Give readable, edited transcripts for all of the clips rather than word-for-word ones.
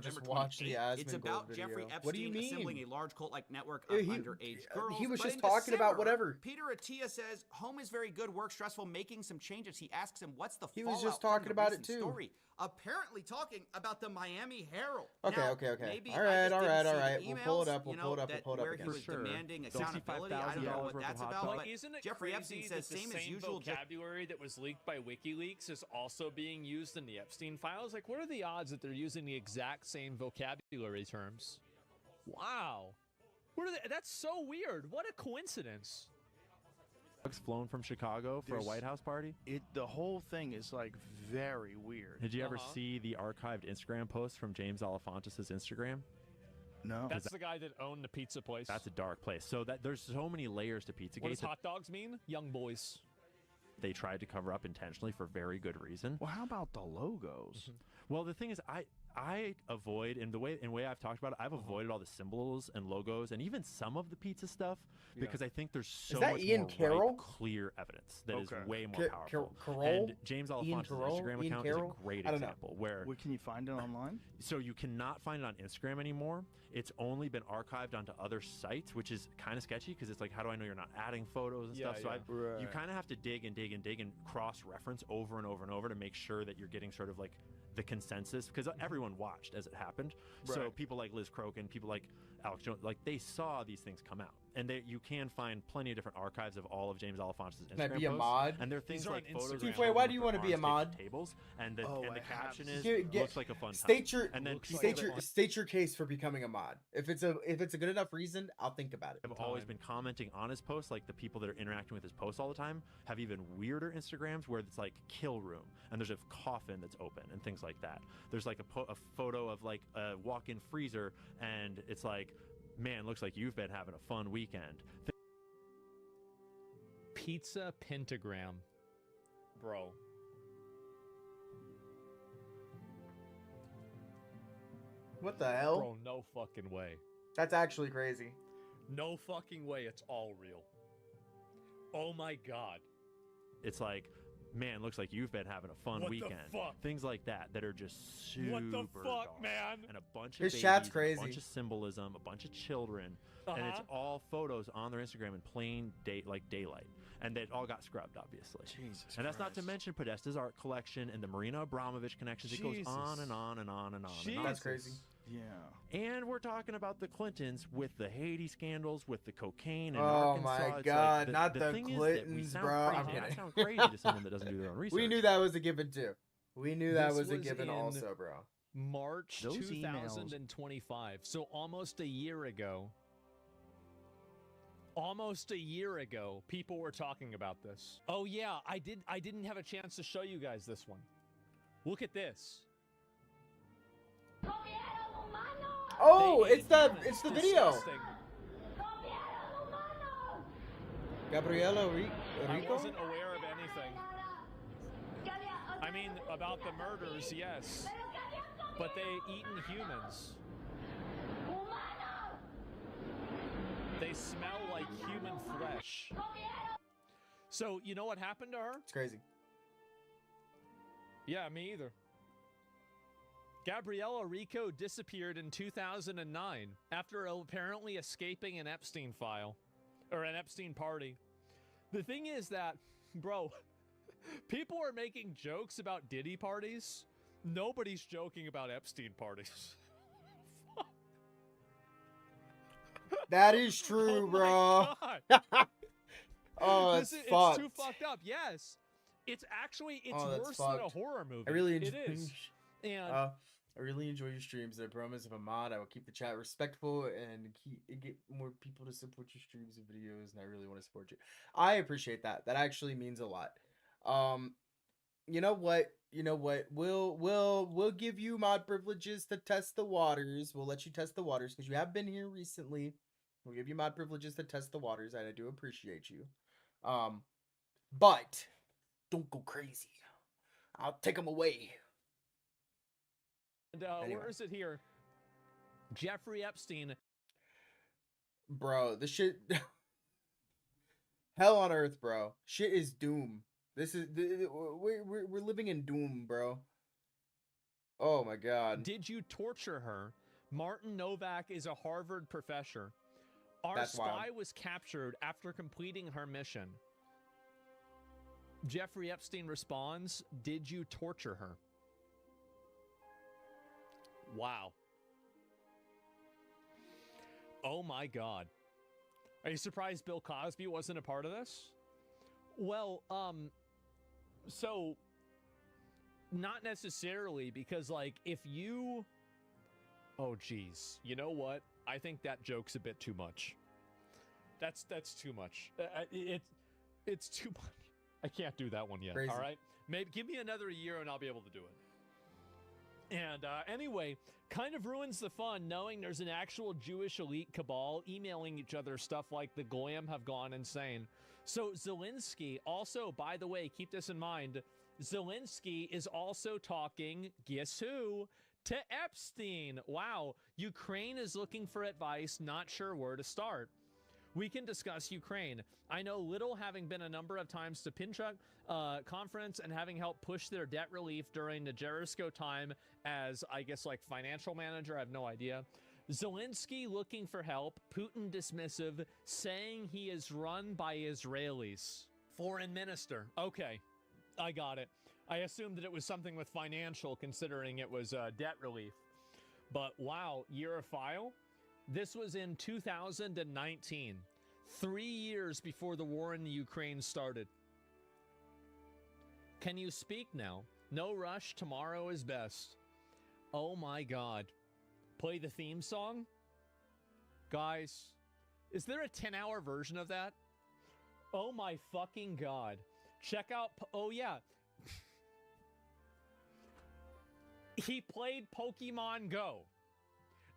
just watch the It's Asmongold about video. Jeffrey What do you Epstein assembling mean? a large cult-like network of underage girls. He was But just in talking about December, whatever. Peter Attia says home is very good, work stressful, making some changes. He asks him, "What's the He fallout was just from talking the about it recent too. story?" Apparently talking about the Miami Herald. Okay, Now, okay. Maybe All I right, just all didn't right, see all the right. We'll pull it emails, up. We'll pull it up. We'll pull it up where he again. was sure. demanding The accountability. I don't know $65,000 what worth that's of hot about. dogs. But Isn't it Jeffrey crazy Epstein says that the same as same usual. vocabulary that was leaked by WikiLeaks is also being used in the Epstein files? Like, what are the odds that they're using the exact same vocabulary terms? Wow. What are they? That's so weird. What a coincidence. Flown from Chicago for a White House party. The whole thing is like very weird. Did you ever see the archived Instagram post from James Alefantis' Instagram? No. That's the guy that owned the pizza place. That's a dark place. So that there's so many layers to Pizzagate. What does hot dogs mean? Young boys. They tried to cover up intentionally for very good reason. Well, how about the logos? Well, the thing is, I avoid, in the way I've talked about it, I've avoided all the symbols and logos and even some of the pizza stuff because I think there's so that much Ian more Carroll? clear evidence that is Okay. way more powerful. Carroll? And James Ian Alefantis' Carroll? Instagram Ian account Carroll? is a great I don't know. example where Where can you find it online? so you cannot find it on Instagram anymore. It's only been archived onto other sites, which is kind of sketchy because it's like, how do I know you're not adding photos and stuff? So you kind of have to dig and dig and dig and cross-reference over and over and over to make sure that you're getting sort of like the consensus, because everyone watched as it happened. So Right. people like Liz Crokin, people like Alex Jones, like they saw these things come out, and you can find plenty of different archives of all of James Alefantis' Instagram Can I be a posts. mod? And there are things These are like on photos. Instagram. of Tiefway, why children do you with wanna their be a arms mod? taped to tables, and the I caption have- is looks like a fun time. State your And then Looks like state a your fun- state your case for becoming a mod. If it's a good enough reason, I'll think about it. Have always been commenting on his posts, like the people that are interacting with his posts all the time have even weirder Instagrams where it's like kill room and there's a coffin that's open and things like that. There's like a photo of like a walk-in freezer and it's like, man, looks like you've been having a fun weekend. Pizza pentagram. Bro. What the hell? Bro, no fucking way. That's actually crazy. No fucking way it's all real. Oh my god. It's like, man, looks like you've been having a fun What the weekend. fuck? Things like that are just super What the fuck, dark. man? And a bunch of His babies, chat's and crazy. a bunch of symbolism, a bunch of children, and it's Uh-huh. all photos on their Instagram in plain daylight. And they all got scrubbed, obviously. Jesus And that's not to Christ. mention Podesta's art collection and the Marina Abramovich connections. It goes Jesus. on and on and on and on. And on. That's crazy. Yeah. And we're talking about the Clintons with the Haiti scandals, with the cocaine and Oh Arkansas. my It's God, like not the thing is that we Clintons, sound bro. crazy. I'm And I kidding. sound crazy to someone that doesn't do their own research. We knew that was a given too. We knew that This was a was given in- also, bro. March Those emails- 2025. So almost a year ago. Almost a year ago, people were talking about this. Oh yeah, I didn't have a chance to show you guys this one. Look at this. Oh, They ate it's the humans. video. Disgusting. Gabriela I Rico. wasn't aware of anything. I mean, about the murders, yes. But they eaten humans. They smell like human flesh. So, you know what happened to her? It's crazy. Yeah, me either. Gabriella Rico disappeared in 2009 after apparently escaping an Epstein file. Or an Epstein party. The thing is that, bro, people are making jokes about Diddy parties. Nobody's joking about Epstein parties. That is true, bro. God. Oh, This it's is- fucked. It's too fucked up. Yes. It's actually, it's Oh, that's worse than a fucked. horror movie. I really It enjoy. is. And I really enjoy your streams. I promise, if I'm a mod, I will keep the chat respectful and get more people to support your streams and videos. And I really want to support you. I appreciate that. That actually means a lot. You know what? We'll give you mod privileges to test the waters. We'll let you test the waters because you have been here recently. We'll give you mod privileges to test the waters, and I do appreciate you. But don't go crazy. I'll take them away. And Anyway. where is it here? Jeffrey Epstein. Bro, this shit. Hell on earth, bro. Shit is doom. This is we're living in doom, bro. Oh my God. Did you torture her? Martin Novak is a Harvard professor. Our That's spy wild. was captured after completing her mission. Jeffrey Epstein responds, did you torture her? Wow. Oh my God. Are you surprised Bill Cosby wasn't a part of this? Well, so not necessarily, because like if you, oh geez, you know what? I think that joke's a bit too much. That's too much. It's too much. I can't do that one yet. Crazy. All right, maybe give me another year and I'll be able to do it. And anyway, kind of ruins the fun knowing there's an actual Jewish elite cabal emailing each other stuff like the Goyim have gone insane. So Zelensky also, by the way, keep this in mind, Zelensky is also talking, guess who? To Epstein. Wow. Ukraine is looking for advice, not sure where to start. We can discuss Ukraine. I know little, having been a number of times to Pinchuk conference and having helped push their debt relief during the Jericho time as, I guess, like financial manager. I have no idea. Zelensky looking for help. Putin dismissive, saying he is run by Israelis. Foreign minister. Okay, I got it. I assumed that it was something with financial, considering it was debt relief. But wow, year of file? This was in 2019, 3 years before the war in the Ukraine started. Can you speak now? No rush, tomorrow is best. Oh my God. Play the theme song? Guys, is there a 10-hour version of that? Oh my fucking God. Check out, oh yeah. He played Pokemon Go.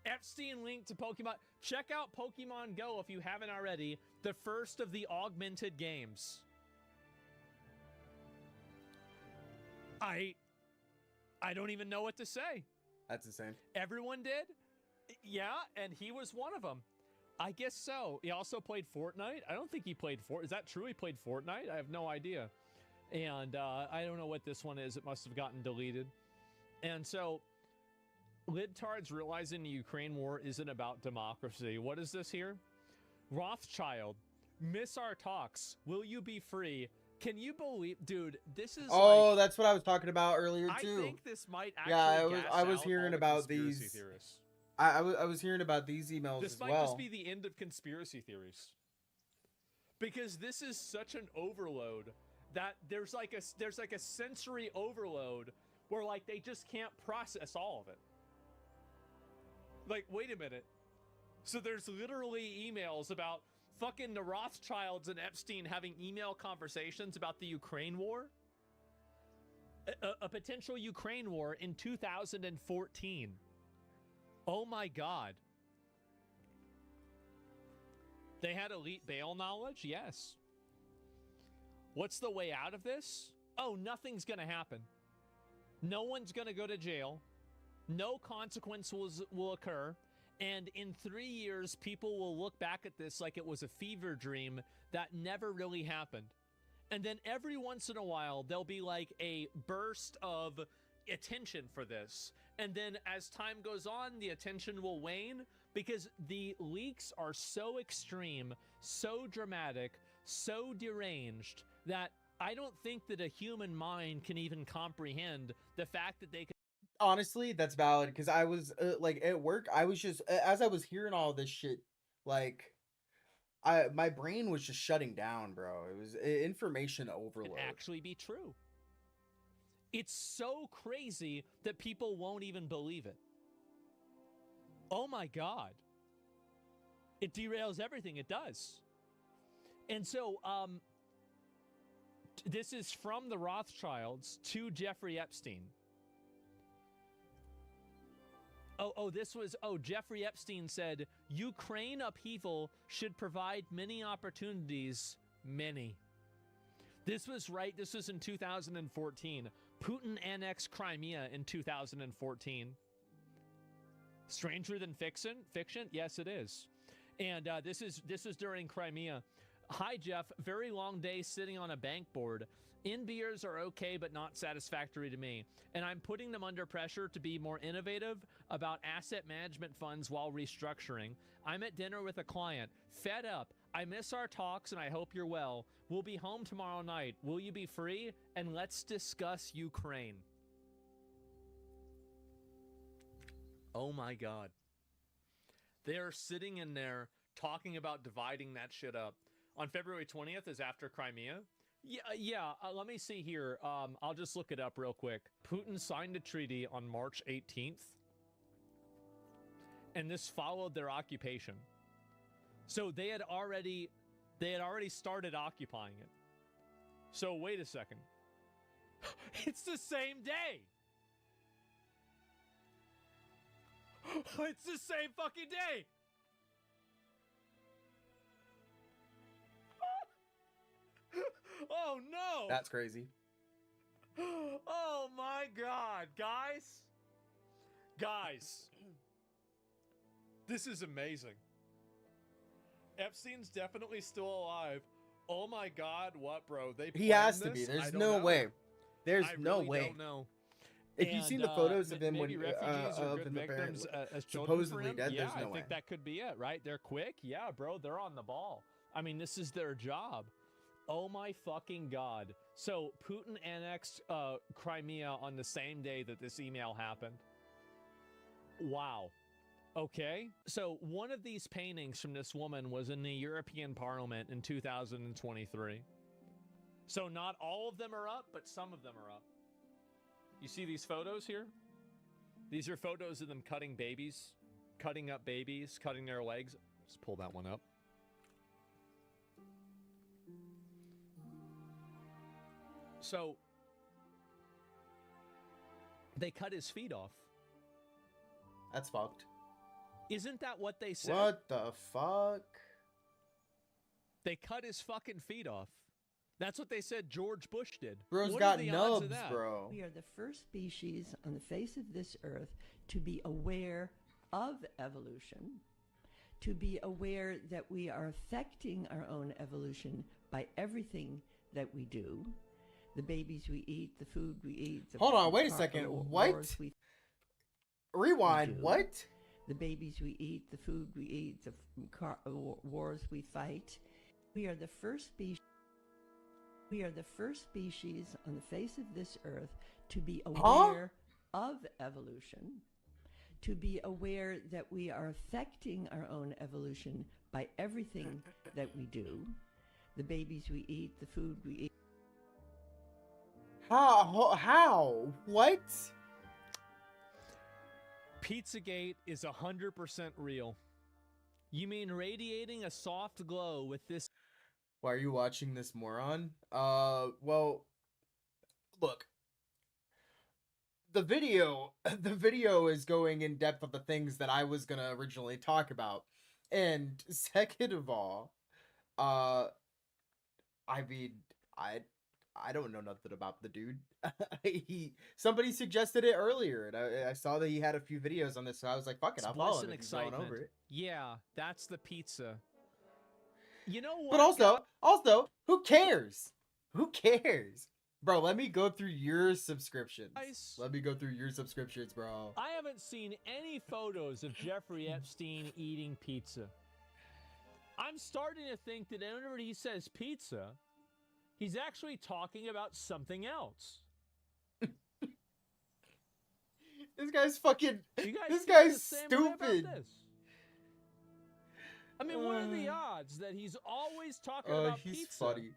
Epstein linked to Pokemon. Check out Pokemon Go if you haven't already. The first of the augmented games. I don't even know what to say. That's insane. Everyone did? Yeah, and he was one of them. I guess so. He also played Fortnite. I don't think he played Is that true? He played Fortnite? I have no idea. And I don't know what this one is. It must have gotten deleted. And so libtards realizing the Ukraine war isn't about democracy. What is this here? Rothschild, miss our talks. Will you be free? Can you believe, dude? This is like, that's what I was talking about earlier too. I think this might actually. Yeah, I was gas hearing out all the about conspiracy these. theorists. I was hearing about these emails This as might well. just be the end of conspiracy theories, because this is such an overload that there's like a sensory overload where like they just can't process all of it. Like, wait a minute. So there's literally emails about fucking the Rothschilds and Epstein having email conversations about the Ukraine war? A potential Ukraine war in 2014. Oh my God. They had elite bail knowledge? Yes. What's the way out of this? Oh, nothing's gonna happen. No one's gonna go to jail. No consequences will occur. And in 3 years, people will look back at this like it was a fever dream that never really happened. And then every once in a while, there'll be like a burst of attention for this. And then as time goes on, the attention will wane because the leaks are so extreme, so dramatic, so deranged that I don't think that a human mind can even comprehend the fact that they could. Honestly, that's valid because I was like at work. I was just as I was hearing all this shit, like my brain was just shutting down, bro. It was information overload. Actually be true. It's so crazy that people won't even believe it. Oh my God. It derails everything. It does. And so, this is from the Rothschilds to Jeffrey Epstein. Jeffrey Epstein said, Ukraine upheaval should provide many opportunities. Many. This was in 2014. Putin annexed Crimea in 2014. Stranger than fiction? Yes, it is. And this is during Crimea. Hi, Jeff. Very long day sitting on a bank board. In beers are okay, but not satisfactory to me. And I'm putting them under pressure to be more innovative about asset management funds while restructuring. I'm at dinner with a client. Fed up. I miss our talks and I hope you're well. We'll be home tomorrow night. Will you be free? And let's discuss Ukraine. Oh my God. They're sitting in there talking about dividing that shit up. On February 20th is after Crimea. Yeah. Let me see here. I'll just look it up real quick. Putin signed a treaty on March 18th, and this followed their occupation. So they had already started occupying it. So wait a second. It's the same day. It's the same fucking day. Oh no! That's crazy. Oh my God, guys, this is amazing. Epstein's definitely still alive. Oh my God, what, bro? He has to be. There's no way. There's no way. I don't know. If you've seen the photos of him when maybe refugees are good in the victims as children for supposedly him. dead, Yeah, there's no I way. think that could be it, right? They're quick. Yeah, bro, they're on the ball. I mean, this is their job. Oh my fucking God. So Putin annexed Crimea on the same day that this email happened. Wow. Okay. So one of these paintings from this woman was in the European Parliament in 2023. So not all of them are up, but some of them are up. You see these photos here? These are photos of them cutting babies, cutting up babies, cutting their legs. Let's pull that one up. So they cut his feet off. That's fucked. Isn't that what they said? What the fuck? They cut his fucking feet off. That's what they said George Bush did. Bro's What got are the odds of nubs, that? bro. We are the first species on the face of this earth to be aware of evolution, to be aware that we are affecting our own evolution by everything that we do. The babies we eat, the food we eat. The Hold on, wait a second. What? Rewind. What? The babies we eat, the food we eat, the wars we fight. We are the first species. We are the first species on the face of this earth to be aware of evolution, to be aware that we are affecting our own evolution by everything that we do. The babies we eat, the food we eat. How? What? Pizzagate is 100% real. You mean radiating a soft glow with this? Why are you watching this moron? Well, look. The video is going in depth of the things that I was gonna originally talk about. And second of all, I mean, I don't know nothing about the dude. Somebody suggested it earlier, and I saw that he had a few videos on this, so I was like, fuck it, I'll follow him if he's going over it. Yeah, that's the pizza. You know what? But also, who cares? Who cares? Bro, let me go through your subscriptions. Let me go through your subscriptions, bro. I haven't seen any photos of Jeffrey Epstein eating pizza. I'm starting to think that whenever he says pizza, he's actually talking about something else. This guy's fucking... You guys This feel guy's the same way about stupid. this? I mean, what are the odds that he's always talking about he's pizza, funny.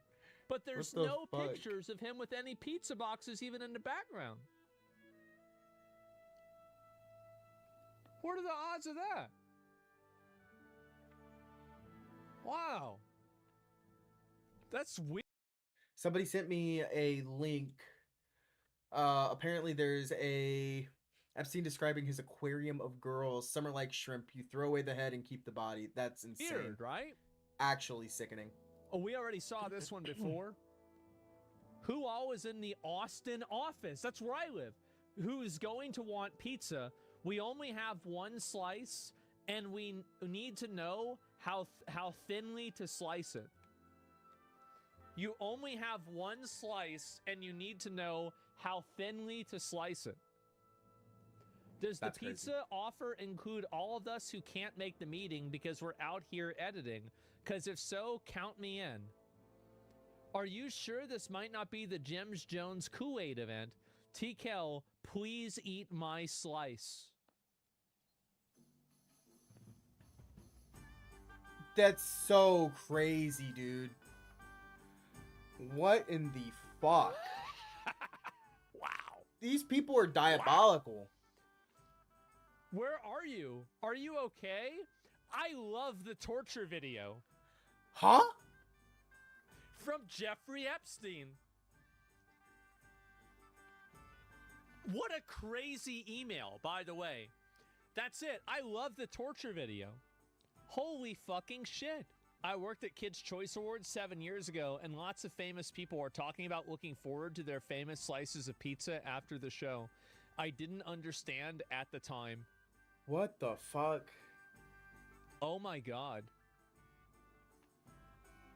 but there's What the no fuck? pictures of him with any pizza boxes even in the background? What are the odds of that? Wow. That's weird. Somebody sent me a link. Apparently there's a Epstein describing his aquarium of girls. Some are like shrimp. You throw away the head and keep the body. That's insane. Weird, right? Actually sickening. Oh, we already saw this one before. Who all is in the Austin office? That's where I live. Who is going to want pizza? We only have one slice, and we need to know how thinly to slice it. You only have one slice, and you need to know how thinly to slice it. Does the pizza offer include all of us who can't make the meeting because we're out here editing? Because if so, count me in. Are you sure this might not be the James Jones Kool-Aid event? TKL, please eat my slice. That's so crazy, dude. What in the fuck? Wow. These people are diabolical. Wow. Where are you? Are you okay? I love the torture video. Huh? From Jeffrey Epstein. What a crazy email, by the way. That's it. I love the torture video. Holy fucking shit. I worked at Kids' Choice Awards 7 years ago, and lots of famous people are talking about looking forward to their famous slices of pizza after the show. I didn't understand at the time. What the fuck? Oh my god.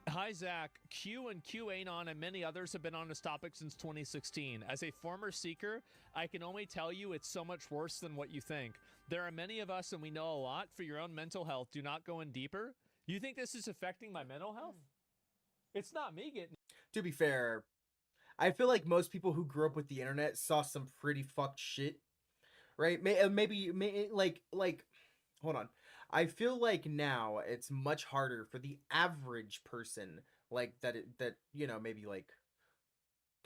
Hi, Zach. Q and QAnon and many others have been on this topic since 2016. As a former seeker, I can only tell you it's so much worse than what you think. There are many of us, and we know a lot. For your own mental health, do not go in deeper. You think this is affecting my mental health? It's not me getting... To be fair, I feel like most people who grew up with the internet saw some pretty fucked shit. Right? Maybe hold on. I feel like now it's much harder for the average person, like that you know, maybe like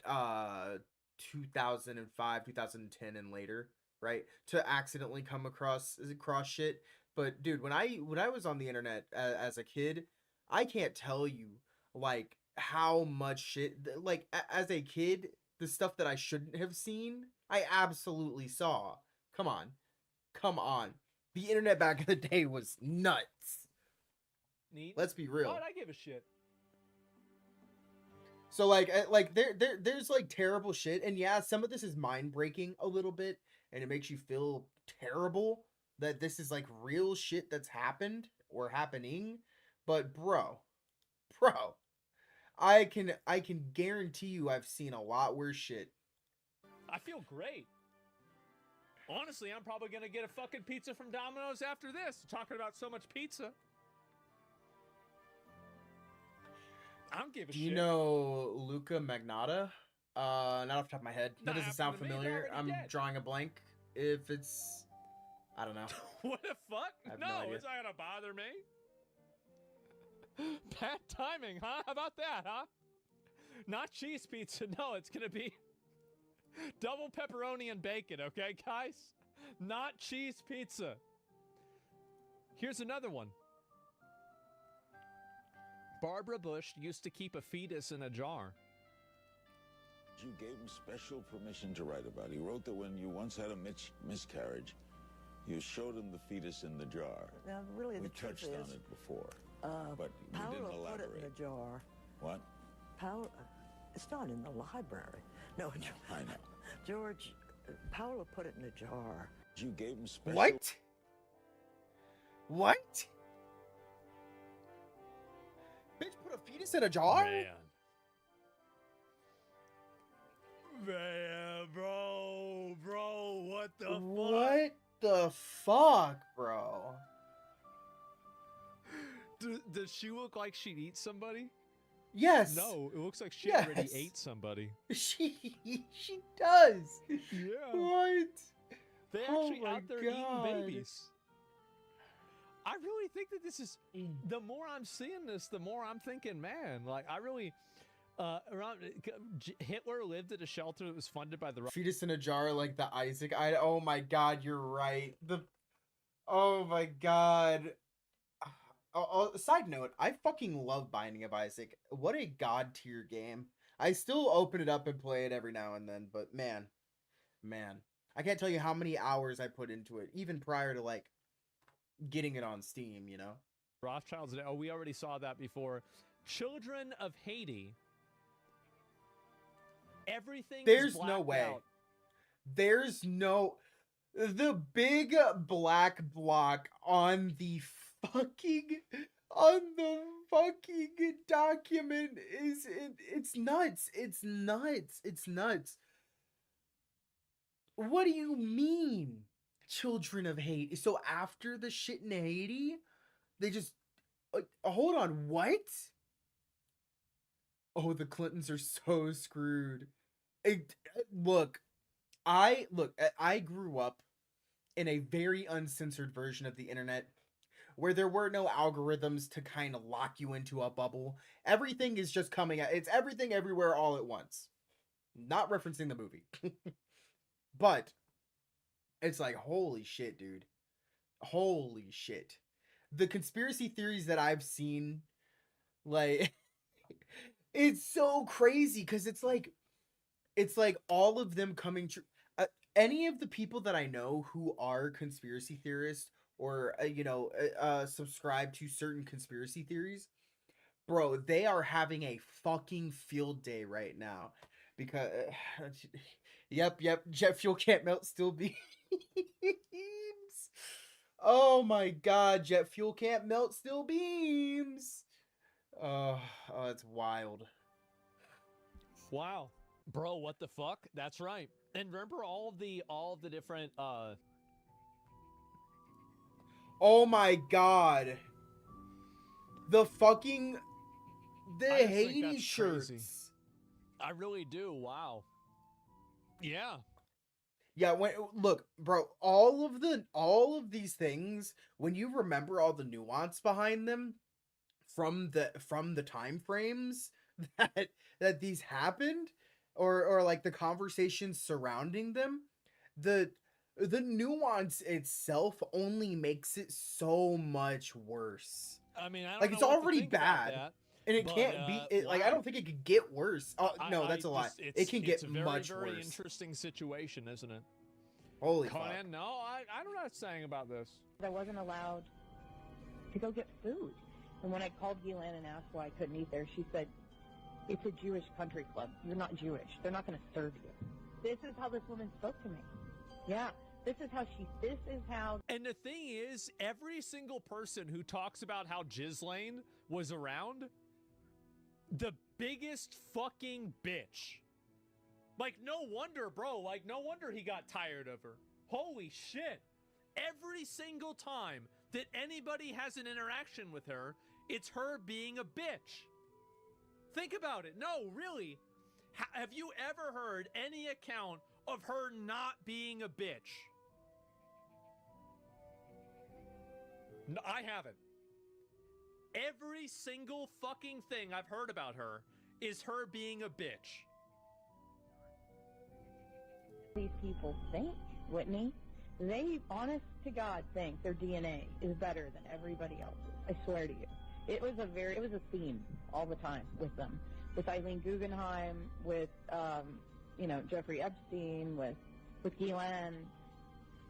2005, 2010 and later, right, to accidentally come across shit. But dude, when I was on the internet as a kid, I can't tell you like how much shit, like as a kid, the stuff that I shouldn't have seen, I absolutely saw. Come on. The internet back in the day was nuts. Neat. Let's be real. Why'd I give a shit? So there's like terrible shit, and yeah, some of this is mind breaking a little bit, and it makes you feel terrible that this is like real shit that's happened or happening. But bro, I can guarantee you I've seen a lot worse shit. I feel great. Honestly, I'm probably going to get a fucking pizza from Domino's after this. Talking about so much pizza. I don't give a shit. Do you know Luca Magnotta? Not off the top of my head. That doesn't sound familiar. I'm drawing a blank. If it's... I don't know. What the fuck? No, idea. It's not going to bother me. Bad timing, huh? How about that, huh? Not cheese pizza. No, it's going to be... double pepperoni and bacon, okay, guys? Not cheese pizza. Here's another one. Barbara Bush used to keep a fetus in a jar. You gave him special permission to write about. He wrote that when you once had a miscarriage, you showed him the fetus in the jar. Now, really, we the truth touched on it before, but you Paolo didn't elaborate. put it in a jar. What? Paolo, it's not in the library. No, I know. George, Paolo put it in a jar. You gave him special... What? Bitch put a fetus in a jar? Man, bro, what the fuck? What the fuck, bro? Does she look like she'd eat somebody? Yes. No, it looks like she already ate somebody. She does. Yeah. What? They actually out there eating babies. I really think that this is... The more I'm seeing this, the more I'm thinking, man, like, I really... Hitler lived at a shelter that was funded by the... Fetus in a jar like the Isaac. Oh my god, you're right. Oh my god. Side note, I fucking love Binding of Isaac. What a god tier game. I still open it up and play it every now and then, but man. I can't tell you how many hours I put into it, even prior to, like, getting it on Steam, you know? Rothschilds, oh, we already saw that before. Children of Haiti. Everything There's is no way. out. There's no... The big black block on the fucking on the fucking document is it's nuts. It's nuts. It's nuts. What do you mean? Children of hate. So after the shit in Haiti, they just hold on, what? Oh, the Clintons are so screwed. Look, I grew up in a very uncensored version of the internet where there were no algorithms to kind of lock you into a bubble. Everything is just coming out. It's everything everywhere all at once. Not referencing the movie. But it's like, holy shit, dude. Holy shit. The conspiracy theories that I've seen, like, it's so crazy because it's like all of them coming true. Any of the people that I know who are conspiracy theorists or subscribe to certain conspiracy theories, bro, they are having a fucking field day right now because yep, jet fuel can't melt steel beams. Oh my god, jet fuel can't melt steel beams. Oh, it's wild. Wow. Bro, what the fuck? That's right. And remember all the different Oh my god. The I just think Haiti that's shirts. crazy. I really do. Wow. Yeah. Yeah, look, bro, all of these things, when you remember all the nuance behind them from the time frames that these happened, or like the conversations surrounding them, the nuance itself only makes it so much worse. I mean, I don't Like, know it's what to already think about bad. that, And it but, can't be it, like, I wow. don't think it could get worse. Oh, no, that's a lie. It can get it's a very, much very worse. interesting situation, isn't it? Holy Conan, fuck. no, I'm not saying about this. I wasn't allowed to go get food. And when I called Ghislaine and asked why I couldn't eat there, she said, it's a Jewish country club. You're not Jewish. They're not going to serve you. This is how this woman spoke to me. Yeah. This is how. And the thing is, every single person who talks about how Ghislaine was around, the biggest fucking bitch. Like, no wonder, bro. Like, no wonder he got tired of her. Holy shit. Every single time that anybody has an interaction with her, it's her being a bitch. Think about it. No, really. Have you ever heard any account of her not being a bitch? No, I haven't. Every single fucking thing I've heard about her is her being a bitch. These people think, Whitney, they, honest to God, think their DNA is better than everybody else's. I swear to you. It was a theme all the time with them. With Eileen Guggenheim, with, Jeffrey Epstein, with Ghislaine.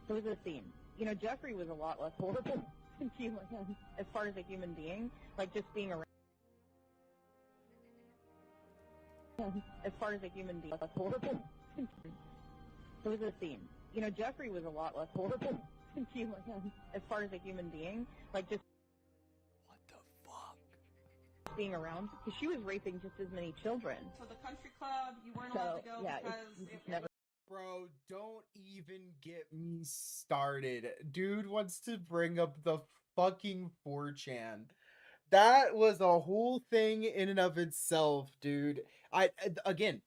It was a theme. Jeffrey was a lot less horrible than Ghislaine as far as a human being. Like, just being around. As far as a human being, less horrible. It was a theme. Jeffrey was a lot less horrible than Ghislaine as far as a human being. Like, just what the fuck? Being around, because she was raping just as many children. So the country club, you weren't allowed to go because it never. Bro, don't even get me started. Dude wants to bring up the fucking 4chan. That was a whole thing in and of itself, dude. Again,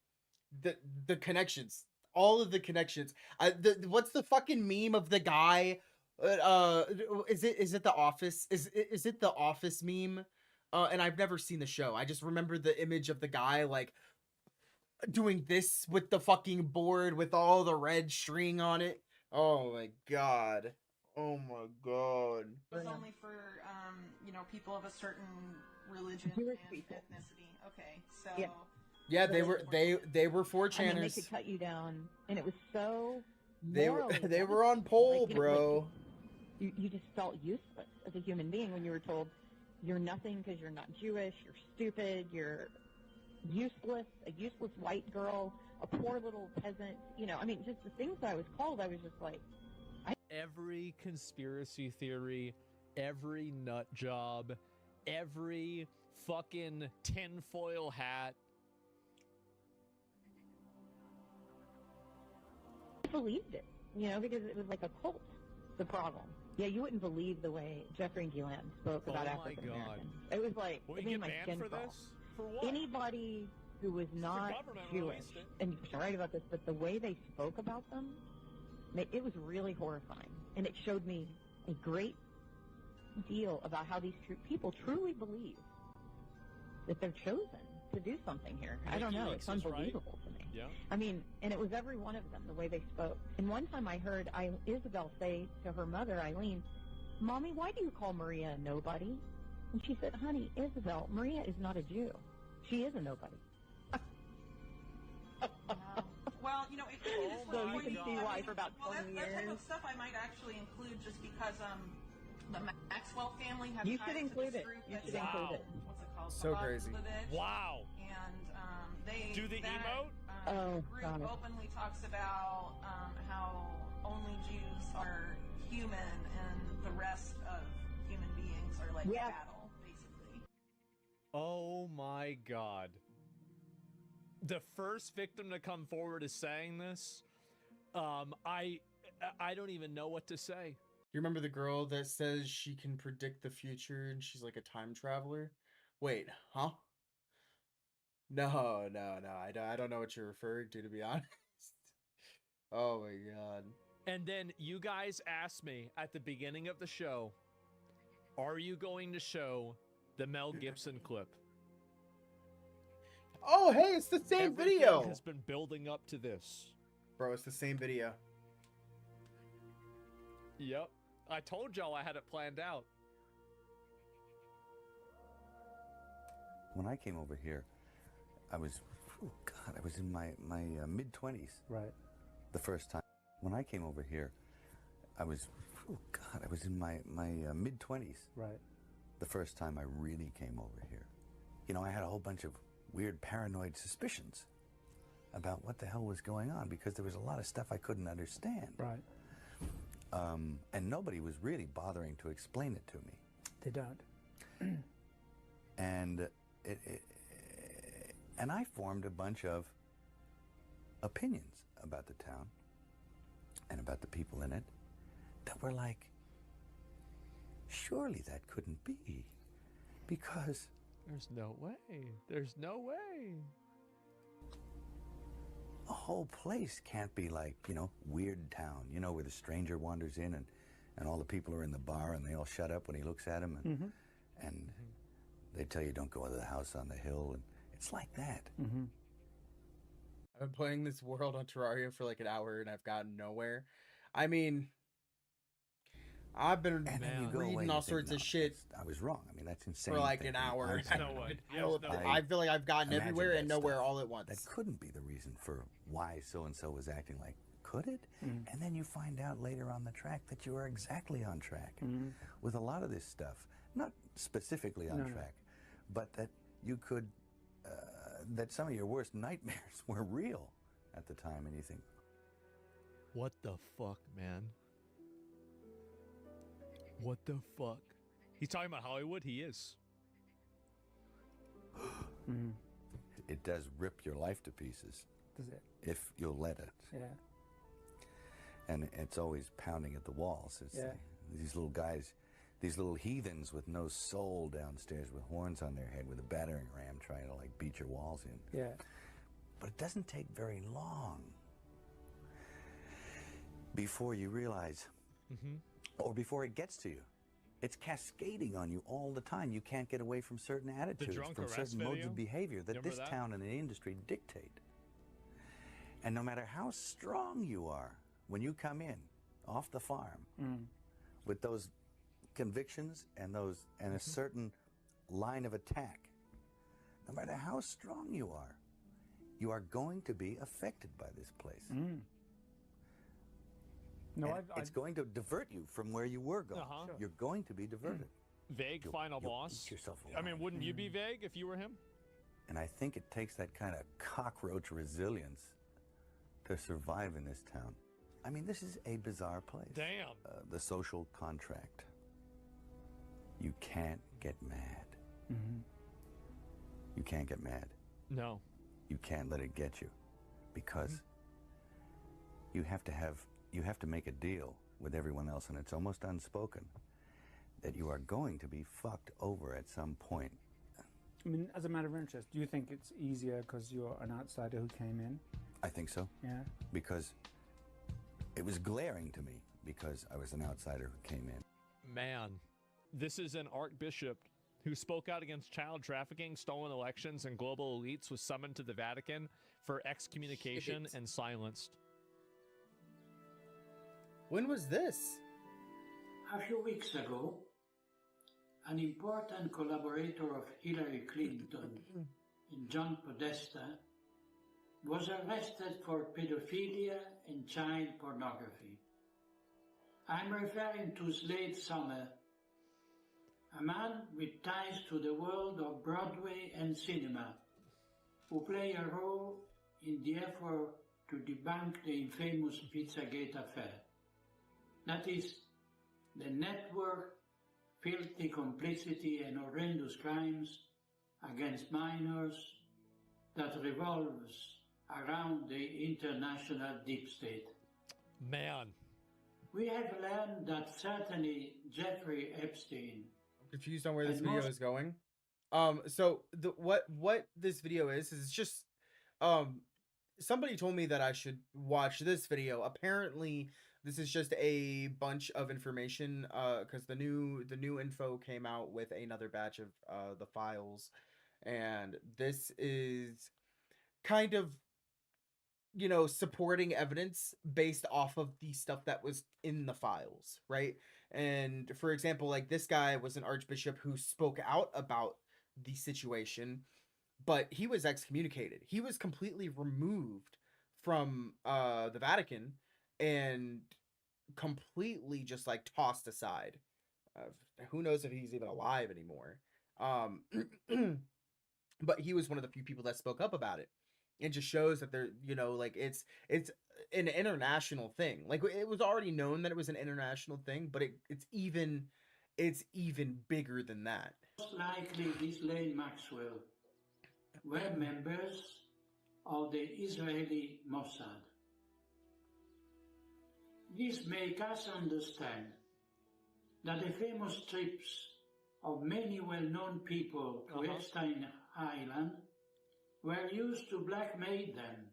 the connections, all of the connections. What's the fucking meme of the guy? Is it The Office? Is it The Office meme? And I've never seen the show. I just remember the image of the guy like doing this with the fucking board with all the red string on it. Oh my god. Oh my god. It was only for people of a certain religion and ethnicity. Okay, so yeah, they were 4chaners. I mean, they could cut you down, and it was so. They were on pole, like, bro. You just felt useless as a human being when you were told you're nothing because you're not Jewish, you're stupid, you're useless, a useless white girl, a poor little peasant. I mean, just the things that I was called, I was just like. Every conspiracy theory every nut job, every fucking tinfoil hat. I believed it, you know, because it was like a cult, the problem. Yeah, you wouldn't believe the way Jeffrey and Gillian spoke about African Americans. It was like, Will it you made get my skin banned for crawl. this? For what? Anybody who was not Jewish, and you're right about this, but the way they spoke about them, it was really horrifying. And it showed me a great deal about how these people truly believe that they're chosen to do something here. I don't know. It's unbelievable to me. Yeah. I mean, and it was every one of them, the way they spoke. And one time I heard Isabel say to her mother, Eileen, "Mommy, why do you call Maria a nobody?" And she said, "Honey, Isabel, Maria is not a Jew. She is a nobody." Well, you know, it could be So you can see why for about 20 that type years. of stuff I might actually include just because the Maxwell family have You ties should to include this it. group You that's, should include it. What's it called? So crazy. Wow. And they Do the emote? Group God. openly talks about how only Jews are human and the rest of human beings are like cattle, basically. Oh my God. The first victim to come forward is saying this. I don't even know what to say. You remember the girl that says she can predict the future and she's like a time traveler? Wait, huh? No. I don't know what you're referring to be honest. Oh my God. And then you guys asked me at the beginning of the show, are you going to show the Mel Gibson clip? Oh, hey, it's the same Everything video. has been building up to this. Bro, it's the same video. Yep. I told y'all I had it planned out. When I came over here, I was in my mid-20s. Right. The first time. When I came over here, I was in my mid-20s. Right. The first time I really came over here. You know, I had a whole bunch of weird paranoid suspicions about what the hell was going on because there was a lot of stuff I couldn't understand. Right. And nobody was really bothering to explain it to me. They don't. And and I formed a bunch of opinions about the town and about the people in it that were like, surely that couldn't be, because there's no way. There's no way. A whole place can't be like, you know, Weird Town, you know, where the stranger wanders in and all the people are in the bar and they all shut up when he looks at them and they tell you don't go to the house on the hill, and it's like that. I've been playing this world on Terraria for like an hour and I've gotten nowhere. I mean, I've been reading all sorts of shit. I was wrong. I mean, that's insane. For like an hour. I feel like I've gotten everywhere and nowhere all at once. That couldn't be the reason for why so-and-so was acting like, could it? And then you find out later on the track that you are exactly on track with a lot of this stuff. Not specifically on track, but that you could, that some of your worst nightmares were real at the time, and you think, what the fuck, man? What the fuck? He's talking about Hollywood? He is. It does rip your life to pieces. Does it? If you'll let it. Yeah. And it's always pounding at the walls. It's these little guys, these little heathens with no soul downstairs with horns on their head with a battering ram trying to like beat your walls in. Yeah. But it doesn't take very long before you realize, or before it gets to you. It's cascading on you all the time. You can't get away from certain attitudes, from certain modes of behavior that this town and the industry dictate. And no matter how strong you are, when you come in off the farm with those convictions and a certain line of attack, no matter how strong you are going to be affected by this place. No, it's going to divert you from where you were going. Sure. You're going to be diverted. Vague final boss. Eat yourself I mean, wouldn't you be vague if you were him? And I think it takes that kind of cockroach resilience to survive in this town. I mean, this is a bizarre place. Damn. The social contract. You can't get mad. You can't get mad. No. You can't let it get you, because you have to make a deal with everyone else, and it's almost unspoken that you are going to be fucked over at some point. I mean, as a matter of interest, do you think it's easier because you're an outsider who came in? I think so. Yeah. Because it was glaring to me, because I was an outsider who came in. Man, this is an archbishop who spoke out against child trafficking, stolen elections, and global elites, was summoned to the Vatican for excommunication and silenced. When was this? A few weeks ago, an important collaborator of Hillary Clinton, John Podesta, was arrested for pedophilia and child pornography. I'm referring to Slade Summer, a man with ties to the world of Broadway and cinema, who played a role in the effort to debunk the infamous Pizzagate affair. That is, the network, filthy complicity and horrendous crimes against minors that revolves around the international deep state. Man. We have learned that certainly Jeffrey Epstein... I'm confused on where this video is going. So what this video is it's just somebody told me that I should watch this video. Apparently this is just a bunch of information because the new info came out with another batch of the files, and this is kind of, you know, supporting evidence based off of the stuff that was in the files, right? And for example, like this guy was an archbishop who spoke out about the situation, but he was excommunicated. He was completely removed from the Vatican and completely just like tossed aside. Who knows if he's even alive anymore. But he was one of the few people that spoke up about it. It just shows that there, you know, like it's an international thing. Like it was already known that it was an international thing, but it's even bigger than that. Most likely Ghislaine Maxwell were members of the Israeli Mossad. This makes us understand that the famous trips of many well-known people to Epstein Island were used to blackmail them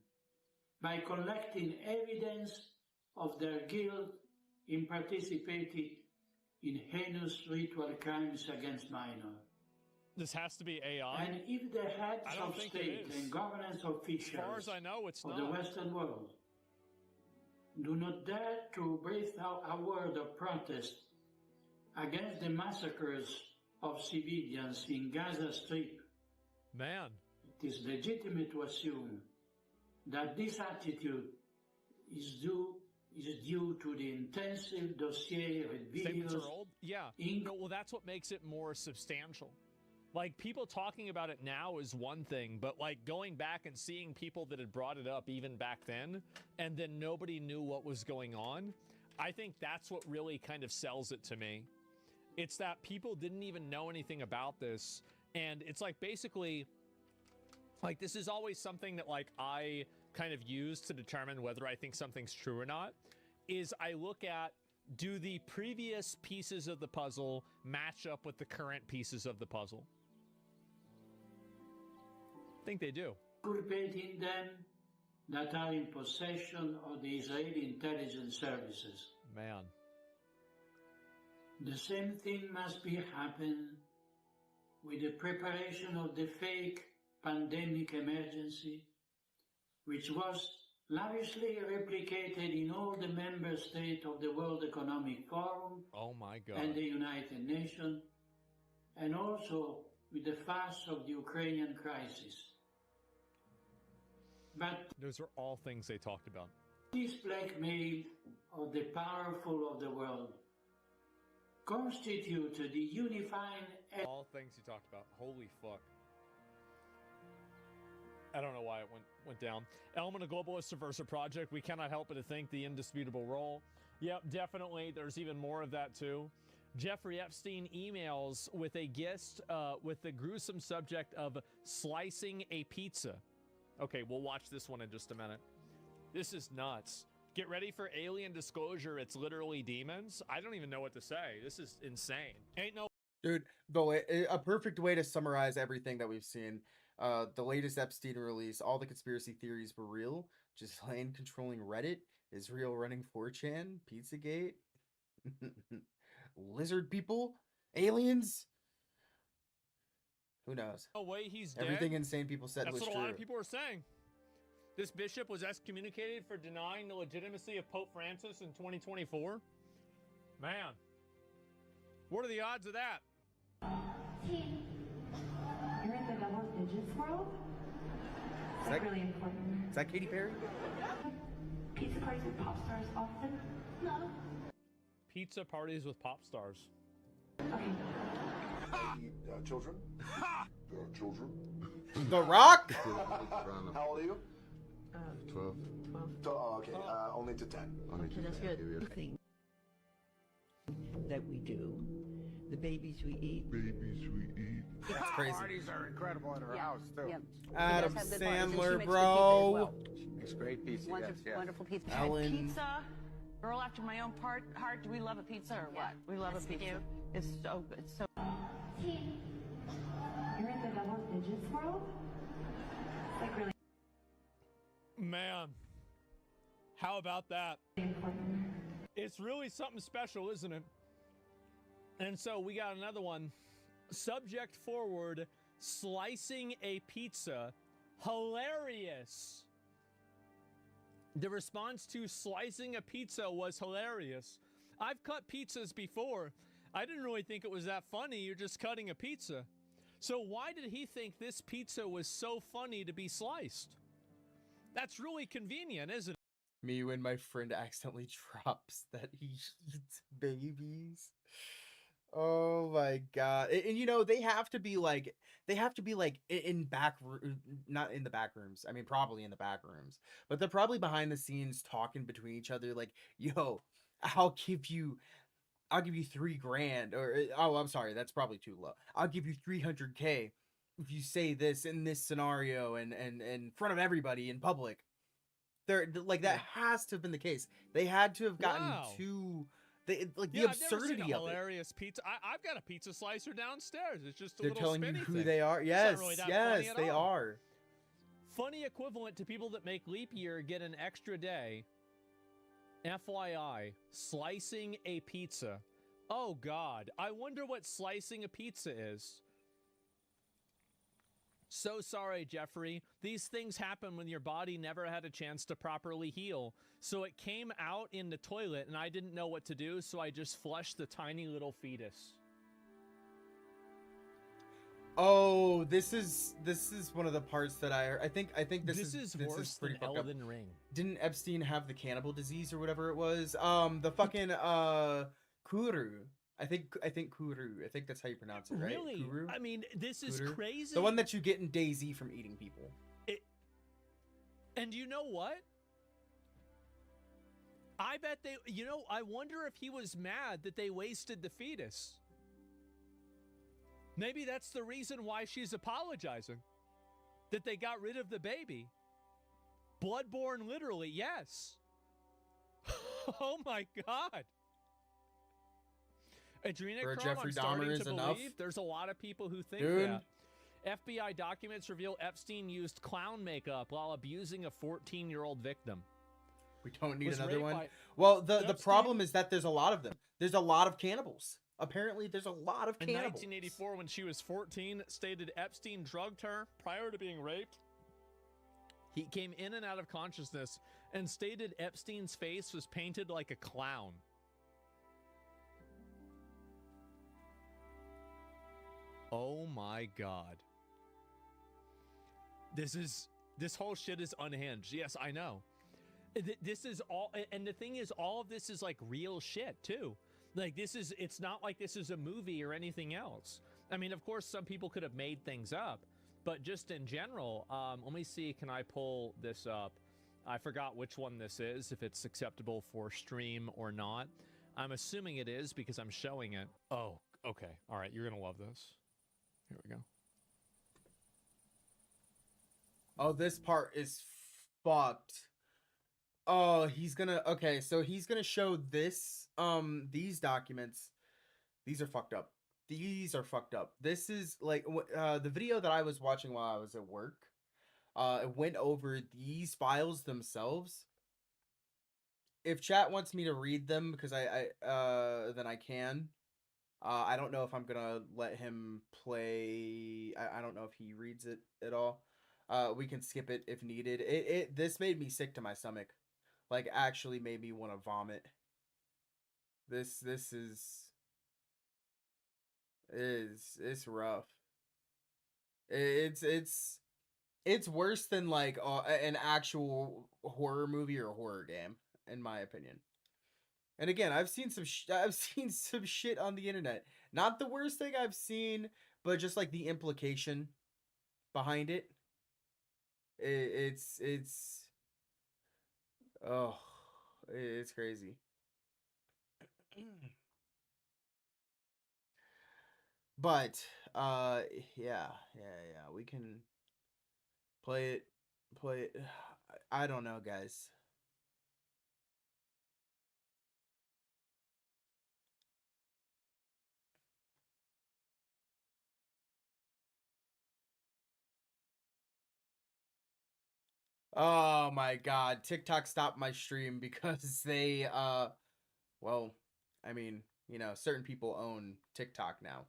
by collecting evidence of their guilt in participating in heinous ritual crimes against minors. This has to be AI. And if the heads of state and governance officials as far as I know, it's of not. the Western world do not dare to breathe out a word of protest against the massacres of civilians in Gaza Strip, man, it is legitimate to assume that this attitude is due to the intensive dossier with Statements videos. are old? Yeah. No, well, that's what makes it more substantial. Like, people talking about it now is one thing, but like going back and seeing people that had brought it up even back then, and then nobody knew what was going on, I think that's what really kind of sells it to me. It's that people didn't even know anything about this, and it's like basically, like this is always something that like I kind of use to determine whether I think something's true or not, is I look at, do the previous pieces of the puzzle match up with the current pieces of the puzzle? I think they do. Culpating them that are in possession of the Israeli intelligence services. Man. The same thing must be happen with the preparation of the fake pandemic emergency, which was lavishly replicated in all the member states of the World Economic Forum oh my God. and the United Nations, and also with the farce of the Ukrainian crisis. But those are all things they talked about. this blackmail of the powerful of the world constituted the unifying... All things he talked about. Holy fuck. I don't know why it went down. Element of Globalist Subversive Project. We cannot help but to think the indisputable role. Yep, definitely. There's even more of that too. Jeffrey Epstein emails with a guest with the gruesome subject of slicing a pizza. Okay, we'll watch this one in just a minute. This is nuts. Get ready for alien disclosure. It's literally demons. I don't even know what to say. This is insane. Ain't no... Dude, a perfect way to summarize everything that we've seen. The latest Epstein release, all the conspiracy theories were real. Ghislaine controlling Reddit, Israel running 4chan, Pizzagate, lizard people, aliens. Who knows? No way he's dead. Everything insane people said was true. That's what a lot of people are saying. This bishop was excommunicated for denying the legitimacy of Pope Francis in 2024. Man, what are the odds of that? You're in the double digits world? Is that really important? Is that Katy Perry? Pizza parties with pop stars often? No. Pizza parties with pop stars. Okay. Children? Children? The Rock? How old are you? 12. 12. Oh, okay. Only to 10. Okay, that's good. Thing that we do, the babies we eat. That's crazy. Parties are incredible at her house too. Yeah. Adam She does have good parties, and she Sandler, makes good bro. pizza as well. Makes great pizza. Wonderful pizza. Ellen. Pizza, girl after my own heart. Do we love a pizza or what? We love a pizza. It's so good. It's so. You're in the double digits world? It's like really Man, how about that? important. It's really something special, isn't it? And so we got another one. Subject forward, slicing a pizza. Hilarious. The response to slicing a pizza was hilarious. I've cut pizzas before. I didn't really think it was that funny. You're just cutting a pizza. So why did he think this pizza was so funny to be sliced? That's really convenient, isn't it? Me when my friend accidentally drops that he eats babies. Oh my god. And you know, they have to be like in back not in the back rooms. I mean, probably in the back rooms, but they're probably behind the scenes talking between each other like, yo, I'll give you $3,000, or oh, I'm sorry, that's probably too low. I'll give you 300K if you say this in this scenario and in front of everybody in public. They're like, that has to have been the case. They had to have gotten to the absurdity I've never seen a of hilarious pizza. I've got a pizza slicer downstairs. It's just a They're little telling you spinny who thing. they are. It's Yes, not really that yes, funny at they all. are. Funny equivalent to people that make leap year get an extra day. FYI, slicing a pizza. Oh God, I wonder what slicing a pizza is. So sorry, Jeffrey. These things happen when your body never had a chance to properly heal. So it came out in the toilet and I didn't know what to do, so I just flushed the tiny little fetus. Oh, this is one of the parts that I think this is worse pretty than fucked up. Elden Ring. Didn't Epstein have the cannibal disease or whatever it was? The fucking Kuru. I think Kuru. I think that's how you pronounce it, right? Really? Kuru? I mean, this is Kuru? crazy. The one that you get in DayZ from eating people. And you know what? I bet they, I wonder if he was mad that they wasted the fetus. Maybe that's the reason why she's apologizing. That they got rid of the baby. Bloodborne, literally, yes. Oh my God. Adrenochrome, Jeffrey I'm starting Dahmer to is enough. believe there's a lot of people who think Dude. that. FBI documents reveal Epstein used clown makeup while abusing a 14-year-old victim. We don't need Was another raped one. by Well, the Epstein. problem is that there's a lot of them. There's a lot of cannibals. Apparently, there's a lot of In cannibals. 1984, when she was 14, stated Epstein drugged her prior to being raped. He came in and out of consciousness and stated Epstein's face was painted like a clown. Oh my God. This whole shit is unhinged. Yes, I know. This is all, and the thing is, all of this is like real shit too. Like it's not like this is a movie or anything else. I mean, of course, some people could have made things up, but just in general, let me see, can I pull this up? I forgot which one this is, if it's acceptable for stream or not. I'm assuming it is because I'm showing it. Oh, okay. All right, you're going to love this. Here we go. Oh, this part is fucked. Oh, he's gonna... Okay, so he's gonna show this, these documents. These are fucked up. These are fucked up. This is, like, the video that I was watching while I was at work. It went over these files themselves. If chat wants me to read them, because then I can. I don't know if I'm gonna let him play. I don't know if he reads it at all. We can skip it if needed. This made me sick to my stomach. Like, actually made me want to vomit. This it's rough. It's worse than, like, an actual horror movie or horror game, in my opinion. And again, I've seen some shit on the internet. Not the worst thing I've seen, but just like the implication behind it. It's oh, it's crazy. But yeah, we can play it. I don't know, guys. Oh my god, TikTok stopped my stream because they well, I mean, you know, certain people own TikTok now.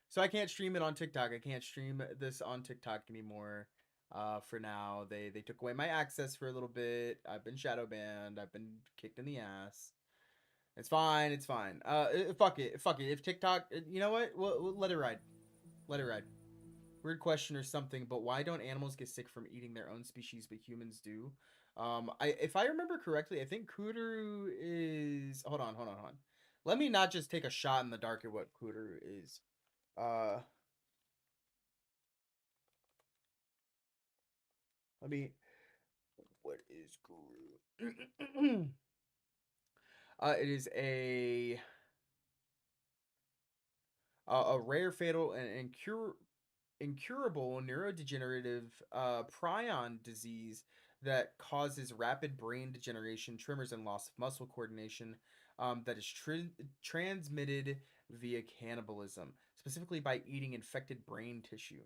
So I can't stream it on TikTok. I can't stream this on TikTok anymore. For now, they took away my access for a little bit. I've been shadow banned. I've been kicked in the ass. It's fine. It's fine. Fuck it. Fuck it. If TikTok, you know what? We'll let it ride. Let it ride. Weird question or something, but why don't animals get sick from eating their own species, but humans do? If I remember correctly, I think Koodaroo is... Hold on. Let me not just take a shot in the dark at what Koodaroo is. Let me... What is Koodaroo? It is a rare, fatal, and incurable neurodegenerative prion disease that causes rapid brain degeneration, tremors, and loss of muscle coordination that is transmitted via cannibalism, specifically by eating infected brain tissue.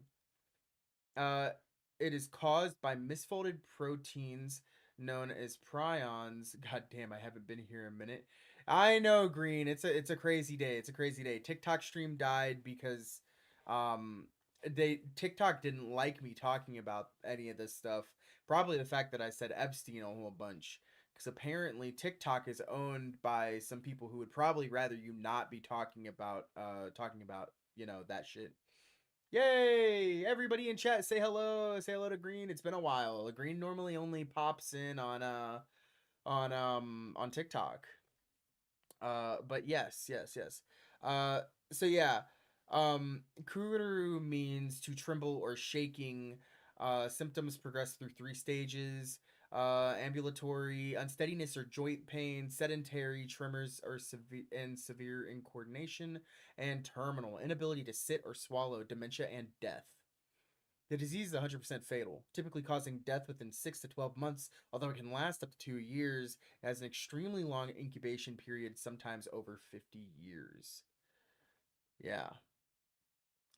It is caused by misfolded proteins known as prions. God damn, I haven't been here a minute. I know, Green. It's a crazy day. It's a crazy day. TikTok stream died because TikTok didn't like me talking about any of this stuff. Probably the fact that I said Epstein a whole bunch. Because apparently TikTok is owned by some people who would probably rather you not be talking about you know, that shit. Yay! Everybody in chat, say hello. Say hello to Green. It's been a while. Green normally only pops in on TikTok. But yes. So yeah. Kururu means to tremble or shaking. Symptoms progress through 3 stages. Ambulatory, unsteadiness or joint pain, sedentary, tremors or severe incoordination, and terminal, inability to sit or swallow, dementia, and death. The disease is 100% fatal, typically causing death within 6 to 12 months, although it can last up to 2 years. It has an extremely long incubation period, sometimes over 50 years. Yeah.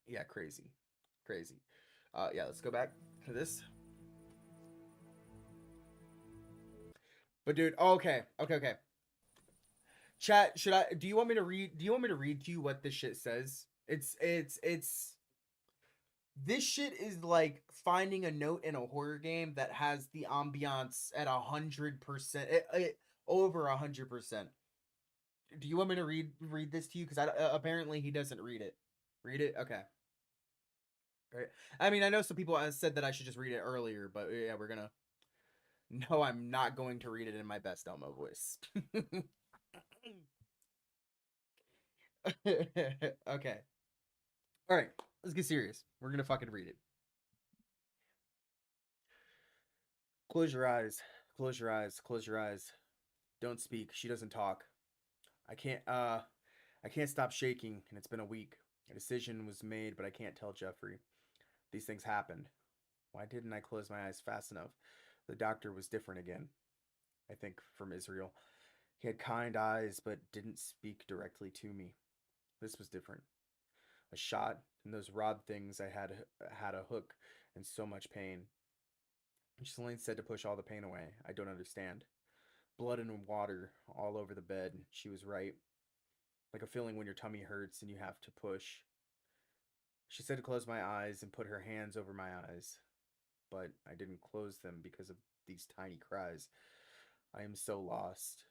Yeah, crazy. Yeah, let's go back to this. But dude, okay. Chat, do you want me to read to you what this shit says? It's this shit is like finding a note in a horror game that has the ambiance at 100%, over 100%. Do you want me to read this to you? Because apparently he doesn't read it. Read it? Okay. All right. I mean, I know some people said that I should just read it earlier, but yeah, we're gonna... No, I'm not going to read it in my best Elmo voice. Okay. All right, let's get serious. We're gonna fucking read it. Close your eyes. Close your eyes. Close your eyes. Don't speak. She doesn't talk. I can't stop shaking, and it's been a week. A decision was made, but I can't tell Jeffrey. These things happened. Why didn't I close my eyes fast enough? The doctor was different again. I think from Israel. He had kind eyes, but didn't speak directly to me. This was different. A shot, and those rod things I had a hook, and so much pain. Ghislaine said to push all the pain away. I don't understand. Blood and water all over the bed. She was right. Like a feeling when your tummy hurts and you have to push. She said to close my eyes and put her hands over my eyes. But I didn't close them because of these tiny cries. I am so lost.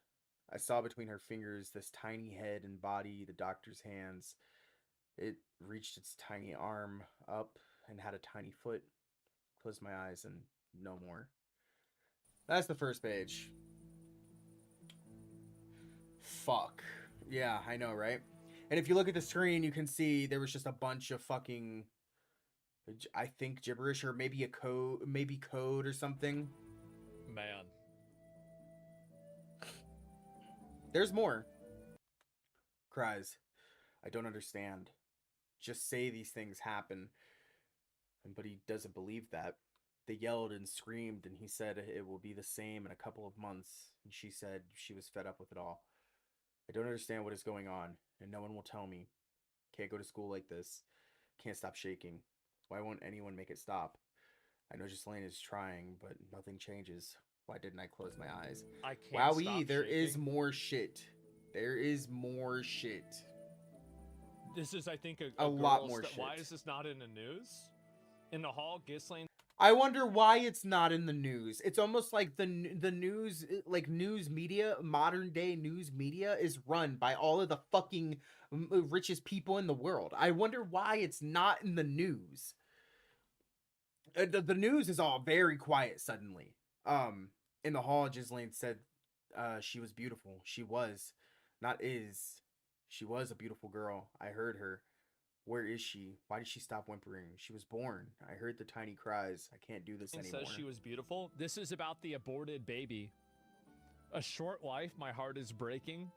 I saw between her fingers this tiny head and body, the doctor's hands. It reached its tiny arm up and had a tiny foot. Closed my eyes and no more. That's the first page. Fuck. Yeah, I know, right? And if you look at the screen, you can see there was just a bunch of fucking, I think, gibberish, or maybe code or something. Man. There's more. Cries. I don't understand. Just say these things happen. But he doesn't believe that. They yelled and screamed, and he said it will be the same in a couple of months. And she said she was fed up with it all. I don't understand what is going on, and no one will tell me. Can't go to school like this. Can't stop shaking. Why won't anyone make it stop? I know Ghislaine is trying, but nothing changes. Why didn't I close my eyes? I can't Wowee, there shaking. is more shit. There is more shit. This is, I think, a lot more shit. Why is this not in the news? In the hall, Ghislaine. I wonder why it's not in the news. It's almost like the news, like news media, modern day news media is run by all of the fucking richest people in the world. I wonder why it's not in the news. The news is all very quiet suddenly. In the hall, Ghislaine said she was beautiful. She was, not is. She was a beautiful girl. I heard her. Where is she? Why did she stop whimpering? She was born. I heard the tiny cries. I can't do this anymore. Says she was beautiful. This is about the aborted baby. A short life. My heart is breaking.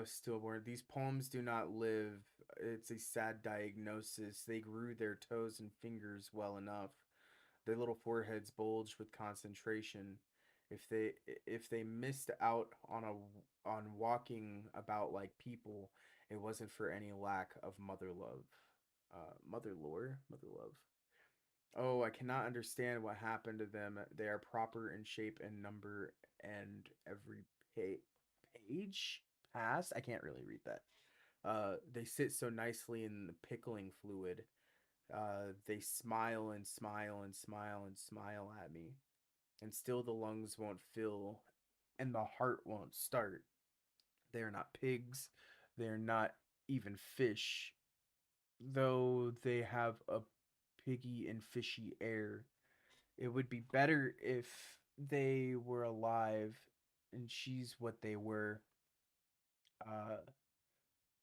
Stillborn. These poems do not live. It's a sad diagnosis. They grew their toes and fingers well enough. Their little foreheads bulged with concentration. If they missed out on walking about like people, it wasn't for any lack of mother love. Mother love. Oh, I cannot understand what happened to them. They are proper in shape and number, and every page passed. I can't really read that. They sit so nicely in the pickling fluid. They smile and smile and smile and smile at me. And still the lungs won't fill, and the heart won't start. They are not pigs. They are not even fish, though they have a piggy and fishy air. It would be better if they were alive, and she's what they were.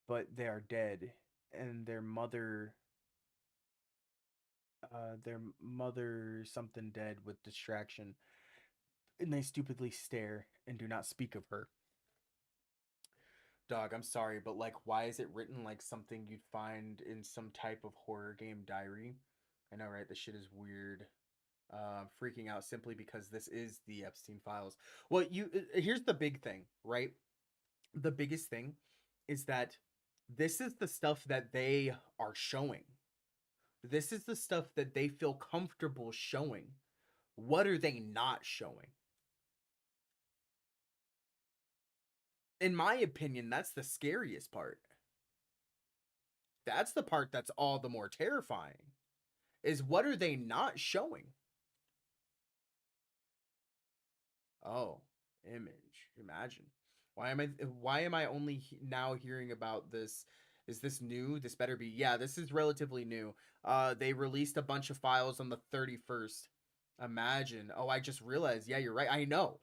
But they are dead, and their mother something dead with distraction, and they stupidly stare and do not speak of her. Dog, I'm sorry, but like, why is it written like something you'd find in some type of horror game diary? I know, right? This shit is weird. Freaking out simply because this is the Epstein files. Well, here's the big thing, right? The biggest thing is that this is the stuff that they are showing. This is the stuff that they feel comfortable showing. What are they not showing? In my opinion, that's the scariest part. That's the part that's all the more terrifying. Is what are they not showing? Oh, imagine. Why am I only now hearing about this? Is this new? This better be. Yeah, this is relatively new. They released a bunch of files on the 31st. Imagine. Oh, I just realized. Yeah, you're right. I know.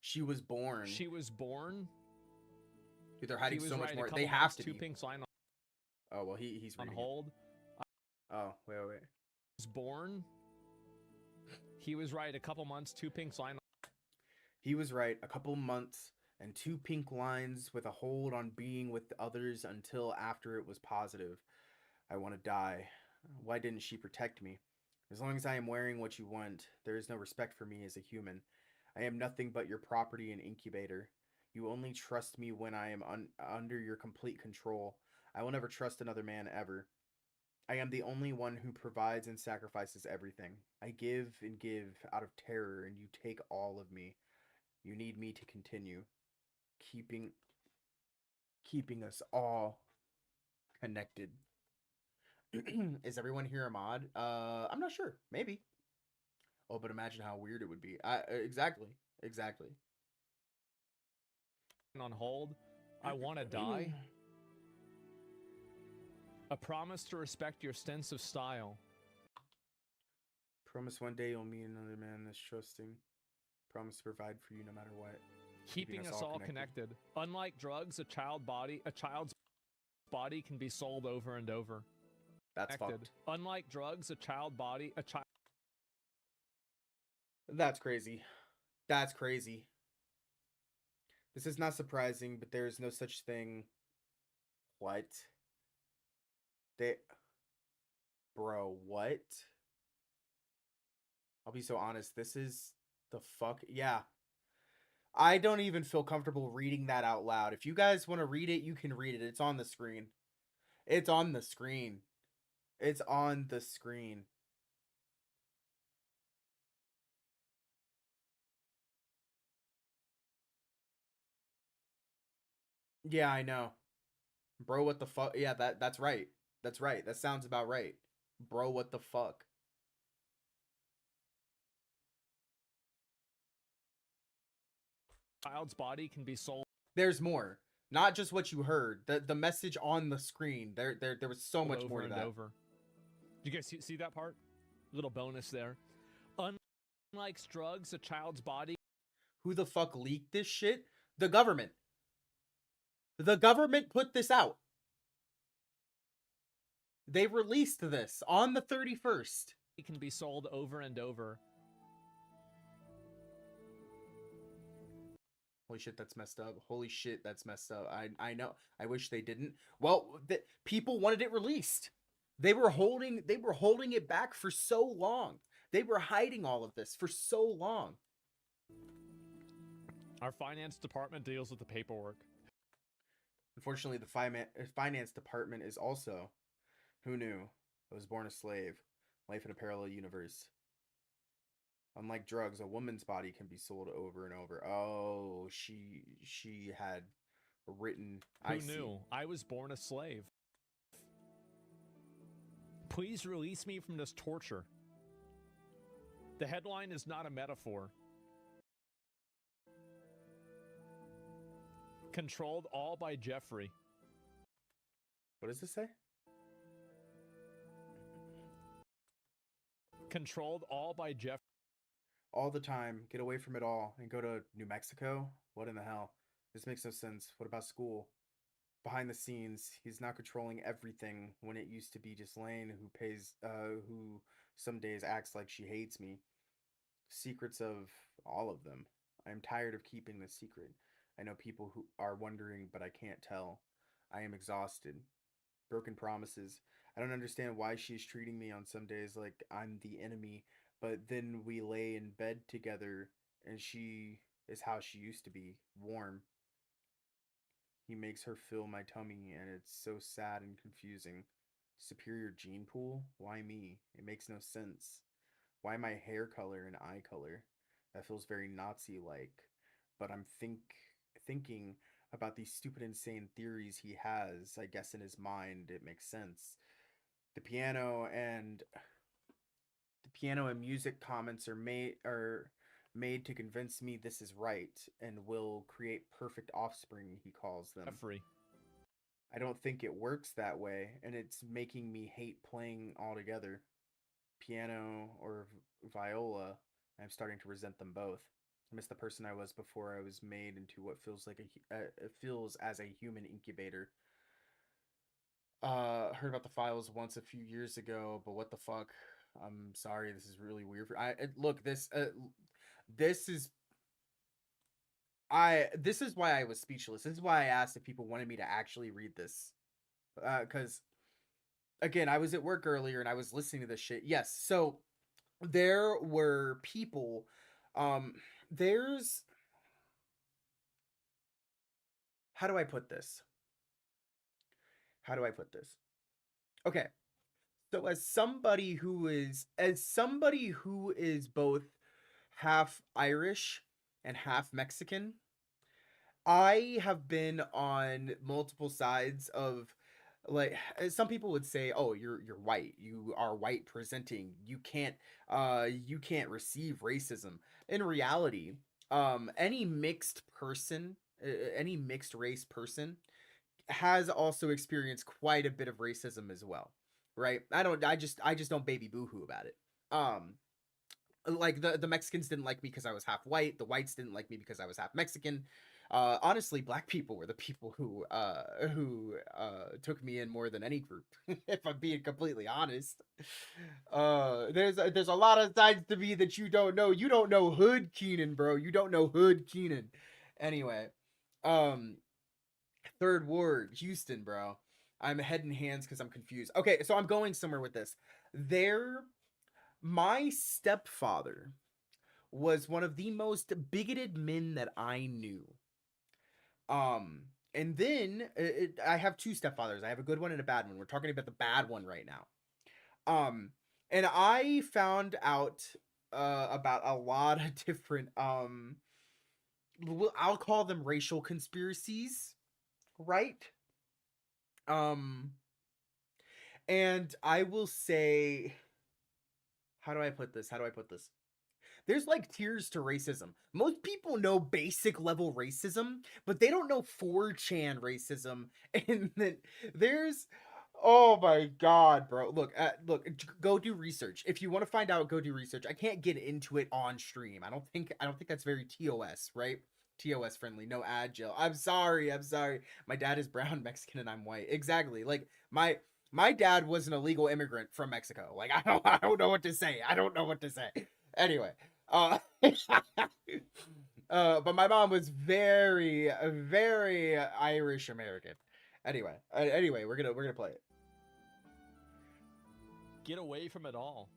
She was born. Dude, they're hiding so much more. They have to be. Pink line oh, well, he's on hold. Oh, wait. Was born. He was right. A couple months, 2 pinks line. He was right. A couple months and 2 pink lines with a hold on being with others until after it was positive. I want to die. Why didn't she protect me? As long as I am wearing what you want, there is no respect for me as a human. I am nothing but your property and incubator. You only trust me when I am under your complete control. I will never trust another man ever. I am the only one who provides and sacrifices everything. I give and give out of terror, and you take all of me. You need me to continue keeping keeping us all connected. Is everyone here a mod? I'm not sure. Maybe. Oh, but imagine how weird it would be. Exactly. Exactly. On hold. I want to die. A promise to respect your sense of style. Promise one day you'll meet another man that's trusting. Promise to provide for you no matter what. Keeping us all connected. Unlike drugs, a child's body can be sold over and over. That's fucked. Unlike drugs, a child. That's crazy. That's crazy. This is not surprising, but there is no such thing. What? Bro, what? I'll be so honest. This is the fuck. Yeah. I don't even feel comfortable reading that out loud. If you guys want to read it, you can read it. It's on the screen. It's on the screen. It's on the screen. Yeah, I know. Bro, what the fuck? Yeah, that's right. That's right. That sounds about right. Bro, what the fuck? Child's body can be sold. There's more. Not just what you heard. The message on the screen. There was so much more to that. Over. Do you guys see that part? Little bonus there. Unlike drugs, a child's body. Who the fuck leaked this shit? The government. The government put this out. They released this on the 31st. It can be sold over and over. Holy shit, that's messed up. Holy shit, that's messed up. I know. I wish they didn't. Well, people wanted it released. They were holding it back for so long. They were hiding all of this for so long. Our finance department deals with the paperwork. Unfortunately, the finance department is also, who knew? I was born a slave. Life in a parallel universe. Unlike drugs, a woman's body can be sold over and over. Oh, she had written. Who knew? I was born a slave. Please release me from this torture. The headline is not a metaphor. Controlled all by Jeffrey. What does this say? Controlled all by Jeffrey. All the time. Get away from it all and go to New Mexico? What in the hell? This makes no sense. What about school? Behind the scenes, he's now controlling everything when it used to be just Lane who some days acts like she hates me. Secrets of all of them. I'm tired of keeping the secret. I know people who are wondering, but I can't tell. I am exhausted. Broken promises. I don't understand why she's treating me on some days like I'm the enemy, but then we lay in bed together and she is how she used to be, warm. He makes her feel my tummy and it's so sad and confusing. Superior gene pool? Why me? It makes no sense. Why my hair color and eye color? That feels very Nazi-like. But I'm thinking about these stupid, insane theories he has. I guess in his mind, it makes sense. The piano and music comments are made to convince me this is right and will create perfect offspring, he calls them. Jeffrey. I don't think it works that way, and it's making me hate playing altogether. Piano or viola, I'm starting to resent them both. I miss the person I was before I was made into what feels like it feels as a human incubator. Heard about the files once a few years ago, but what the fuck? I'm sorry, this is really weird. Look, this is this is why I was speechless. This is why I asked if people wanted me to actually read this. Because again, I was at work earlier and I was listening to this shit. Yes, so there were people. There's how do I put this? How do I put this? Okay, so as somebody who is both half Irish and half Mexican, I have been on multiple sides of, like, some people would say, "Oh, you're white. You are white presenting. You can't receive racism." In reality, any mixed person, any mixed race person has also experienced quite a bit of racism as well, right? I just don't baby boohoo about it. Um like the Mexicans didn't like me because I was half white. The whites didn't like me because I was half Mexican. Honestly, black people were the people who took me in more than any group. If I'm being completely honest, there's a lot of sides to me that you don't know. You don't know Hood Keenan, bro. You don't know Hood Keenan. Anyway, um, third ward, Houston, bro. I'm head and hands because I'm confused. Okay, so I'm going somewhere with this. My stepfather was one of the most bigoted men that I knew. And then I have two stepfathers. I have a good one and a bad one. We're talking about the bad one right now. And I found out about a lot of different I'll call them racial conspiracies, right? And I will say, how do I put this? There's like tiers to racism. Most people know basic level racism, but they don't know 4chan racism. And then there's, oh my god, bro. Look, go do research. If you want to find out, go do research. I can't get into it on stream. I don't think that's very TOS, right? TOS friendly, no agile. I'm sorry. My dad is brown, Mexican, and I'm white. Exactly. Like my dad was an illegal immigrant from Mexico. Like I don't know what to say. Anyway, uh, but my mom was very, very Irish American. Anyway, we're gonna play it. Get away from it all.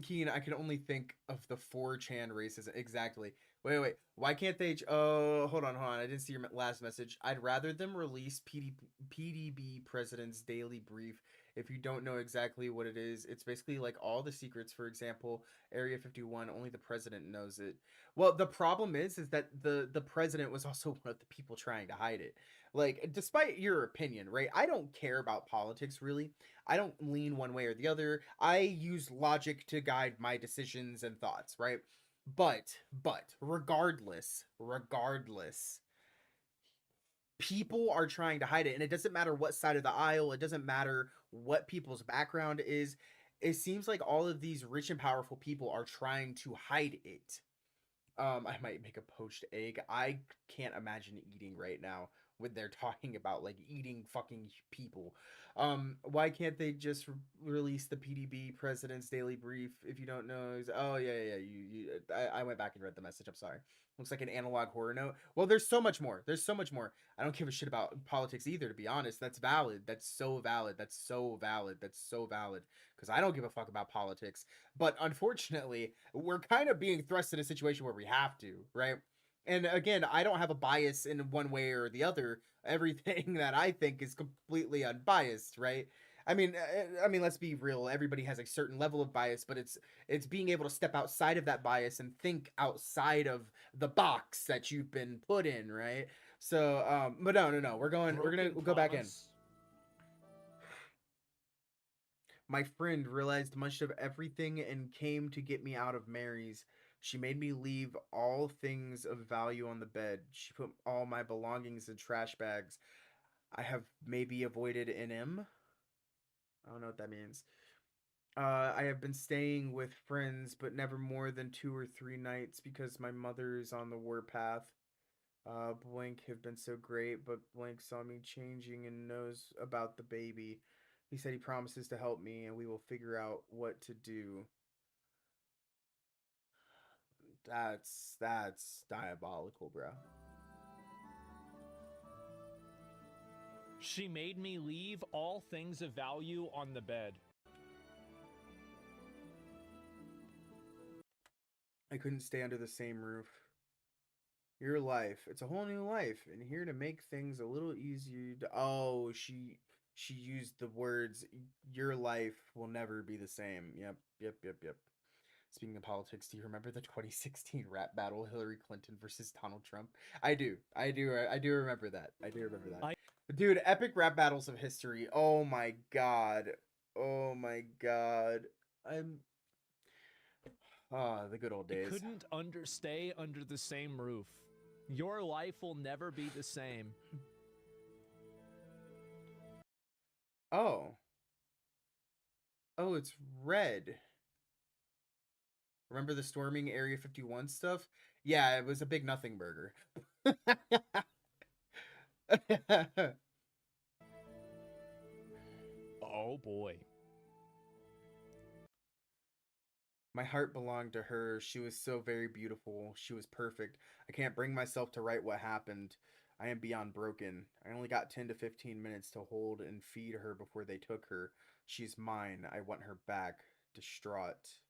Keen, I can only think of the 4chan racism. Exactly. Wait. Why can't they? Oh, hold on. I didn't see your last message. I'd rather them release PDB President's Daily Brief. If you don't know exactly what it is, it's basically like all the secrets. For example, Area 51. Only the president knows it. Well, the problem is that the president was also one of the people trying to hide it. Like, despite your opinion, right? I don't care about politics really. I don't lean one way or the other. I use logic to guide my decisions and thoughts, right? But regardless, people are trying to hide it, and it doesn't matter what side of the aisle, it doesn't matter what people's background is. It seems like all of these rich and powerful people are trying to hide it. I might make a poached egg. I can't imagine eating right now when they're talking about like eating fucking people. Why can't they just release the PDB President's Daily Brief? If you don't know, oh yeah. I went back and read the message. I'm sorry. Looks like an analog horror note. Well, there's so much more. I don't give a shit about politics either, to be honest. That's valid. That's so valid. Because I don't give a fuck about politics. But unfortunately, we're kind of being thrust in a situation where we have to, right? And again, I don't have a bias in one way or the other. Everything that I think is completely unbiased, right? Let's be real. Everybody has a certain level of bias, but it's being able to step outside of that bias and think outside of the box that you've been put in, right? So, but no. We're gonna go back in. My friend realized much of everything and came to get me out of Mary's. She made me leave all things of value on the bed. She put all my belongings in trash bags. I have maybe avoided NM. I don't know what that means. I have been staying with friends, but never more than 2 or 3 nights because my mother is on the warpath. Blank have been so great, but Blank saw me changing and knows about the baby. He said he promises to help me and we will figure out what to do. That's diabolical, bro. She made me leave all things of value on the bed. I couldn't stay under the same roof. Your life. It's a whole new life, and here to make things a little easier to... Oh, she used the words, your life will never be the same. Yep. Speaking of politics, do you remember the 2016 rap battle, Hillary Clinton versus Donald Trump? I do remember that. Dude, epic rap battles of history. Oh my god. The good old days. I couldn't stay under the same roof. Your life will never be the same. Oh, it's red. Remember the storming Area 51 stuff? Yeah, it was a big nothing burger. Oh boy. My heart belonged to her. She was so very beautiful. She was perfect. I can't bring myself to write what happened. I am beyond broken. I only got 10 to 15 minutes to hold and feed her before they took her. She's mine. I want her back. Distraught.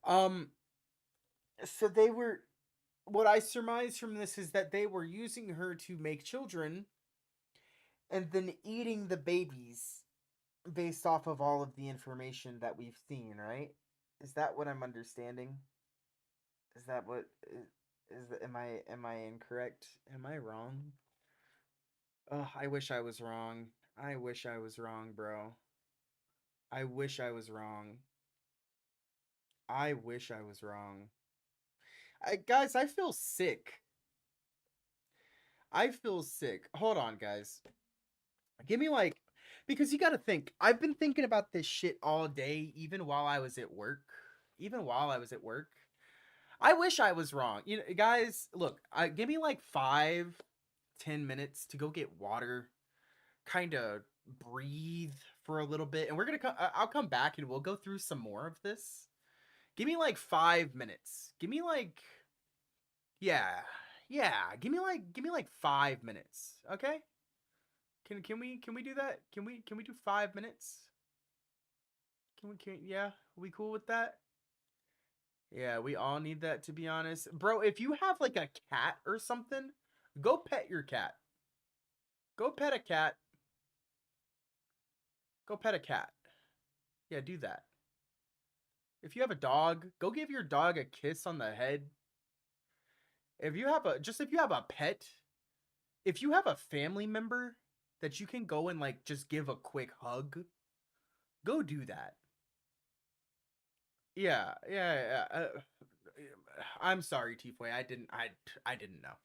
So they were... What I surmise from this is that they were using her to make children and then eating the babies based off of all of the information that we've seen, right? Is that what I'm understanding? Is that what am I incorrect? Am I wrong? Oh, I wish I was wrong. I wish I was wrong, bro. I wish I was wrong. I wish I was wrong. Guys, I feel sick. Hold on, guys. Give me because you got to think. I've been thinking about this shit all day, even while I was at work. I wish I was wrong. You know, guys, look, give me 5-10 minutes to go get water, kind of breathe for a little bit, and we're gonna I'll come back and we'll go through some more of this. Give me 5 minutes. Give me yeah. Give me 5 minutes. Okay. Can we do that? Can we do 5 minutes? Yeah, are we cool with that? Yeah, we all need that, to be honest. Bro, if you have a cat or something, go pet your cat. Go pet a cat. Yeah, do that. If you have a dog, go give your dog a kiss on the head. If you have a pet, if you have a family member that you can go and just give a quick hug, go do that. Yeah. I'm sorry, Tifoy. I didn't know.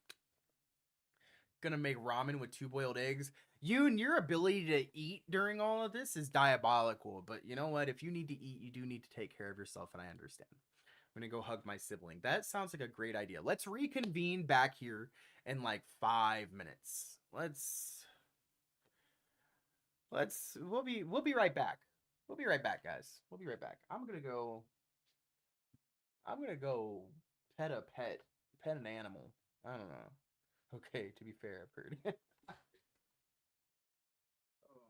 Gonna make ramen with 2 boiled eggs. You and your ability to eat during all of this is diabolical. But you know what? If you need to eat, you do need to take care of yourself, and I understand. I'm gonna go hug my sibling. That sounds like a great idea. Let's reconvene back here in 5 minutes. We'll be right back. We'll be right back, guys. We'll be right back. I'm gonna go pet an animal. I don't know. Okay, to be fair, I've heard. Oh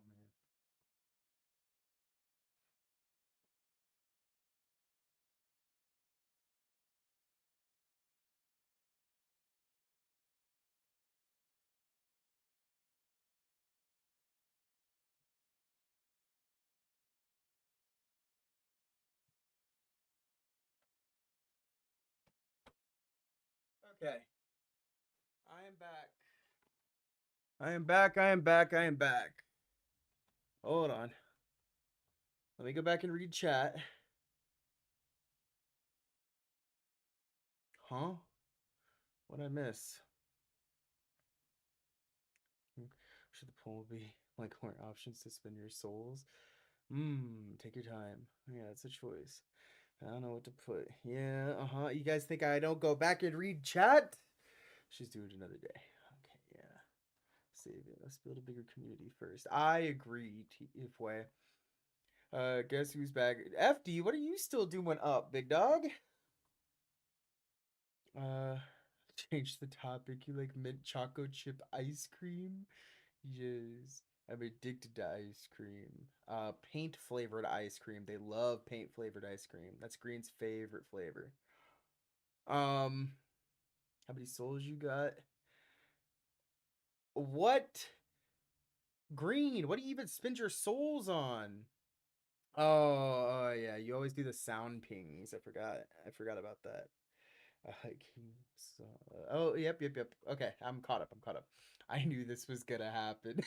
man. Okay. I am back. I am back. Hold on. Let me go back and read chat. Huh? What'd I miss? Should the poll be more options to spend your souls? Take your time. Yeah, it's a choice. I don't know what to put. Yeah, You guys think I don't go back and read chat? She's doing it another day. Okay, yeah. Save it. Let's build a bigger community first. I agree, Ifway. Guess who's back? FD, what are you still doing up, big dog? Uh, change the topic. You like mint choco chip ice cream? Yes. I'm addicted to ice cream. Paint flavored ice cream. They love paint flavored ice cream. That's Green's favorite flavor. How many souls you got? What? Green, what do you even spend your souls on? Oh, yeah, you always do the sound pings. I forgot about that. Oh, yep. Okay, I'm caught up. I knew this was gonna happen.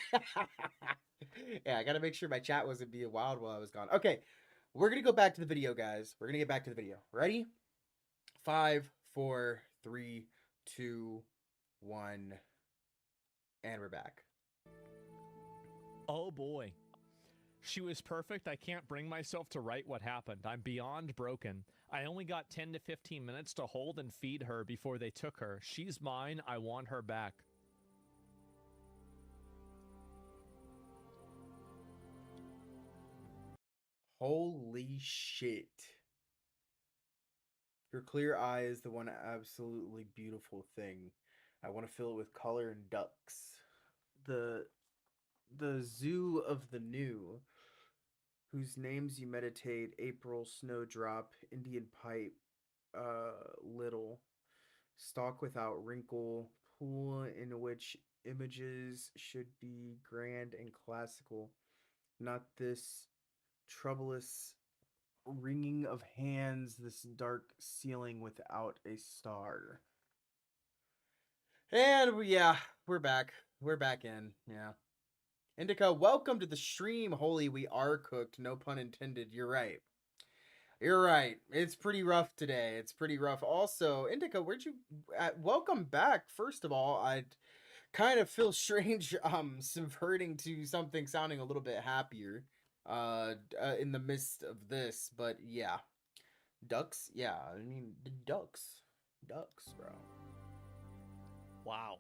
Yeah, I gotta make sure my chat wasn't being wild while I was gone. Okay, we're gonna go back to the video, guys. We're gonna get back to the video. Ready? 5, 4, 3, 2, 1, and we're back. Oh boy. She was perfect. I can't bring myself to write what happened. I'm beyond broken. I only got 10 to 15 minutes to hold and feed her before they took her. She's mine. I want her back. Holy shit. Your clear eye is the one absolutely beautiful thing. I want to fill it with color and ducks. The zoo of the new, whose names you meditate: April, Snowdrop, Indian Pipe, Little, Stalk Without Wrinkle, Pool in which images should be grand and classical, not this troublous wringing of hands, this dark ceiling without a star. And we're back. We're back in. Yeah. Indica, welcome to the stream. Holy, we are cooked. No pun intended. You're right. You're right. It's pretty rough today. It's pretty rough. Also, Indica, where'd you... welcome back. First of all, I kind of feel strange subverting to something sounding a little bit happier in the midst of this. But yeah. Ducks? Yeah, I mean, ducks. Ducks, bro. Wow.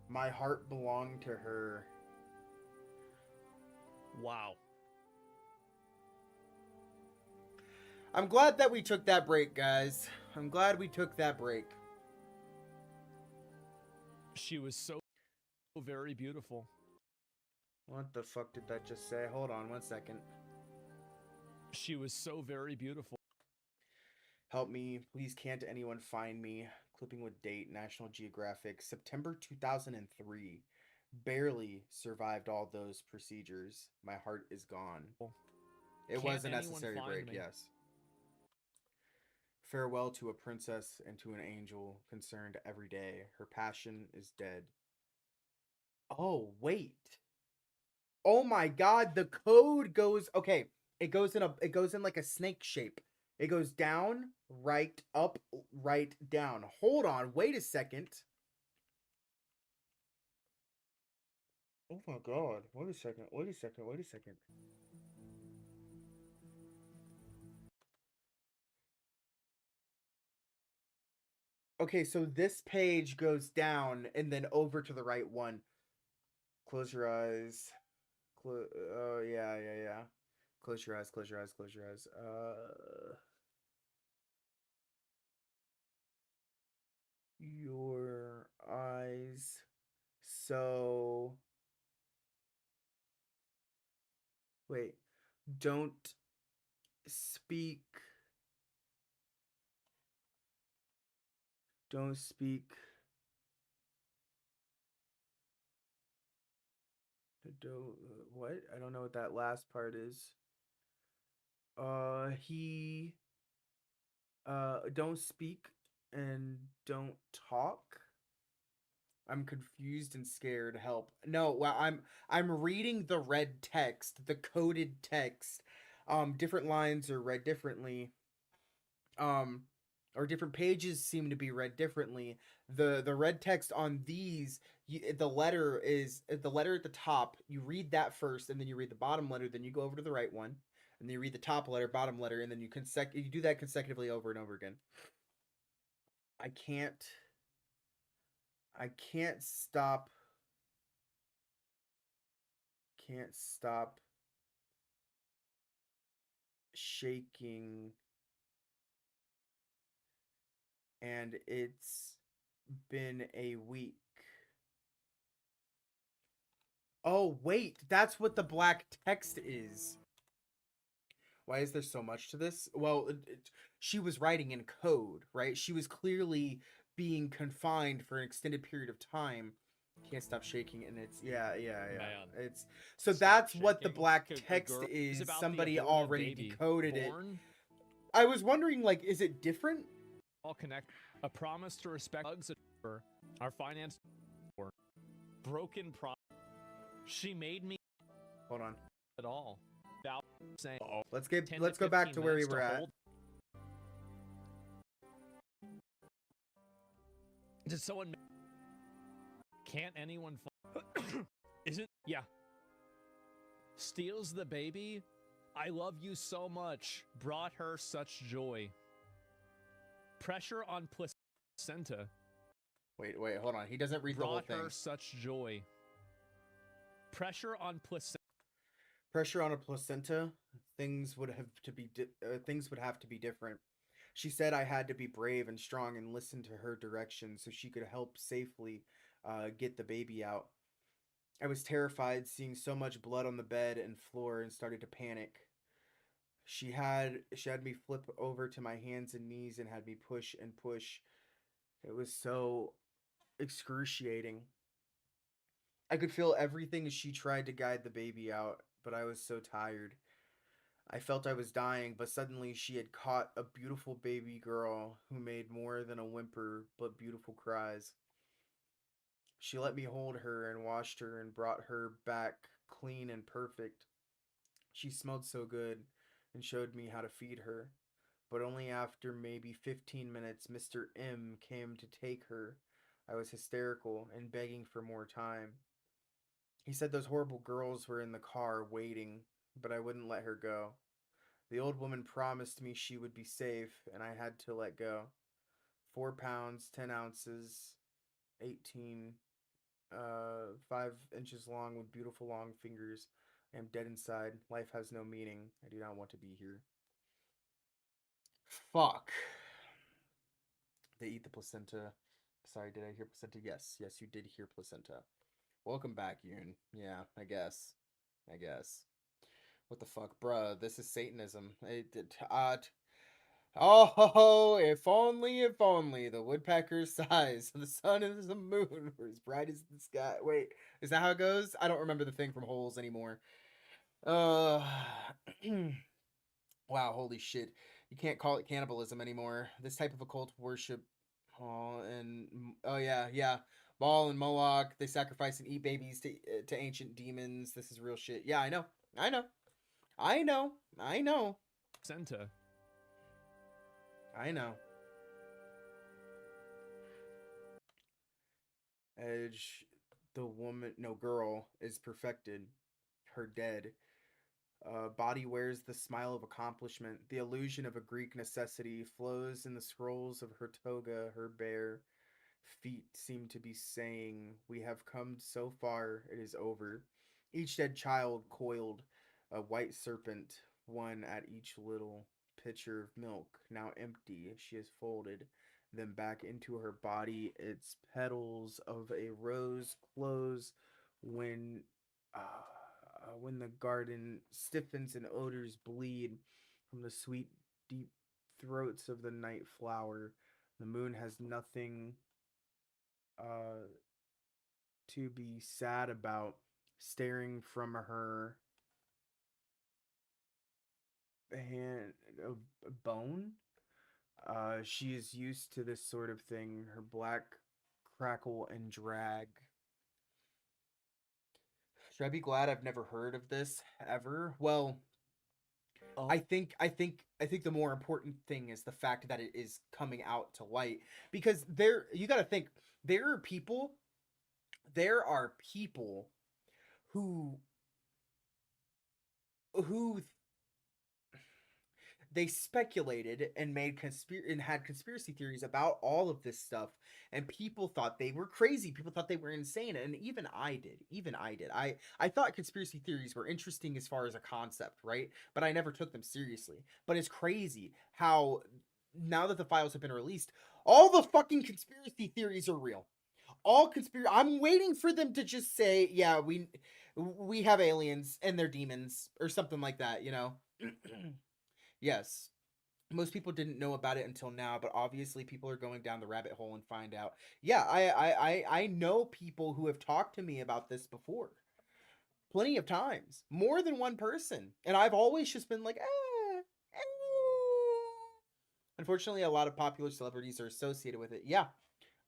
My heart belonged to her. Wow. I'm glad that we took that break, guys. I'm glad we took that break. She was so very beautiful. What the fuck did that just say? Hold on 1 second. She was so very beautiful. Help me. Please, can't anyone find me? Clipping with date, National Geographic, September 2003. Barely survived all those procedures. My heart is gone. It was a necessary break, yes. Farewell to a princess and to an angel, concerned every day. Her passion is dead. Oh, wait. Oh my god, the code goes... Okay, it goes in like a snake shape. It goes down, right, up, right, down. Hold on, wait a second. Oh my god, wait a second. Okay, so this page goes down and then over to the right one. Close your eyes. Oh, yeah. Close your eyes. Your eyes. So... Wait. Don't speak. Don't speak. What? I don't know what that last part is. He don't speak and don't talk. I'm confused and scared. Help. No, well, I'm reading the red text, the coded text. Different lines are read differently. Or different pages seem to be read differently. The red text on these, the letter at the top. You read that first, and then you read the bottom letter. Then you go over to the right one, and then you read the top letter, bottom letter, and then you do that consecutively over and over again. I can't stop. Can't stop shaking. and it's been a week. Oh, wait, that's what the black text is. Why is there so much to this? Well, she was writing in code, right? She was clearly being confined for an extended period of time. Can't stop shaking, and it's yeah. Man. It's so Stop that's what the shaking. black A text girl is. about the Somebody aborted already baby decoded born. it. I was wondering, like, is it different? All connect. A promise to respect our finance. Broken promise. She made me. Hold on. At all. Without saying. Let's go back to where we were at. Did someone? Can't anyone? Isn't? Yeah. Steals the baby. I love you so much. Brought her such joy. Pressure on placenta. Wait, hold on. He doesn't read the whole thing. Brought her such joy. Pressure on placenta. Pressure on a placenta. Things would have to be different. She said I had to be brave and strong and listen to her directions so she could help safely get the baby out. I was terrified seeing so much blood on the bed and floor and started to panic. She had me flip over to my hands and knees and had me push and push. It was so excruciating. I could feel everything as she tried to guide the baby out, but I was so tired. I felt I was dying, but suddenly she had caught a beautiful baby girl who made more than a whimper but beautiful cries. She let me hold her and washed her and brought her back clean and perfect. She smelled so good and showed me how to feed her. But only after maybe 15 minutes, Mr. M came to take her. I was hysterical and begging for more time. He said those horrible girls were in the car waiting, but I wouldn't let her go. The old woman promised me she would be safe, and I had to let go. 4 pounds, 10 ounces, 18, 5 inches long with beautiful long fingers. I am dead inside. Life has no meaning. I do not want to be here. Fuck. They eat the placenta. Sorry, did I hear placenta? Yes, you did hear placenta. Welcome back, Yoon. Yeah, I guess. What the fuck, bruh? This is Satanism. Oh, if only the woodpecker's size, the sun and the moon were as bright as the sky. Wait, is that how it goes? I don't remember the thing from Holes anymore. Wow, holy shit. You can't call it cannibalism anymore. This type of occult worship. Oh yeah. Baal and Moloch, they sacrifice and eat babies to ancient demons. This is real shit. Yeah, I know. Placenta. I know. Edge, girl is perfected. Her dead. Body wears the smile of accomplishment. The illusion of a Greek necessity flows in the scrolls of her toga. Her bare feet seem to be saying, "We have come so far, it is over." Each dead child coiled, a white serpent, one at each little pitcher of milk, now empty. She has folded them back into her body. Its petals of a rose close when when the garden stiffens and odors bleed from the sweet, deep throats of the night flower. The moon has nothing to be sad about, staring from her hand of bone. She is used to this sort of thing. Her black crackle and drag. Should I be glad I've never heard of this ever? Well, I think the more important thing is the fact that it is coming out to light, because you got to think there are people who they speculated and had conspiracy theories about all of this stuff, and people thought they were crazy. People thought they were insane, and even I did. I thought conspiracy theories were interesting as far as a concept, right? But I never took them seriously. But it's crazy how now that the files have been released, All the fucking conspiracy theories are real. I'm waiting for them to just say, yeah, we have aliens and they're demons or something like that, you know? Yes. Most people didn't know about it until now, but obviously people are going down the rabbit hole and find out. Yeah, I know people who have talked to me about this before. Plenty of times. More than one person. And I've always just been like, Unfortunately, a lot of popular celebrities are associated with it. Yeah,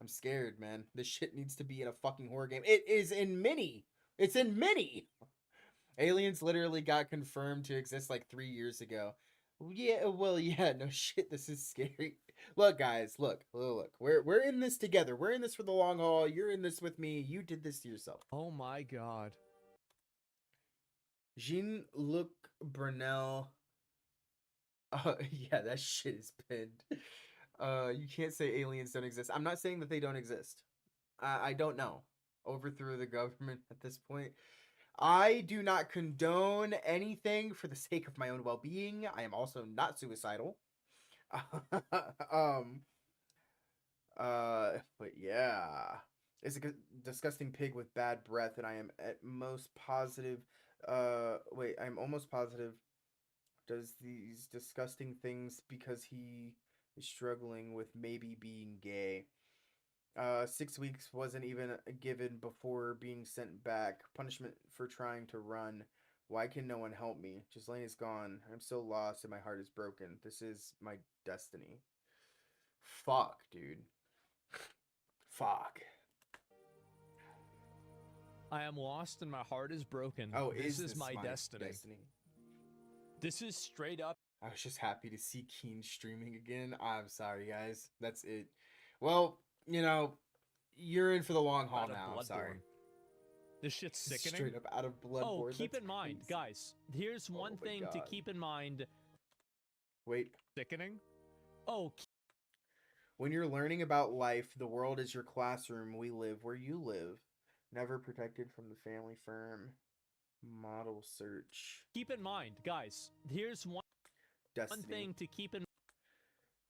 I'm scared, man. This shit needs to be in a fucking horror game. It is in many. It's in many. Aliens literally got confirmed to exist like 3 years ago. Yeah, well, yeah, no shit. This is scary. Look, guys, look. We're in this together. We're in this for the long haul. You're in this with me. You did this to yourself. Oh my god. Jean-Luc Brunel. Yeah, that shit is pinned. You can't say aliens don't exist. I'm not saying that they don't exist. I don't know. Overthrew the government at this point. I do not condone anything for the sake of my own well-being. I am also not suicidal. But yeah. It's a disgusting pig with bad breath, and I am at most positive. Wait, I'm almost positive does these disgusting things because he is struggling with maybe being gay. 6 weeks wasn't even given before being sent back. Punishment for trying to run. Why can no one help me? Ghislaine is gone. I'm so lost and my heart is broken. This is my destiny. Fuck, dude. Fuck. I am lost and my heart is broken. Oh, this is my destiny. This is straight up. I was just happy to see Keen streaming again. I'm sorry, guys. That's it. Well, you know, you're in for the long haul now. I'm sorry. This shit's sickening. Straight up out of Bloodborne. Oh, keep in mind, guys. Here's one thing to keep in mind. Wait. Sickening? Oh. When you're learning about life, the world is your classroom. We live where you live. Never protected from the family firm. Model search. Keep in mind, guys. Here's one thing to keep in.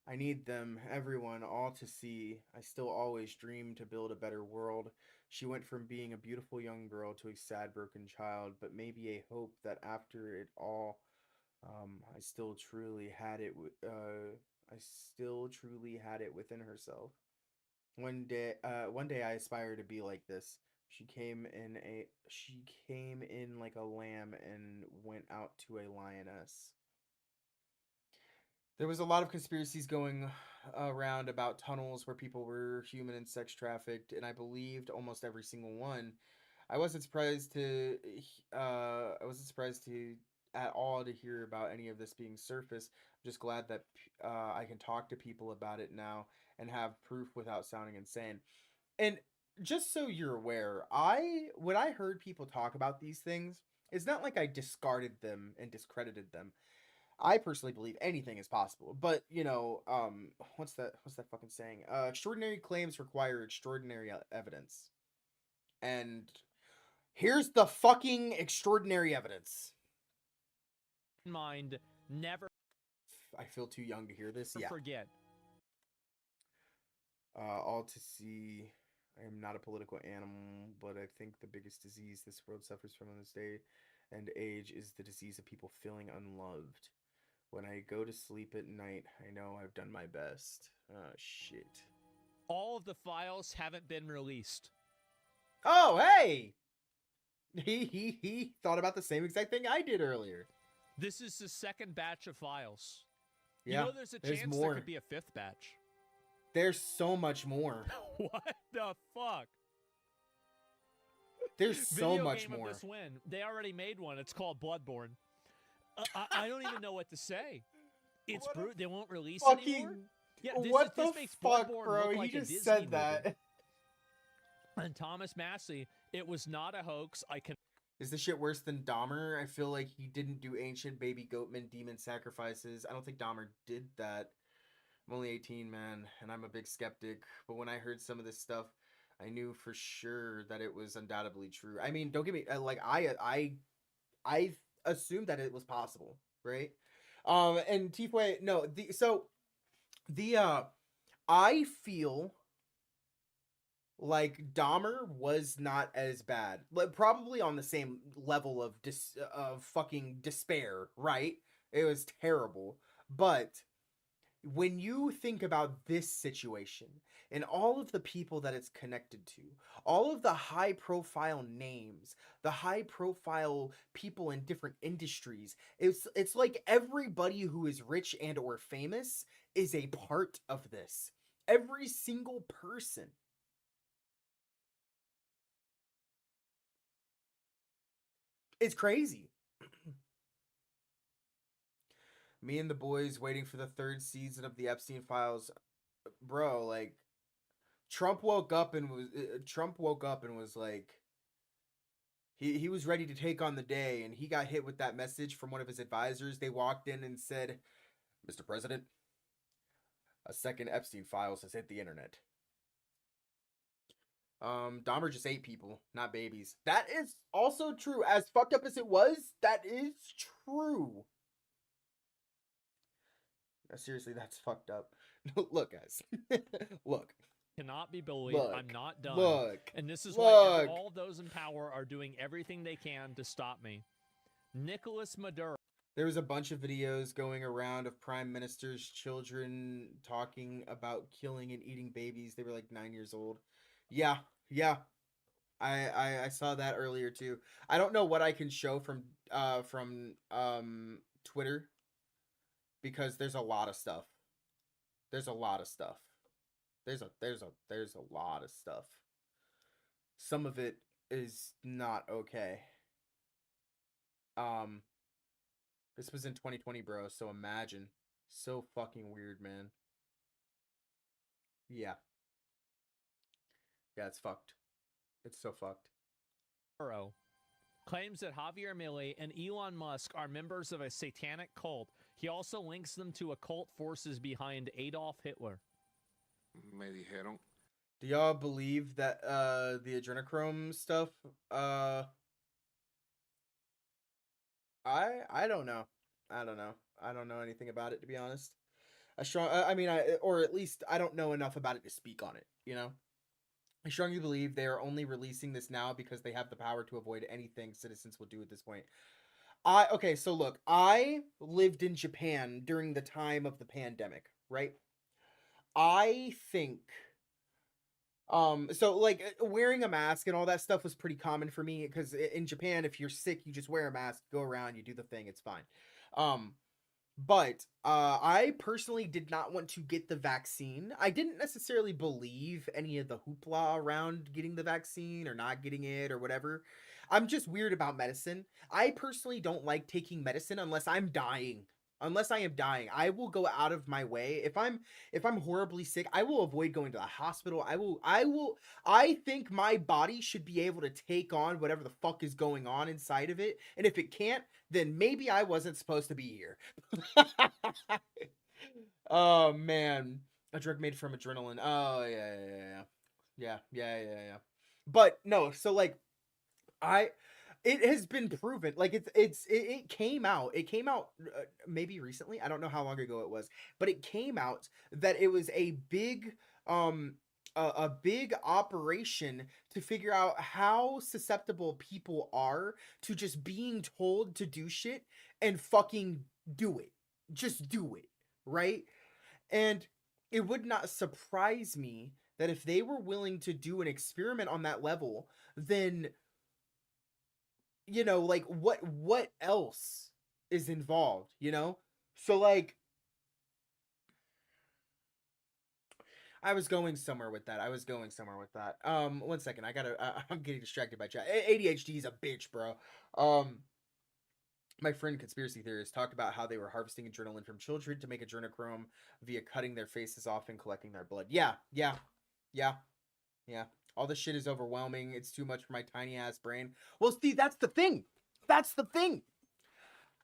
I need them, everyone, all to see. I still always dream to build a better world. She went from being a beautiful young girl to a sad, broken child, but maybe a hope that after it all, I still truly had it. I still truly had it within herself. One day I aspire to be like this. She came in like a lamb and went out to a lioness. There was a lot of conspiracies going around about tunnels where people were human and sex trafficked, and I believed almost every single one. I wasn't surprised to at all to hear about any of this being surfaced. I'm just glad that I can talk to people about it now and have proof without sounding insane. And just so you're aware, when I heard people talk about these things, it's not like I discarded them and discredited them. I personally believe anything is possible, but you know, what's that fucking saying? Extraordinary claims require extraordinary evidence. And here's the fucking extraordinary evidence. Mind, never. I feel too young to hear this. Yeah. Forget. All to see. I am not a political animal, but I think the biggest disease this world suffers from in this day and age is the disease of people feeling unloved. When I go to sleep at night, I know I've done my best. Oh, shit. All of the files haven't been released. Oh, hey! He thought about the same exact thing I did earlier. This is the second batch of files. Yeah, you know there's a chance there could be a fifth batch. There's so much more. What the fuck? There's so much more. Of this win. They already made one. It's called Bloodborne. I don't even know what to say. It's brutal. They won't release it anymore. Yeah, this makes fuck, Bloodborne bro? look like He just a Disney said that. movie. And Thomas Massey, it was not a hoax. Is this shit worse than Dahmer? I feel like he didn't do ancient baby goatman demon sacrifices. I don't think Dahmer did that. I'm only 18, man, and I'm a big skeptic. But when I heard some of this stuff, I knew for sure that it was undoubtedly true. I mean, don't get me like I assumed that it was possible, right? And Tifue, no, I feel like Dahmer was not as bad, but probably on the same level of fucking despair, right? It was terrible. But when you think about this situation and all of the people that it's connected to, all of the high profile names, the high profile people in different industries, it's like everybody who is rich and or famous is a part of this. Every single person. It's crazy. Me and the boys waiting for the 3rd season of the Epstein files. Bro, like Trump woke up and was like he was ready to take on the day, and he got hit with that message from one of his advisors. They walked in and said, "Mr. President, a second Epstein files has hit the internet." Dahmer just ate people, not babies. That is also true. As fucked up as it was, that is true. Seriously, that's fucked up. Look, guys. Look. Cannot be believed. Look, I'm not done. Look. And this is Look. why all those in power are doing everything they can to stop me. Nicolas Maduro. There was a bunch of videos going around of prime ministers' children talking about killing and eating babies. They were like 9 years old. Yeah. I saw that earlier too. I don't know what I can show from Twitter, because there's a lot of stuff. There's a lot of stuff. There's a lot of stuff. Some of it is not okay. This was in 2020, bro, so imagine. So fucking weird, man. Yeah. Yeah, it's fucked. It's so fucked. Claims that Javier Milei and Elon Musk are members of a satanic cult. He also links them to occult forces behind Adolf Hitler. Me dijeron. Do y'all believe that the adrenochrome stuff? I don't know. I don't know anything about it, to be honest. Or at least I don't know enough about it to speak on it, you know? I strongly believe they are only releasing this now because they have the power to avoid anything citizens will do at this point. Okay, so look, I lived in Japan during the time of the pandemic, right? I think so like wearing a mask and all that stuff was pretty common for me, because in Japan, if you're sick, you just wear a mask, go around, you do the thing, it's fine. But I personally did not want to get the vaccine. I didn't necessarily believe any of the hoopla around getting the vaccine or not getting it or whatever. I'm just weird about medicine. I personally don't like taking medicine unless I'm dying. Unless I am dying, I will go out of my way. If I'm horribly sick, I will avoid going to the hospital. I think my body should be able to take on whatever the fuck is going on inside of it. And if it can't, then maybe I wasn't supposed to be here. Oh man, a drug made from adrenaline. Oh yeah. But no, so like it has been proven, like it came out maybe recently, I don't know how long ago it was, but it came out that it was a big a big operation to figure out how susceptible people are to just being told to do shit and fucking do it. Just do it, right? And it would not surprise me that if they were willing to do an experiment on that level, then you know, like what else is involved, you know? So like I was going somewhere with that. One second. I'm getting distracted by chat. ADHD is a bitch, bro. My friend conspiracy theorist talked about how they were harvesting adrenaline from children to make adrenochrome via cutting their faces off and collecting their blood. Yeah. All this shit is overwhelming. It's too much for my tiny ass brain. Well, see, that's the thing.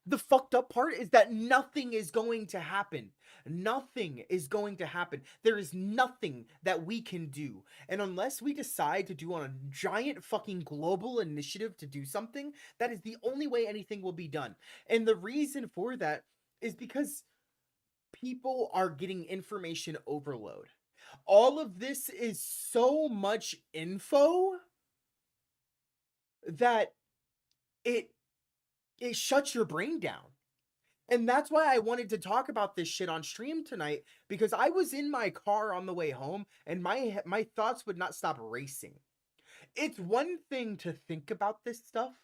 The fucked up part is that nothing is going to happen. Nothing is going to happen. There is nothing that we can do. And unless we decide to do on a giant fucking global initiative to do something, that is the only way anything will be done. And the reason for that is because people are getting information overload. all of this is so much info that it shuts your brain down. And that's why I wanted to talk about this shit on stream tonight, because I was in my car on the way home and my thoughts would not stop racing. It's one thing to think about this stuff.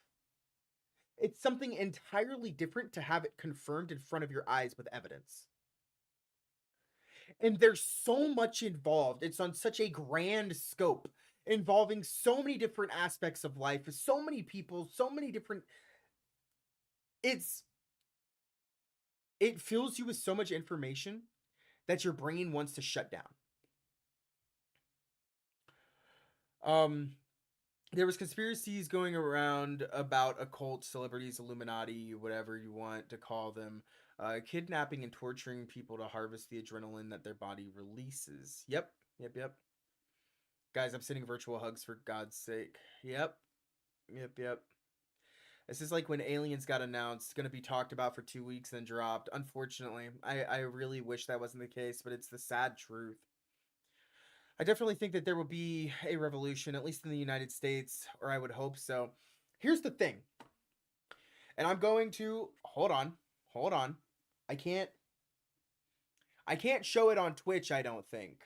It's something entirely different to have it confirmed in front of your eyes with evidence. And there's so much involved. It's on such a grand scope, involving so many different aspects of life, so many people, so many different... It fills you with so much information that your brain wants to shut down. There was conspiracies going around about occult celebrities, Illuminati, whatever you want to call them, kidnapping and torturing people to harvest the adrenaline that their body releases. Yep. Guys, I'm sending virtual hugs for God's sake. Yep. This is like when Aliens got announced, going to be talked about for 2 weeks, then dropped. Unfortunately, I really wish that wasn't the case, but it's the sad truth. I definitely think that there will be a revolution, at least in the United States, or I would hope so. Here's the thing. And I'm going to... Hold on. I can't show it on Twitch, I don't think.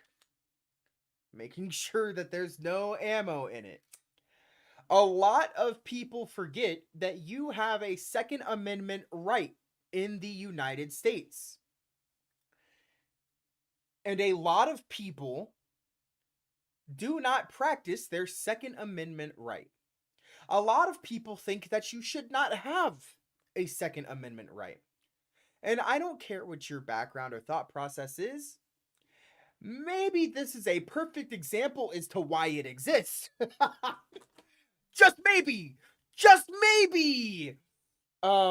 Making sure that there's no ammo in it. A lot of people forget that you have a Second Amendment right in the United States. And a lot of people do not practice their Second Amendment right. A lot of people think that you should not have a Second Amendment right. And I don't care what your background or thought process is. Maybe this is a perfect example as to why it exists. Just maybe. But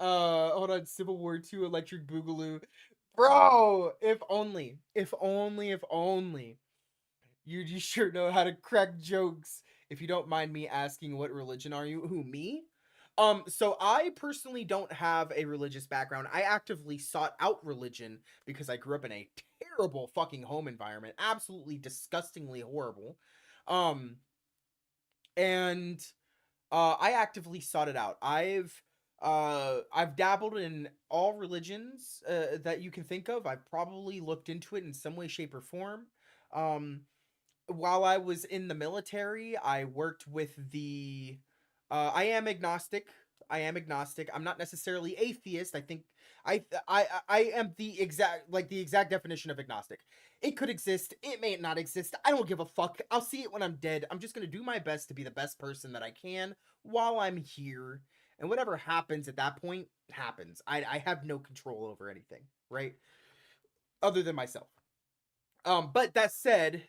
hold on, Civil War II, Electric Boogaloo. Bro, if only. You sure know how to crack jokes. If you don't mind me asking, what religion are you? Who, me? So I personally don't have a religious background. I actively sought out religion because I grew up in a terrible fucking home environment. Absolutely disgustingly horrible. And I actively sought it out. I've dabbled in all religions that you can think of. I've probably looked into it in some way, shape, or form. While I was in the military, I worked with the... I am agnostic. I'm not necessarily atheist. I think I am the exact definition of agnostic. It could exist. It may not exist. I don't give a fuck. I'll see it when I'm dead. I'm just going to do my best to be the best person that I can while I'm here. And whatever happens at that point, happens. I have no control over anything, right? Other than myself. But that said,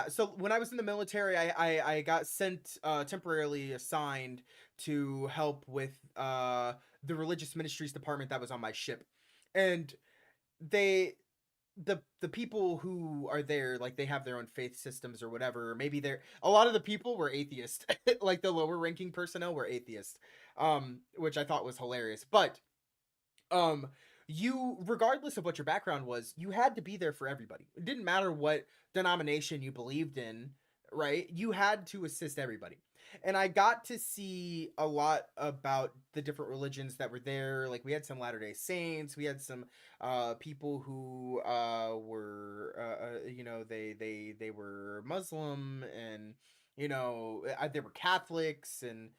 so when I was in the military, I got sent, temporarily assigned to help with the religious ministries department that was on my ship. And the people who are there, like, they have their own faith systems or whatever. Or maybe a lot of the people were atheist. Like, the lower ranking personnel were atheist, which I thought was hilarious. But you, regardless of what your background was, you had to be there for everybody. It didn't matter what denomination you believed in, right? You had to assist everybody. And I got to see a lot about the different religions that were there. Like, we had some Latter-day Saints, we had some people who were they were Muslim, and they were Catholics, and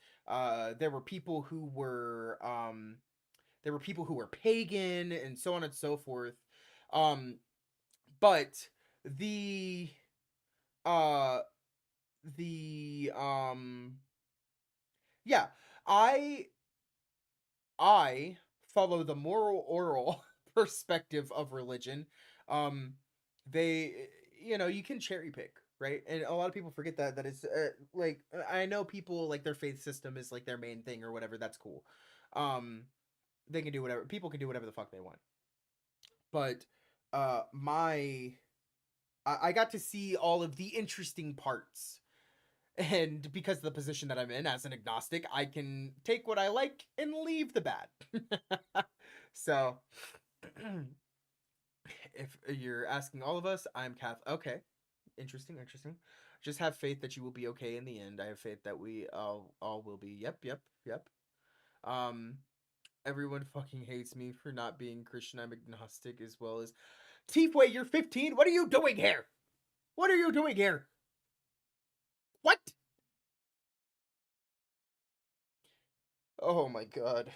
there were people who were pagan, and so on and so forth. But yeah, I follow the moral oral perspective of religion. You can cherry pick, right? And a lot of people forget that it's like, I know people, like, their faith system is like their main thing or whatever. That's cool. They can do whatever. People can do whatever the fuck they want. But I got to see all of the interesting parts. And because of the position that I'm in as an agnostic, I can take what I like and leave the bad. So, if you're asking all of us, I'm Catholic. Okay, interesting. Just have faith that you will be okay in the end. I have faith that we all will be. Yep. Um, everyone fucking hates me for not being Christian. I'm agnostic as well as Tiefway. You're 15. What are you doing here? What are you doing here? What? Oh my god.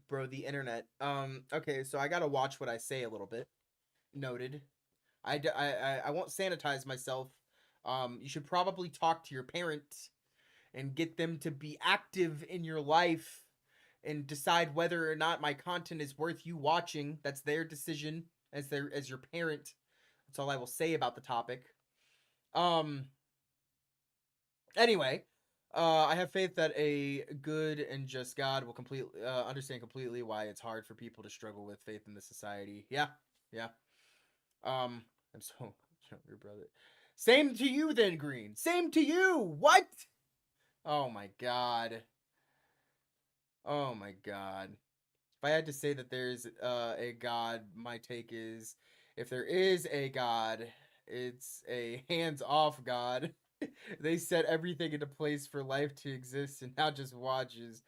Bro, the internet. Okay, so I gotta watch what I say a little bit. Noted. I won't sanitize myself. You should probably talk to your parents and get them to be active in your life and decide whether or not my content is worth you watching. That's their decision as your parent. That's all I will say about the topic. Anyway, I have faith that a good and just God will understand completely why it's hard for people to struggle with faith in this society. Yeah. I'm so your brother. Same to you then, Green. Same to you. What? Oh my god. If I had to say that there's a God, my take is if there is a God, it's a hands-off God. They set everything into place for life to exist and now just watches.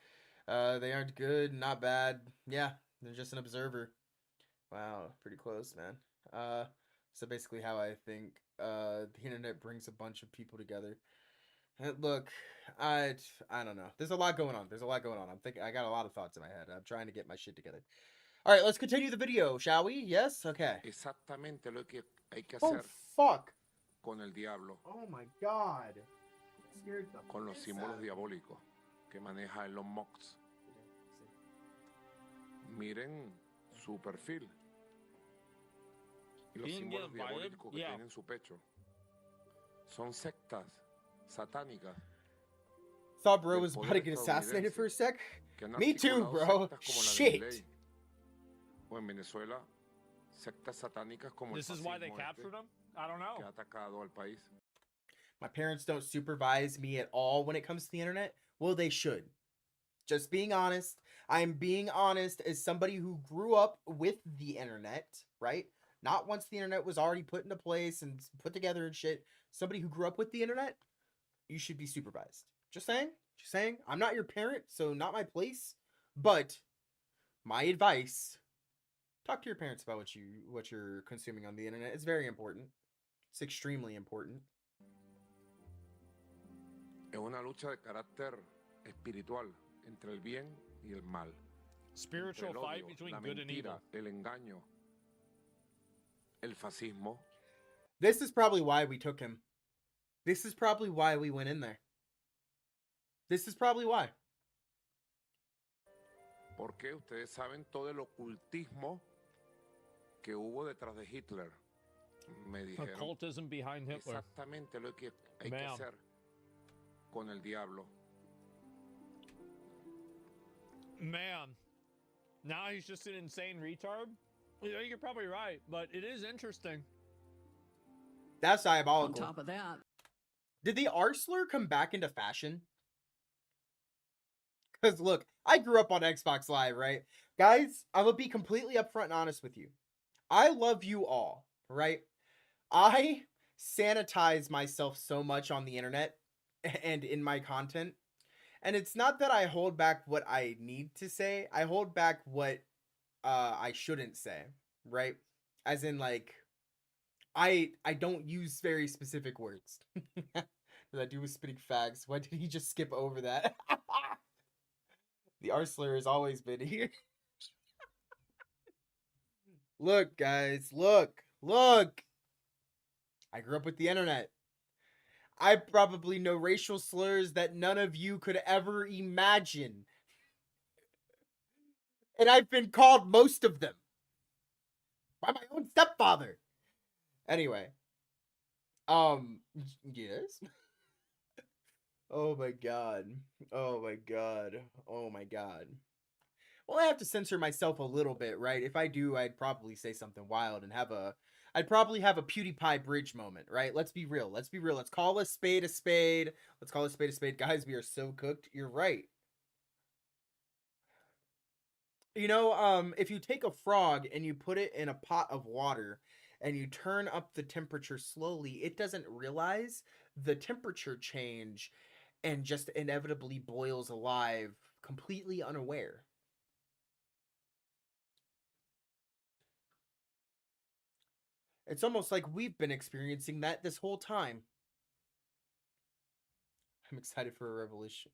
They aren't good, not bad. Yeah, they're just an observer. Wow, pretty close, man. So basically how I think the internet brings a bunch of people together. Look, I don't know. There's a lot going on. I got a lot of thoughts in my head. I'm trying to get my shit together. All right, let's continue the video, shall we? Yes? Okay. Exactamente lo que hay que Oh, hacer fuck. con el diablo. Oh my god. Con los símbolos diabólicos que maneja Elon Musk. Miren su perfil. Y los símbolos diabólicos que tiene en su pecho. Son sectas satánicas. Thought bro was about to get assassinated for a sec. Me too, bro. Shit. O en Venezuela, sectas satánicas como this is why they captured him? I don't know. Que ha atacado al país. My parents don't supervise me at all when it comes to the internet. Well, they should. Just being honest. I'm being honest as somebody who grew up with the internet, right? Not once the internet was already put into place and put together and shit. Somebody who grew up with the internet, you should be supervised. Just saying. I'm not your parent, so not my place. But my advice, talk to your parents about what you're consuming on the internet. It's very important. It's extremely important. Es una lucha de carácter espiritual entre el bien y el mal. Spiritual fight between good and evil. El engaño, el fascismo. This is probably why we took him. This is probably why we went in there. This is probably why. Porque ustedes saben todo el ocultismo que hubo detrás de Hitler. Me dijeron. Occultism behind Hitler. Exactamente lo que hay que hacer con el diablo. Man, now he's just an insane retard. You're probably right, but it is interesting. That's diabolical. On top of that, did the R slur come back into fashion? Because look, I grew up on Xbox Live, right? Guys, I'm going to be completely upfront and honest with you. I love you all, right? I sanitize myself so much on the internet and in my content. And it's not that I hold back what I need to say. I hold back what I shouldn't say, right? As in, like, I don't use very specific words. That dude was spitting facts. Why did he just skip over that? The R slur has always been here. Look, guys. Look. I grew up with the internet. I probably know racial slurs that none of you could ever imagine. And I've been called most of them. By my own stepfather. Anyway. Yes? Oh my god. Well, I have to censor myself a little bit, right? If I do, I'd probably say something wild and have a I'd probably have a PewDiePie bridge moment, right? Let's be real. Let's be real. Let's call a spade a spade. Let's call a spade a spade. Guys, we are so cooked. You're right. You know, if you take a frog and you put it in a pot of water and you turn up the temperature slowly, it doesn't realize the temperature change and just inevitably boils alive, completely unaware. It's almost like we've been experiencing that this whole time. I'm excited for a revelation.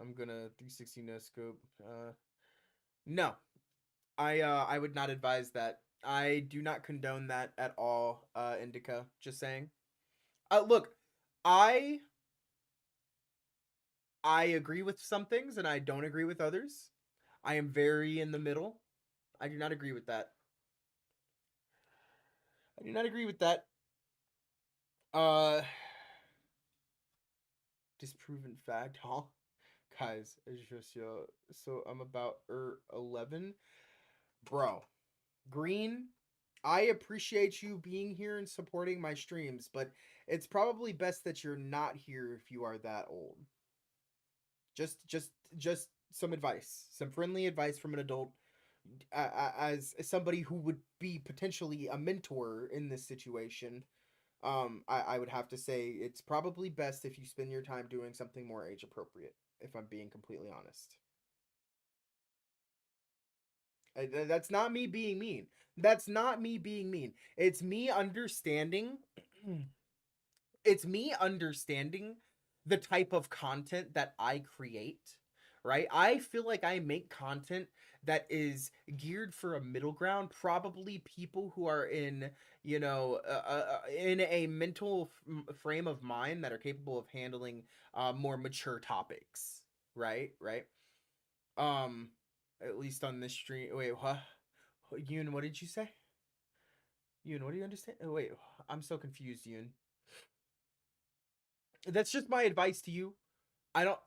I'm gonna 360 no scope. No, I would not advise that. I do not condone that at all, Indica. Just saying. Look, I agree with some things and I don't agree with others. I am very in the middle. I do not agree with that. I do not agree with that. Disproven fact, huh? Guys, so I'm about 11. Bro, Green, I appreciate you being here and supporting my streams, but it's probably best that you're not here if you are that old. Just some advice, some friendly advice from an adult, as somebody who would be potentially a mentor in this situation. I would have to say it's probably best if you spend your time doing something more age appropriate, if I'm being completely honest. That's not me being mean. That's not me being mean. It's me understanding. It's me understanding the type of content that I create, right? I feel like I make content that is geared for a middle ground, probably people who are in, you know, in a mental frame of mind that are capable of handling more mature topics, right? Right. At least on this stream. Wait, what? Yoon, what did you say? Yoon, what do you understand? Oh, wait, I'm so confused, Yoon. That's just my advice to you. I don't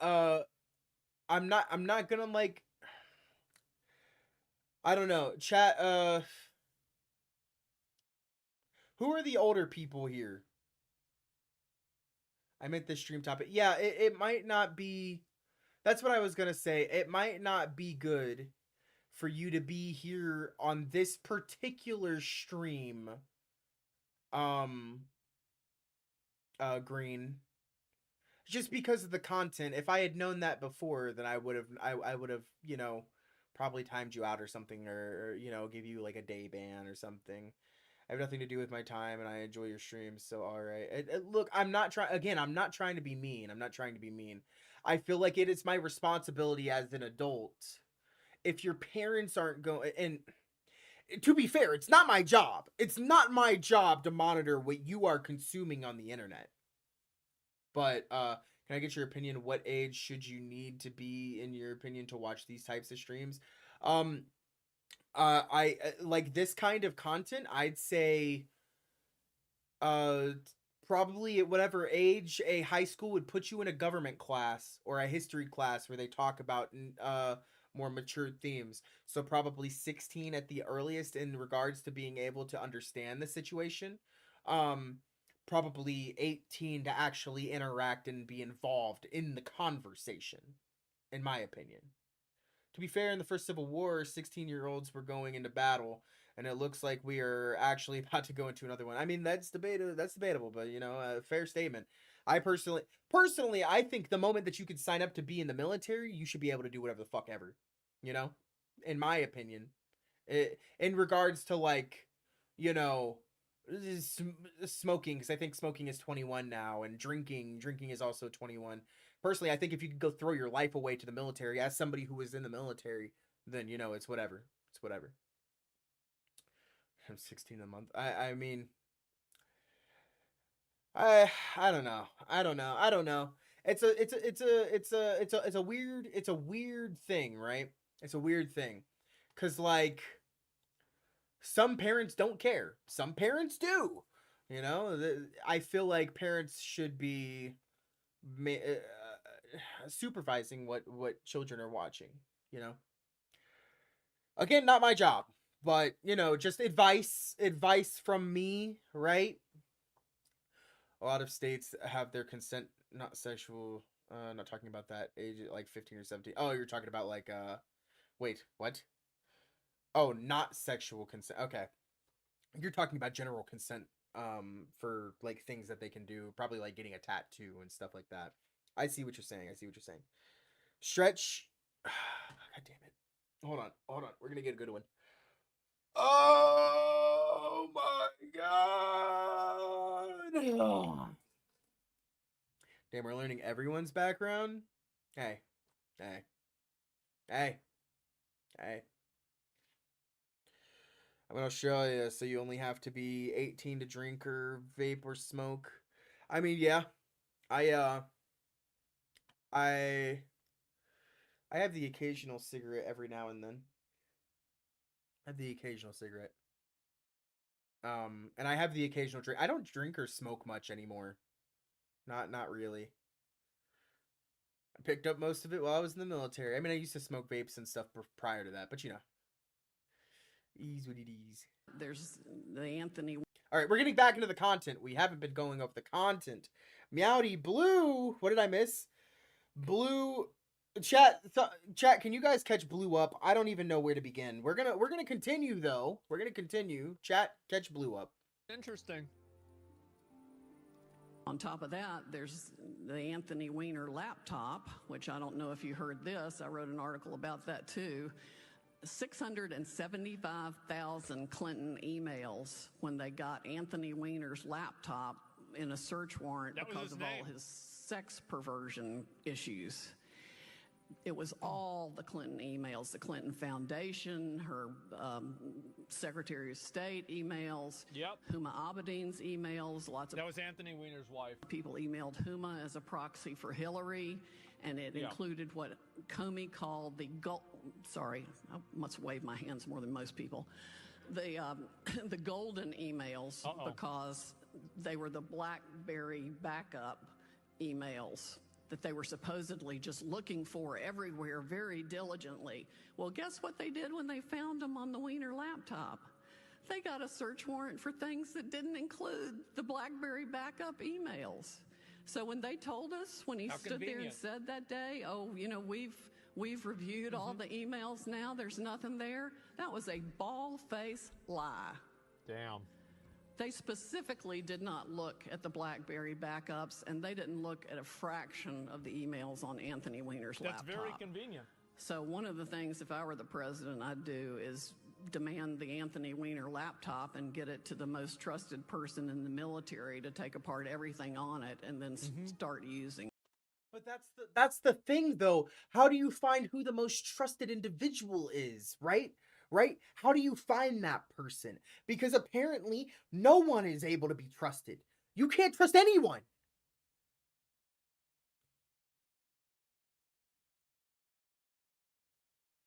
I'm not gonna like, I don't know, chat. Who are the older people here? I meant this stream topic. Yeah, it might not be, that's what I was gonna say. It might not be good for you to be here on this particular stream, Green, just because of the content. If I had known that before, then I would have, you know, probably timed you out or something, or you know, give you like a day ban or something. I have nothing to do with my time, and I enjoy your streams. So all right, look, I'm not trying. Again, I'm not trying to be mean. I'm not trying to be mean. I feel like it is my responsibility as an adult. If your parents aren't going, and to be fair, it's not my job. It's not my job to monitor what you are consuming on the internet. But can I get your opinion? What age should you need to be, in your opinion, to watch these types of streams? I like this kind of content. I'd say probably at whatever age a high school would put you in a government class or a history class where they talk about more mature themes. So probably 16 at the earliest in regards to being able to understand the situation. Probably 18 to actually interact and be involved in the conversation, in my opinion. To be fair, in the first Civil War, 16-year-olds were going into battle, and it looks like we are actually about to go into another one. I mean, that's debatable, but you know, a fair statement. I personally, I think the moment that you could sign up to be in the military, you should be able to do whatever the fuck ever. You know, in my opinion, in regards to like, you know, smoking, because I think smoking is 21 now, and drinking is also 21. Personally, I think if you could go throw your life away to the military as somebody who was in the military, then you know it's whatever. It's whatever. I'm 16 a month. I mean, I don't know. I don't know. It's a weird thing, right? It's a weird thing, cause like some parents don't care. Some parents do. You know, I feel like parents should be supervising what children are watching. You know. Again, not my job. But, you know, just advice from me, right? A lot of states have their consent, not sexual, not talking about that age at like 15 or 17. Oh, you're talking about like, wait, what? Oh, not sexual consent. Okay. You're talking about general consent, for like things that they can do, probably like getting a tattoo and stuff like that. I see what you're saying. Stretch. God damn it. Hold on. We're gonna get a good one. Oh my god. Damn, we're learning everyone's background. Hey. I'm in Australia, so you only have to be 18 to drink or vape or smoke. I mean, yeah. I have the occasional cigarette every now and then. And I have the occasional drink. I don't drink or smoke much anymore. Not really. I picked up most of it while I was in the military. I mean, I used to smoke vapes and stuff prior to that, but you know. Ease what it is. There's the Anthony. All right, we're getting back into the content. We haven't been going over the content. Meowdy Blue. What did I miss? Blue. Chat, can you guys catch Blue up? I don't even know where to begin. We're gonna continue though. Chat, catch Blue up. Interesting. On top of that, there's the Anthony Weiner laptop, which I don't know if you heard this. I wrote an article about that too. 675,000 Clinton emails when they got Anthony Weiner's laptop in a search warrant because of all his sex perversion issues. It was all the Clinton emails, the Clinton Foundation, her Secretary of State emails, Huma Abedin's emails, That was Anthony Weiner's wife. People emailed Huma as a proxy for Hillary, and it included what Comey called the sorry, I must wave my hands more than most people. The golden emails, because they were the BlackBerry backup emails that they were supposedly just looking for everywhere very diligently. Well, guess what they did when they found them on the Weiner laptop? They got a search warrant for things that didn't include the BlackBerry backup emails. So when they told us, when he stood there and said that day, oh, you know, we've reviewed all the emails now, there's nothing there, that was a bald-faced lie. Damn. They specifically did not look at the BlackBerry backups, and they didn't look at a fraction of the emails on Anthony Weiner's laptop. That's very convenient. So one of the things, if I were the president, I'd do is demand the Anthony Weiner laptop and get it to the most trusted person in the military to take apart everything on it and then start using. But that's the thing, though. How do you find who the most trusted individual is, right? How do you find that person? Because apparently no one is able to be trusted. You can't trust anyone.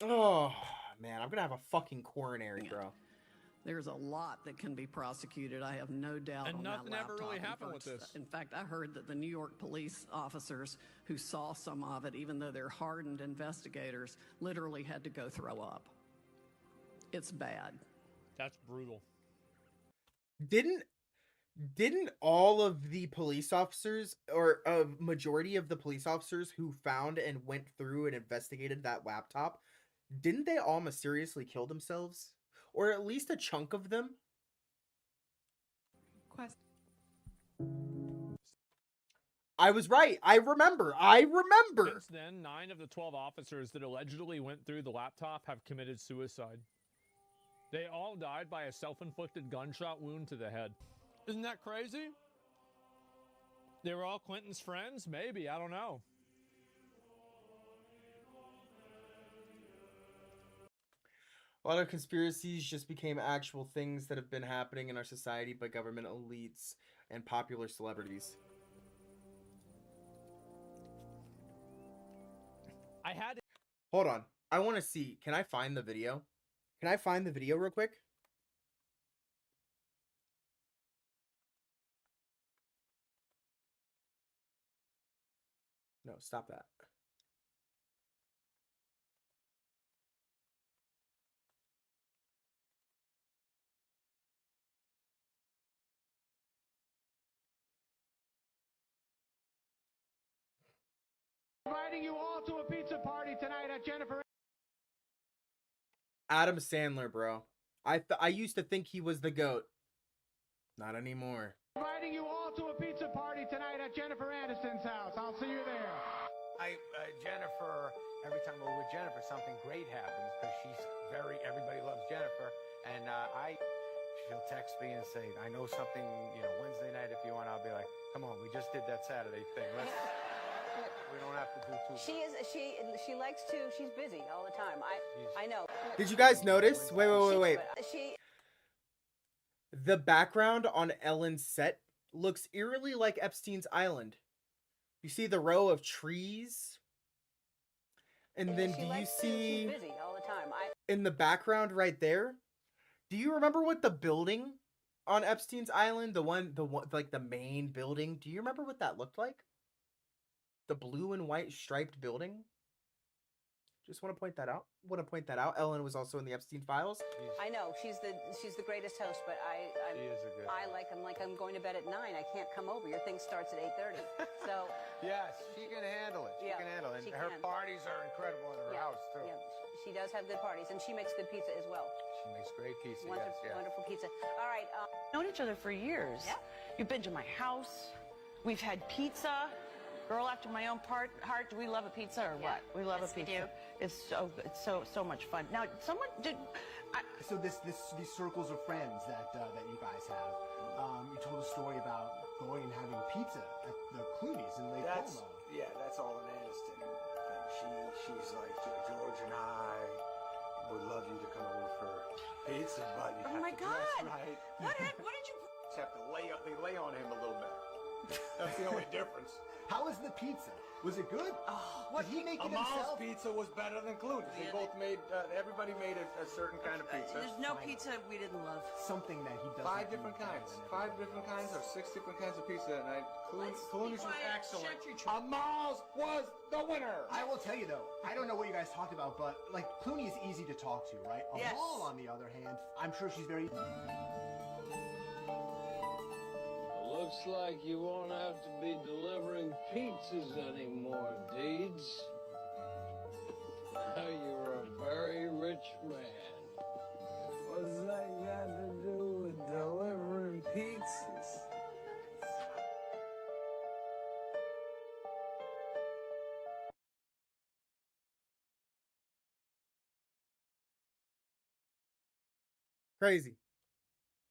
Oh, man, I'm gonna have a fucking coronary, bro. There's a lot that can be prosecuted. I have no doubt on that laptop. And nothing ever really happened with this. In fact, I heard that the New York police officers who saw some of it, even though they're hardened investigators, literally had to go throw up. It's bad. That's brutal. Didn't all of the police officers, or a majority of the police officers who found and went through and investigated that laptop, didn't they all mysteriously kill themselves? Or at least a chunk of them? I was right. I remember. Since then, 9 of the 12 officers that allegedly went through the laptop have committed suicide. They all died by a self-inflicted gunshot wound to the head. Isn't that crazy? They were all Clinton's friends? Maybe. I don't know. A lot of conspiracies just became actual things that have been happening in our society by government elites and popular celebrities. Hold on. I want to see. Can I find the video? Can I find the video real quick? No, stop that. Inviting you all to a pizza party tonight at Jennifer. Adam Sandler, bro. I used to think he was the GOAT. Not anymore. Inviting you all to a pizza party tonight at Jennifer Aniston's house. I'll see you there. Jennifer, every time we're with Jennifer, something great happens because everybody loves Jennifer. And she'll text me and say, I know something, Wednesday night if you want. I'll be like, come on, we just did that Saturday thing. We don't have to do too much. She likes to, she's busy all the time. I know. Did you guys notice? Wait. The background on Ellen's set looks eerily like Epstein's Island. You see the row of trees? And then do you see she's busy all the time. in the background right there? Do you remember what the building on Epstein's Island, the one like the main building, do you remember what that looked like? The blue and white striped building? Just want to point that out. Ellen was also in the Epstein files. I know she's the greatest host, but She is a good I'm going to bed at 9. I can't come over. Your thing starts at 8:30. So yes, she can handle it. She can handle it. And her parties are incredible in her house too. Yeah, she does have good parties, and she makes good pizza as well. She makes great pizza. Wonderful pizza. All right. Known each other for years. Yeah. You've been to my house. We've had pizza. Girl after my own heart. Do we love a pizza or what? We love a pizza. It's so good. So much fun. Now, someone did. So these circles of friends that you guys have. You told a story about going and having pizza at the Clooney's in Lake Como. Yeah, that's all an Aniston thing. She's like, George and I would love you to come over for pizza, but you have to dress right. What did you? Just have to they lay on him a little bit. That's the only difference. How was the pizza? Was it good? Did he make it Amal's himself? pizza was better than Clooney's. They both made, everybody made a certain kind of pizza. There's no pizza we didn't love. Something that he doesn't. 5 different kinds. 5 different kinds or 6 different kinds of pizza. And Clooney's was excellent. Amal's was the winner. I will tell you though, I don't know what you guys talked about, but like Clooney is easy to talk to, right? Yes. Amal, on the other hand, I'm sure she's very. Looks like you won't have to be delivering pizzas anymore, Deeds. Now you're a very rich man. What's that got to do with delivering pizzas? Crazy.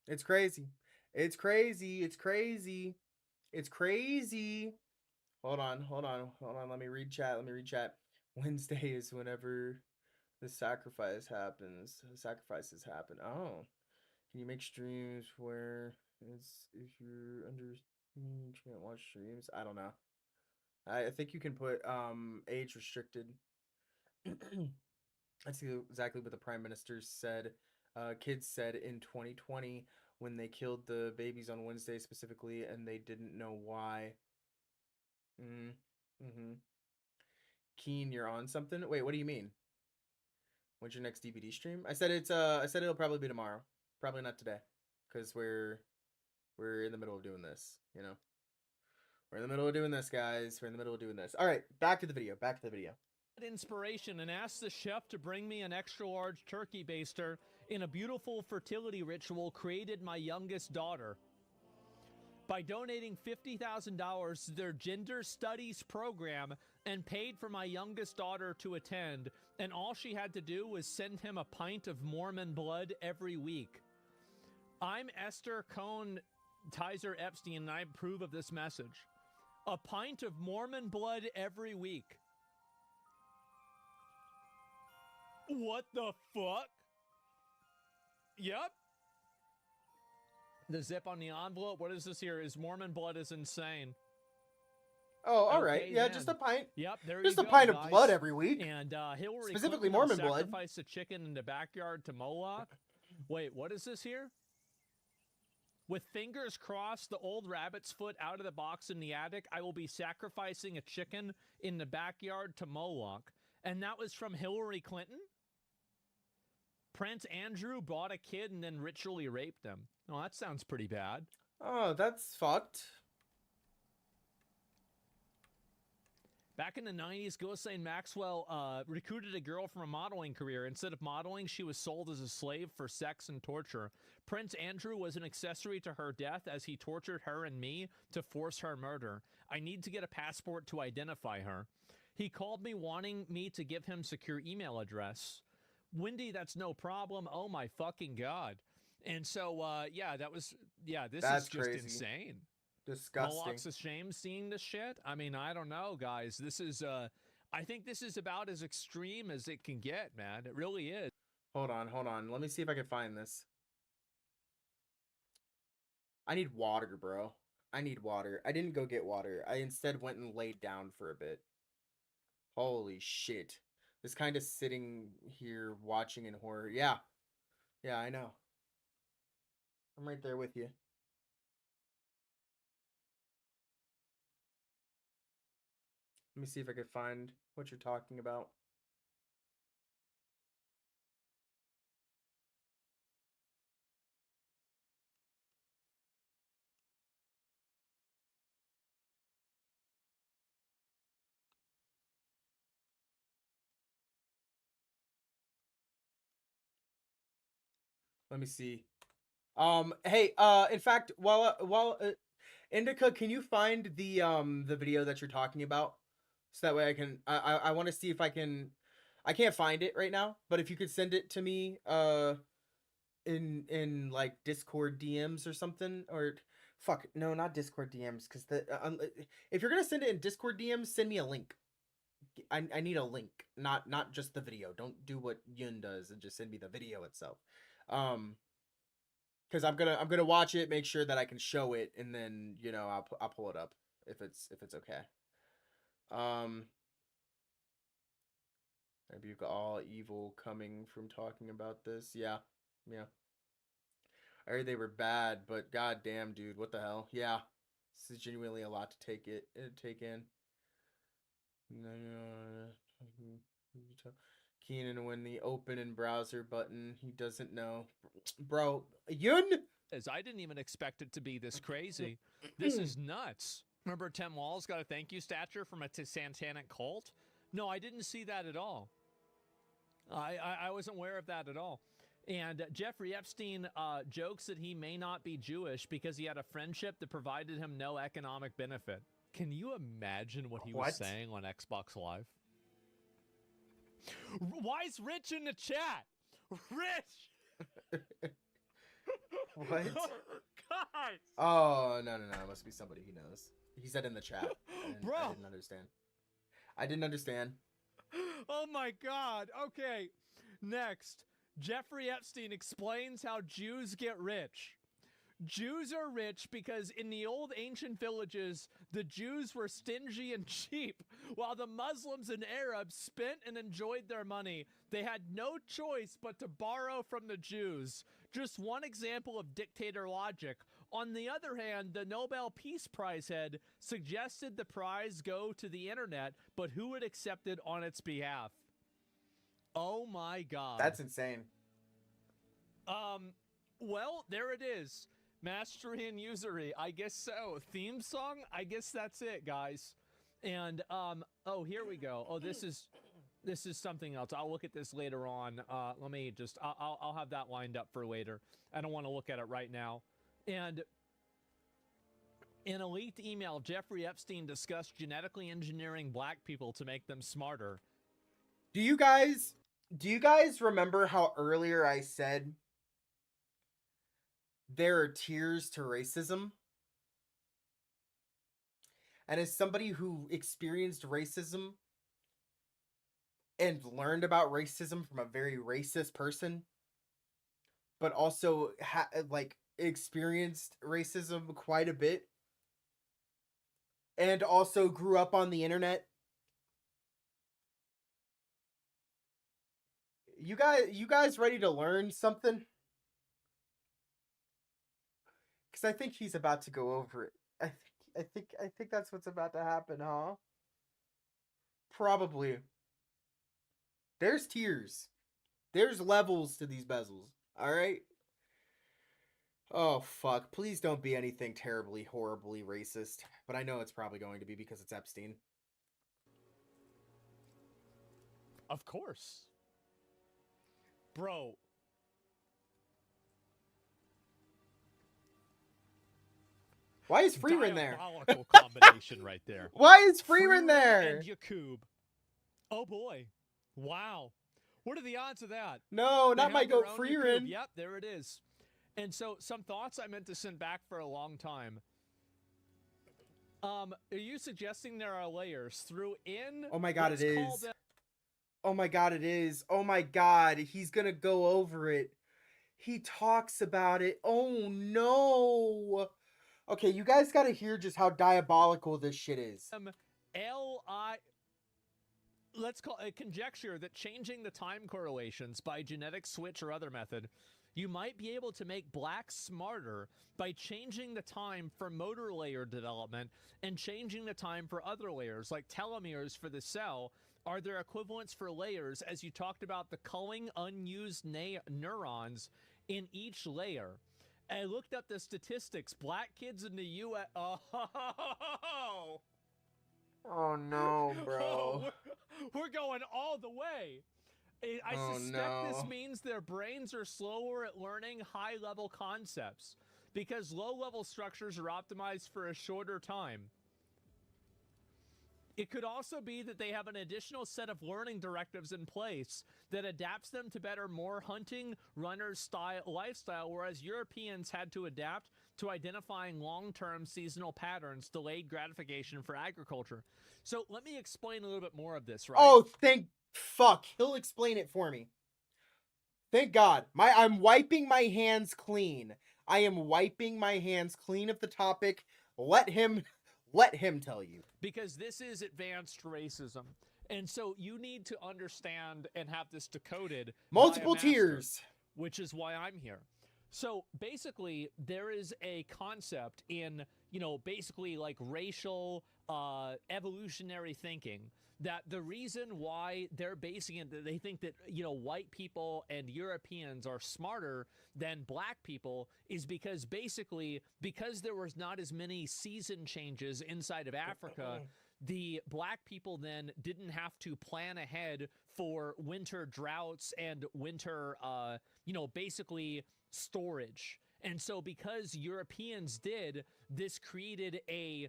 It's crazy. It's crazy. It's crazy. It's crazy. Hold on. Let me read chat. Wednesday is whenever the sacrifices happen. Oh. Can you make streams where if you're under you can't watch streams? I don't know. I think you can put age restricted. That's exactly what the Prime Minister said. Kids said in 2020 when they killed the babies on Wednesday specifically, and they didn't know why. Keen, you're on something? Wait, what do you mean? When's your next DVD stream? I said it'll probably be tomorrow. Probably not today, because we're in the middle of doing this. We're in the middle of doing this, guys. We're in the middle of doing this. All right, back to the video. Inspiration and asked the chef to bring me an extra large turkey baster in a beautiful fertility ritual created my youngest daughter. By donating $50,000 to their gender studies program and paid for my youngest daughter to attend, and all she had to do was send him a pint of Mormon blood every week. I'm Esther Cohn Tizer Epstein, and I approve of this message. A pint of Mormon blood every week. What the fuck? Yep. The zip on the envelope. What is this here? Is Mormon blood is insane. Oh, all right. Yeah, just a pint. Yep, there just you a go, pint guys. of blood every week. And Hillary specifically Clinton Mormon blood. sacrificed a chicken in the backyard to Moloch. Wait, what is this here? With fingers crossed, the old rabbit's foot out of the box in the attic, I will be sacrificing a chicken in the backyard to Moloch. And that was from Hillary Clinton? Prince Andrew bought a kid and then ritually raped him. Oh, that sounds pretty bad. Oh, that's fucked. Back in the 90s, Ghislaine Maxwell recruited a girl from a modeling career. Instead of modeling, she was sold as a slave for sex and torture. Prince Andrew was an accessory to her death as he tortured her and me to force her murder. I need to get a passport to identify her. He called me wanting me to give him secure email address. Wendy, that's no problem. Oh my fucking God. And so, yeah, this That's is just crazy. insane. Disgusting. Moloch's ashamed seeing this shit. I mean, I don't know, guys. This is, I think this is about as extreme as it can get, man. It really is. Hold on. Let me see if I can find this. I need water, bro. I need water. I didn't go get water. I instead went and laid down for a bit. Holy shit. This kind of sitting here watching in horror. Yeah. Yeah, I know. I'm right there with you. Let me see if I can find what you're talking about. Let me see. Hey, in fact, while Indica, can you find the video that you're talking about? So that way I want to see if I can't find it right now, but if you could send it to me in like Discord DMs or something, or fuck, no, not Discord DMs, cuz if you're going to send it in Discord DMs, send me a link. I need a link, not just the video. Don't do what Yun does and just send me the video itself. Because I'm gonna watch it, make sure that I can show it, and then I'll pull it up if it's okay. Rebuke all evil coming from talking about this. Yeah. I heard they were bad, but goddamn, dude, what the hell? Yeah, this is genuinely a lot to take in. Keenan, when the open in browser button, he doesn't know. Bro, Yun? As I didn't even expect it to be this crazy. This is nuts. Remember Tim Wall's got a thank you statue from a satanic cult? No, I didn't see that at all. I wasn't aware of that at all. And Jeffrey Epstein jokes that he may not be Jewish because he had a friendship that provided him no economic benefit. Can you imagine what he was saying on Xbox Live? Why is Rich in the chat? Rich! What? Guys! Oh, no. It must be somebody he knows. He said in the chat. Bro! I didn't understand. Oh my God. Okay. Next. Jeffrey Epstein explains how Jews get rich. Jews are rich because in the old ancient villages, the Jews were stingy and cheap, while the Muslims and Arabs spent and enjoyed their money. They had no choice but to borrow from the Jews. Just one example of dictator logic. On the other hand, the Nobel Peace Prize head suggested the prize go to the internet, but who would accept it on its behalf? Oh my God. That's insane. Well, there it is. Mastery and usury. I guess so. Theme song? I guess that's it, guys. And, oh, here we go. Oh, this is something else. I'll look at this later on. Let me just, I'll have that lined up for later. I don't want to look at it right now. And in a leaked email, Jeffrey Epstein discussed genetically engineering black people to make them smarter. Do you guys remember how earlier I said there are tiers to racism? And as somebody who experienced racism and learned about racism from a very racist person, but also experienced racism quite a bit, and also grew up on the internet, you guys ready to learn something? Because I think he's about to go over it. I think that's what's about to happen, huh? Probably. There's tiers. There's levels to these bezels. All right? Oh, fuck. Please don't be anything terribly, horribly racist. But I know it's probably going to be because it's Epstein. Of course. Bro. Why is Freeman there? Diabolical combination right there. Why is Freeman there? And Yakub. Oh boy. Wow. What are the odds of that? No, They not my have their goat own Freeman. Yakub. Yep, there it is. And so some thoughts I meant to send back for a long time. Are you suggesting there are layers through in? Oh my god, it is. Oh my god, it is. Oh my god, he's gonna go over it. He talks about it. Oh no. Okay, you guys gotta hear just how diabolical this shit is. Let's call a conjecture that changing the time correlations by genetic switch or other method, you might be able to make blacks smarter by changing the time for motor layer development and changing the time for other layers, like telomeres for the cell. Are there equivalents for layers, as you talked about the culling unused neurons in each layer? I looked up the statistics. Black kids in the U.S. Oh no, bro. We're going all the way. I suspect this means their brains are slower at learning high-level concepts because low-level structures are optimized for a shorter time. It could also be that they have an additional set of learning directives in place that adapts them to better more hunting, runner lifestyle, whereas Europeans had to adapt to identifying long-term seasonal patterns, delayed gratification for agriculture. So let me explain a little bit more of this, right? Oh, thank fuck. He'll explain it for me. Thank God. I'm wiping my hands clean. I am wiping my hands clean of the topic. Let him tell you. Because this is advanced racism. And so you need to understand and have this decoded. Multiple by a master, tiers. Which is why I'm here. So basically, there is a concept in, basically like racial evolutionary thinking that the reason why they're basing it, they think that, white people and Europeans are smarter than black people is because basically, because there was not as many season changes inside of Africa, the black people then didn't have to plan ahead for winter droughts and winter, basically storage. And so because Europeans did, this created a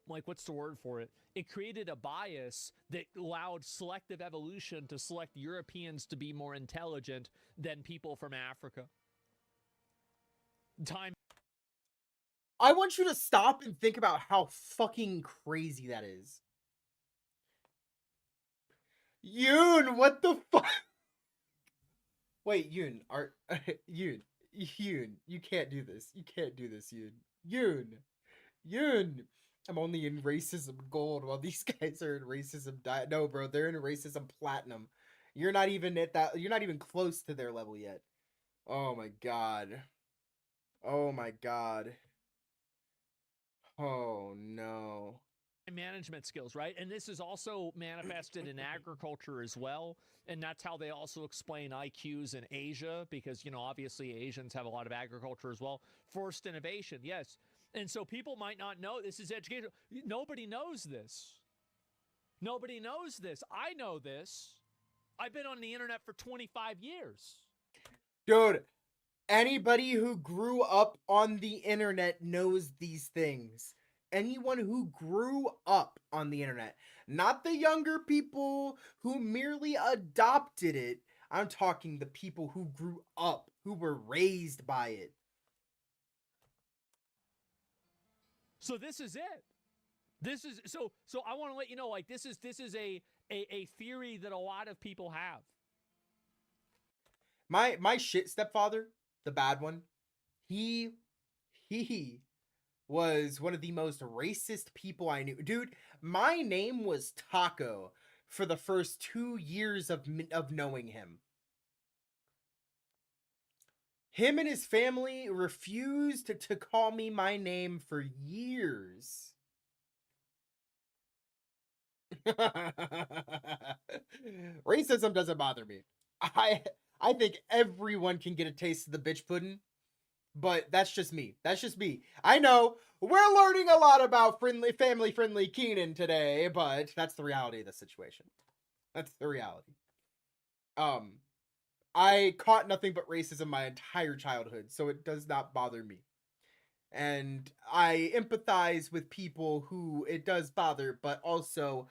what's the word for it? It created a bias that allowed selective evolution to select Europeans to be more intelligent than people from Africa. I want you to stop and think about how fucking crazy that is. Yoon, what the fuck? Wait, Yoon, Yoon, you can't do this. You can't do this, Yoon. I'm only in racism gold while these guys are in racism diet. No, bro, they're in racism platinum. You're not even at that. You're not even close to their level yet. Oh my god. Oh my god. Oh no. Management skills, right? And this is also manifested in agriculture as well. And that's how they also explain IQs in Asia, because, obviously Asians have a lot of agriculture as well. Forced innovation, yes. And so people might not know this is education. Nobody knows this. Nobody knows this. I know this. I've been on the internet for 25 years. Dude, anybody who grew up on the internet knows these things. Anyone who grew up on the internet, not the younger people who merely adopted it. I'm talking the people who grew up, who were raised by it. So this is it. This is so I want to let you know, like, this is a theory that a lot of people have. My shit stepfather, the bad one, he was one of the most racist people I knew. Dude, my name was Taco for the first 2 years of knowing him. Him and his family refused to call me my name for years. Racism doesn't bother me. I think everyone can get a taste of the bitch pudding, but that's just me. That's just me. I know we're learning a lot about family-friendly Keenan today, but that's the reality of the situation. That's the reality. I caught nothing but racism my entire childhood, so it does not bother me. And I empathize with people who it does bother, but also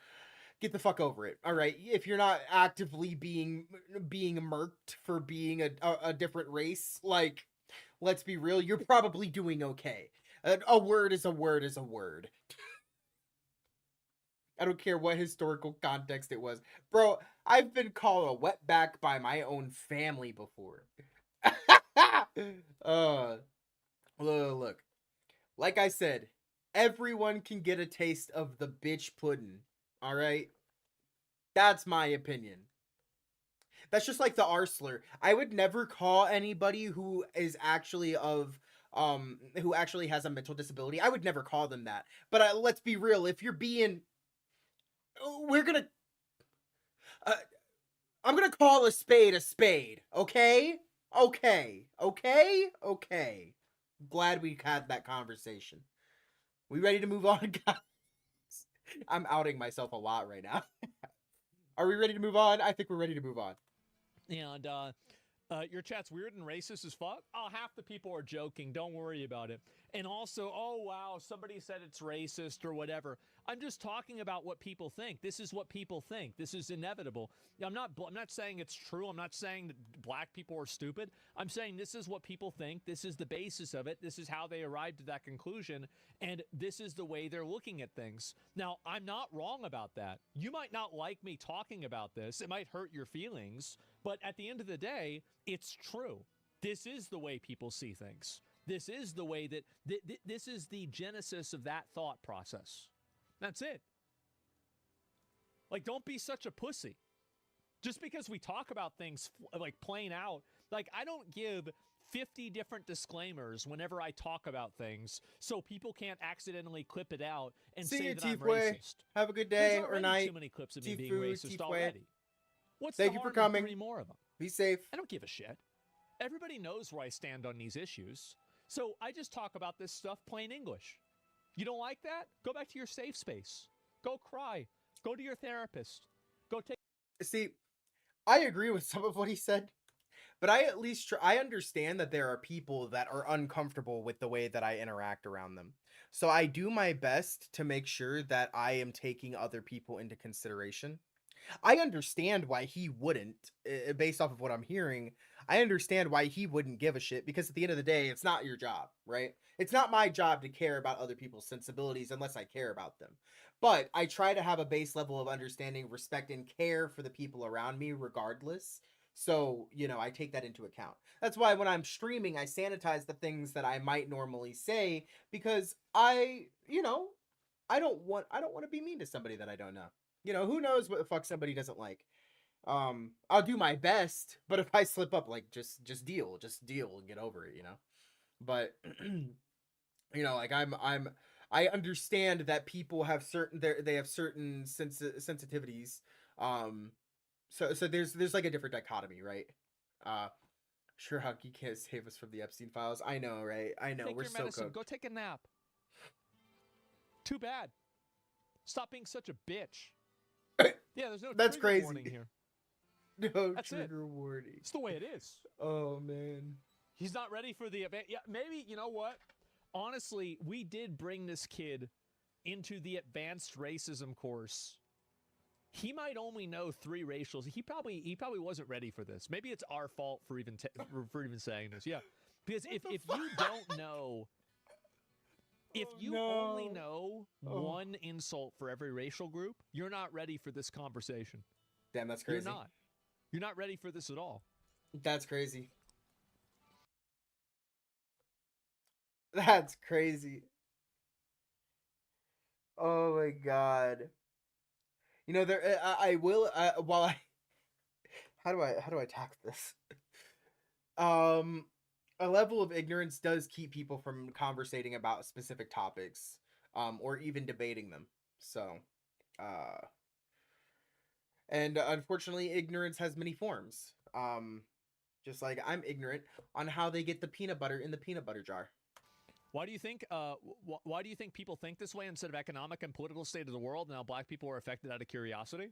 get the fuck over it. All right, if you're not actively being murked for being a different race, like, let's be real, you're probably doing okay. A word is a word is a word. I don't care what historical context it was. Bro, I've been called a wetback by my own family before. Look. Like I said, everyone can get a taste of the bitch pudding. All right? That's my opinion. That's just like the R slur. I would never call anybody who is actually who actually has a mental disability. I would never call them that. But let's be real, if you're being we're going to I'm going to call a spade, okay? Okay. Glad we had that conversation. We ready to move on, guys? I'm outing myself a lot right now. Are we ready to move on? I think we're ready to move on. And your chat's weird and racist as fuck. Oh, half the people are joking. Don't worry about it. And also, oh, wow, somebody said it's racist or whatever. I'm just talking about what people think. This is what people think. This is inevitable. I'm not saying it's true. I'm not saying that black people are stupid. I'm saying this is what people think. This is the basis of it. This is how they arrived at that conclusion. And this is the way they're looking at things. Now, I'm not wrong about that. You might not like me talking about this. It might hurt your feelings. But at the end of the day, it's true. This is the way people see things. This is the way that this is the genesis of that thought process. That's it. Like, don't be such a pussy. Just because we talk about things like plain out, like I don't give 50 different disclaimers whenever I talk about things so people can't accidentally clip it out and say that I'm racist. Have a good day or night. Too many clips of me being racist already. What's Thank the you for harm in coming. 3 more of them? Be safe. I don't give a shit. Everybody knows where I stand on these issues. So I just talk about this stuff plain English. You don't like that? Go back to your safe space. Go cry. Go to your therapist. Go take... See, I agree with some of what he said, but I at least I understand that there are people that are uncomfortable with the way that I interact around them. So I do my best to make sure that I am taking other people into consideration. I understand why he wouldn't, based off of what I'm hearing. I understand why he wouldn't give a shit, because at the end of the day, it's not your job, right? It's not my job to care about other people's sensibilities unless I care about them. But I try to have a base level of understanding, respect, and care for the people around me regardless. So, I take that into account. That's why when I'm streaming, I sanitize the things that I might normally say, because I don't want to be mean to somebody that I don't know. Who knows what the fuck somebody doesn't like. I'll do my best, but if I slip up, like, just deal and get over it, But like I understand that people have they have certain sensitivities. So there's like a different dichotomy, right? Sure, you can't save us from the Epstein files. I know, right? I know. We're so cooked. Go take a nap. Too bad. Stop being such a bitch. Yeah, there's no That's trigger crazy. warning here. No That's trigger warning. It's the way it is. Oh, man. He's not ready for the event. Yeah, maybe, you know what? Honestly, we did bring this kid into the advanced racism course. He might only know 3 racials. He probably wasn't ready for this. Maybe it's our fault for even saying this. Yeah. Because if you don't know, if you only know one insult for every racial group, you're not ready for this conversation. Damn, that's crazy. You're not ready for this at all. That's crazy. That's crazy. Oh my god. There I will while I how do I tackle this? A level of ignorance does keep people from conversating about specific topics, or even debating them. So, and unfortunately, ignorance has many forms. Just like I'm ignorant on how they get the peanut butter in the peanut butter jar. Why do you think? Why do you think people think this way instead of economic and political state of the world? Now, black people are affected out of curiosity.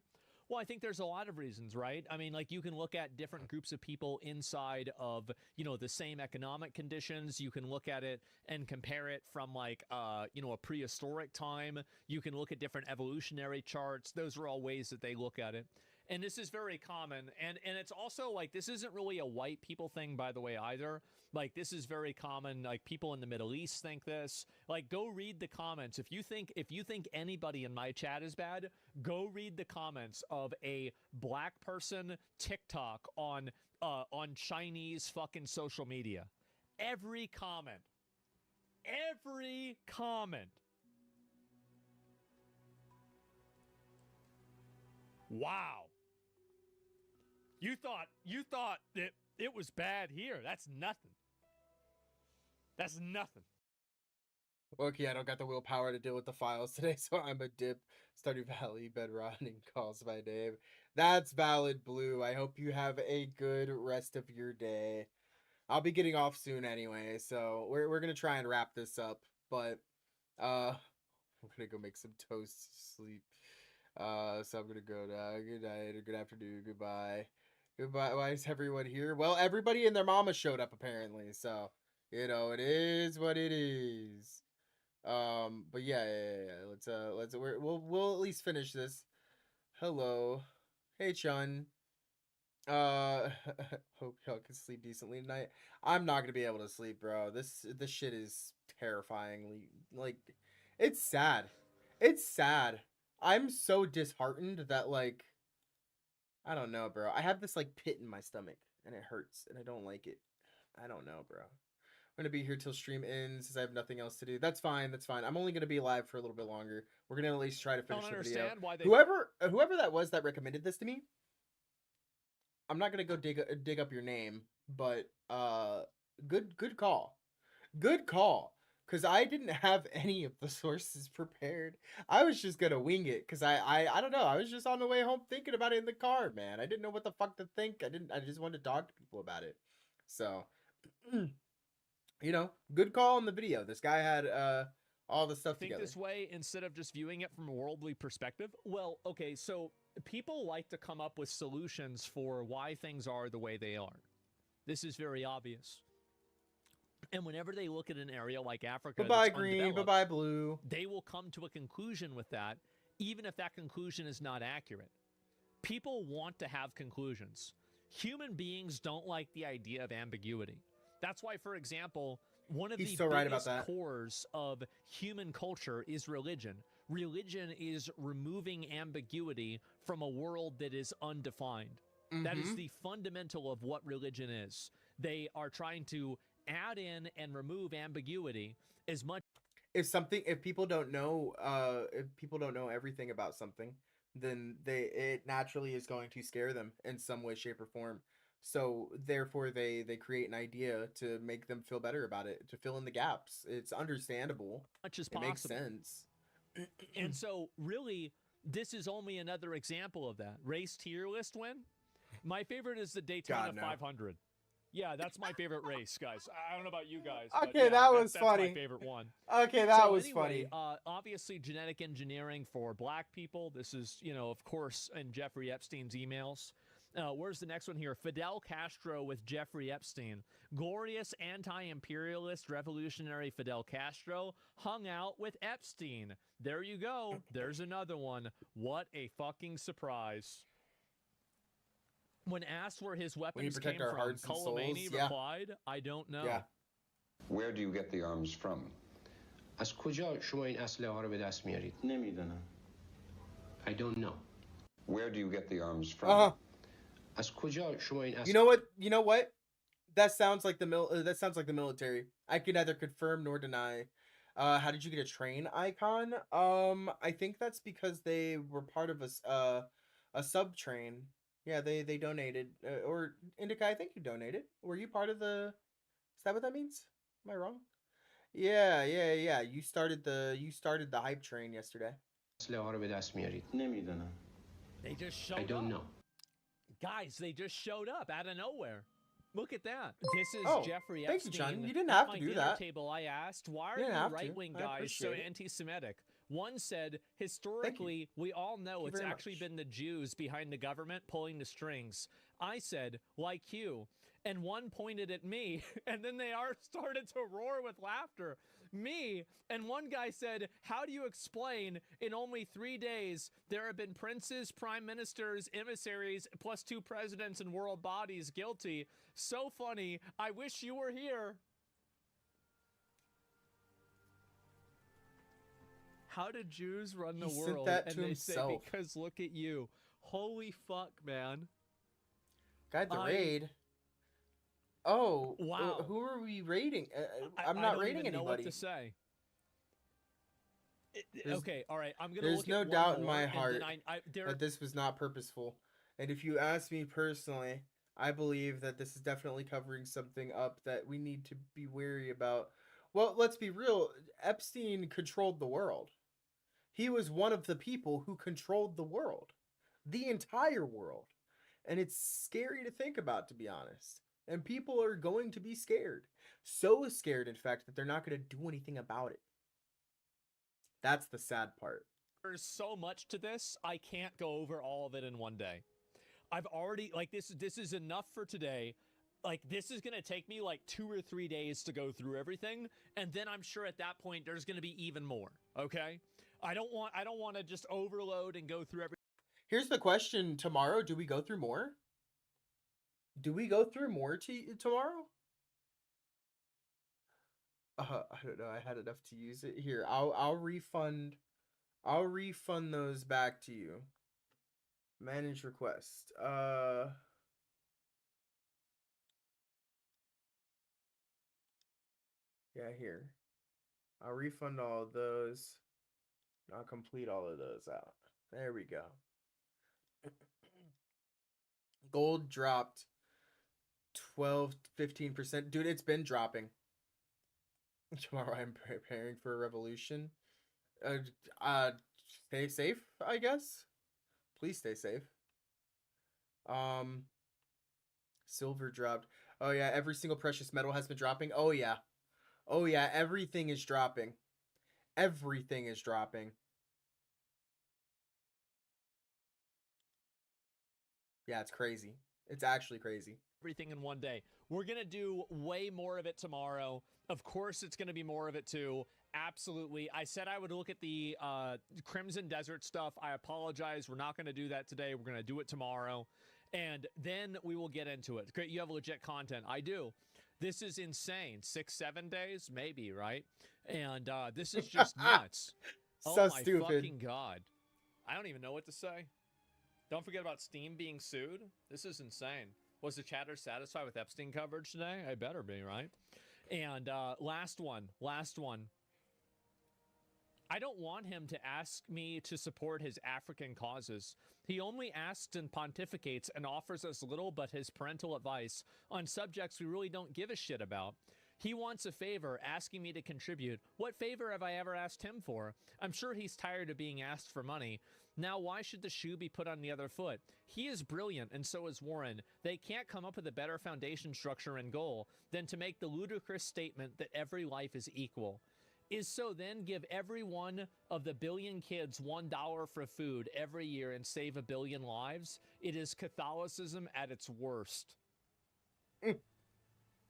Well, I think there's a lot of reasons, right? I mean, like you can look at different groups of people inside of, you know, the same economic conditions. You can look at it and compare it from like, you know, a prehistoric time. You can look at different evolutionary charts. Those are all ways that they look at it. And this is very common. And it's also like, this isn't really a white people thing, by the way, either. Like, this is very common. Like, people in the Middle East think this. Like, go read the comments. If you think anybody in my chat is bad, go read the comments of a black person TikTok on Chinese fucking social media. Every comment. Every comment. Wow. You thought that it was bad here. That's nothing. That's nothing. Okay, I don't got the willpower to deal with the files today, so I'm a dip. Stardew Valley, bed rotting, calls by Dave. That's valid, Blue. I hope you have a good rest of your day. I'll be getting off soon anyway, so we're gonna try and wrap this up. But I'm gonna go make some toast to sleep. So I'm gonna go now. Good night or good afternoon. Goodbye. Goodbye. Why is everyone here? Well, everybody and their mama showed up apparently. So, you know, it is what it is. But yeah. We'll at least finish this. Hello. Hey, Chun. Hope y'all can sleep decently tonight. I'm not gonna be able to sleep, bro. This shit is terrifyingly, like, it's sad. It's sad. I'm so disheartened that, like, I don't know, bro. I have this like pit in my stomach and it hurts and I don't like it. I don't know, bro. I'm gonna be here till stream ends since I have nothing else to do. That's fine. That's fine. I'm only gonna be live for a little bit longer. We're gonna at least try to finish the video. Whoever that was that recommended this to me, I'm not gonna go dig up your name, but good call. Good call. Because I didn't have any of the sources prepared. I was just going to wing it. Because I don't know. I was just on the way home thinking about it in the car, man. I didn't know what the fuck to think. I just wanted to talk to people about it. So, you know, good call on the video. This guy had all the stuff together. Think this way instead of just viewing it from a worldly perspective? Well, okay, so people like to come up with solutions for why things are the way they are. This is very obvious. And whenever they look at an area like Africa, bye-bye green, bye-bye blue, they will come to a conclusion with that, even if that conclusion is not accurate. People want to have conclusions. Human beings don't like the idea of ambiguity. That's why, for example, one of the biggest cores of human culture is religion. Religion is removing ambiguity from a world that is undefined. Mm-hmm. That is the fundamental of what religion is. They are trying to add in and remove ambiguity as much. If people don't know everything about something, then it naturally is going to scare them in some way, shape, or form. So therefore they create an idea to make them feel better about it, to fill in the gaps. It's understandable. Much as possible. Makes sense. And so really, this is only another example of that. Race tier list win. My favorite is the Daytona 500. Yeah, that's my favorite race, guys. I don't know about you guys. Okay, yeah, that was funny. That's my favorite one. Okay, that was funny. Obviously, genetic engineering for black people. This is, you know, of course, in Jeffrey Epstein's emails. Where's the next one here? Fidel Castro with Jeffrey Epstein. Glorious anti-imperialist revolutionary Fidel Castro hung out with Epstein. There you go. There's another one. What a fucking surprise. When asked where his weapons came from, Soleimani replied, I don't know. Yeah. Where do you get the arms from? از کجا شما این اسلحه ها رو به دست میارید؟ نمیدونم. I don't know. Where do you get the arms from? از کجا شما این اسلحه You know what? That sounds like the military. I can neither confirm nor deny. How did you get a train icon? I think that's because they were part of a sub train. Yeah, they donated. Or Indica, I think you donated. Were you part of the? Is that what that means? Am I wrong? Yeah. You started the hype train yesterday. They just showed up. I don't know. Guys, they just showed up out of nowhere. Look at that. This is Jeffrey Epstein. Thank you, John. You didn't have to do that. Table, I asked, why are you right-wing guys so anti-Semitic? One said, historically, we all know it's actually been the Jews behind the government pulling the strings. I said, like you. And one pointed at me, and then they started to roar with laughter. Me. And one guy said, how do you explain in only 3 days there have been princes, prime ministers, emissaries, plus 2 presidents and world bodies guilty? So funny. I wish you were here. How did Jews run the world? Sent that and to they himself. say, because look at you. Holy fuck, man. Guide the raid. Oh, wow. Who are we raiding? I'm not raiding anybody. I don't even know what to say. Okay, all right. I'm gonna. There's look no at doubt one in more, my and heart then that this was not purposeful. And if you ask me personally, I believe that this is definitely covering something up that we need to be wary about. Well, let's be real. Epstein controlled the world. He was one of the people who controlled the world, the entire world. And it's scary to think about, to be honest. And people are going to be scared. So scared, in fact, that they're not going to do anything about it. That's the sad part. There's so much to this, I can't go over all of it in one day. I've already, like, this is enough for today. Like, this is going to take me like 2 or 3 days to go through everything. And then I'm sure at that point, there's going to be even more. Okay. I don't want to just overload and go through everything. Here's the question tomorrow. Do we go through more? Do we go through more tomorrow? I don't know. I had enough to use it. Here, I'll refund those back to you. Manage request. Yeah, here. I'll refund all of those. I'll complete all of those out. There we go. Gold dropped 12-15%. Dude, it's been dropping. Tomorrow I'm preparing for a revolution. Stay safe, I guess. Please stay safe. Silver dropped. Oh yeah, every single precious metal has been dropping. Oh yeah. Oh yeah, everything is dropping. Everything is dropping. Yeah, it's crazy. It's actually crazy. Everything in one day. We're going to do way more of it tomorrow. Of course, it's going to be more of it too. Absolutely. I said I would look at the Crimson Desert stuff. I apologize. We're not going to do that today. We're going to do it tomorrow. And then we will get into it. Great. You have legit content. I do. This is insane. 6-7 days? Maybe, right? And this is just nuts. So oh my stupid. Fucking God. I don't even know what to say. Don't forget about Steam being sued. This is insane. Was the chatter satisfied with Epstein coverage today? I better be, right? And last one. I don't want him to ask me to support his African causes. He only asks and pontificates and offers us little but his parental advice on subjects we really don't give a shit about. He wants a favor, asking me to contribute. What favor have I ever asked him for? I'm sure he's tired of being asked for money. Now, why should the shoe be put on the other foot? He is brilliant, and so is Warren. They can't come up with a better foundation structure and goal than to make the ludicrous statement that every life is equal. Is so then give every one of the billion kids $1 for food every year and save a billion lives? It is Catholicism at its worst.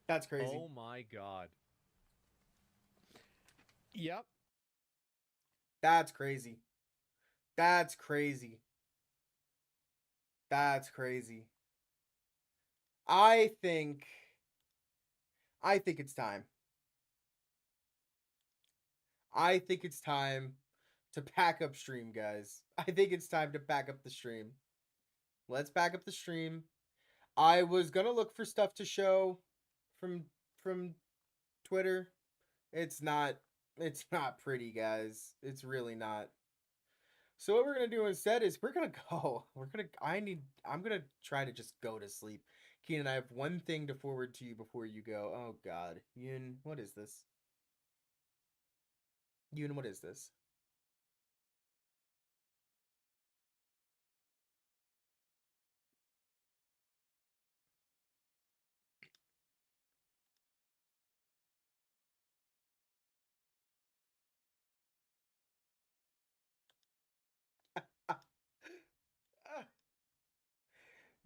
That's crazy. Oh my God. Yep. That's crazy. That's crazy. That's crazy. I think it's time. I think it's time to pack up stream, guys. I think it's time to pack up the stream. Let's pack up the stream. I was gonna look for stuff to show from Twitter. It's not pretty, guys. It's really not. So what we're gonna do instead is we're gonna go. I'm gonna try to just go to sleep. Keenan, I have one thing to forward to you before you go. Oh God, Yoon, what is this? Yoon, what is this?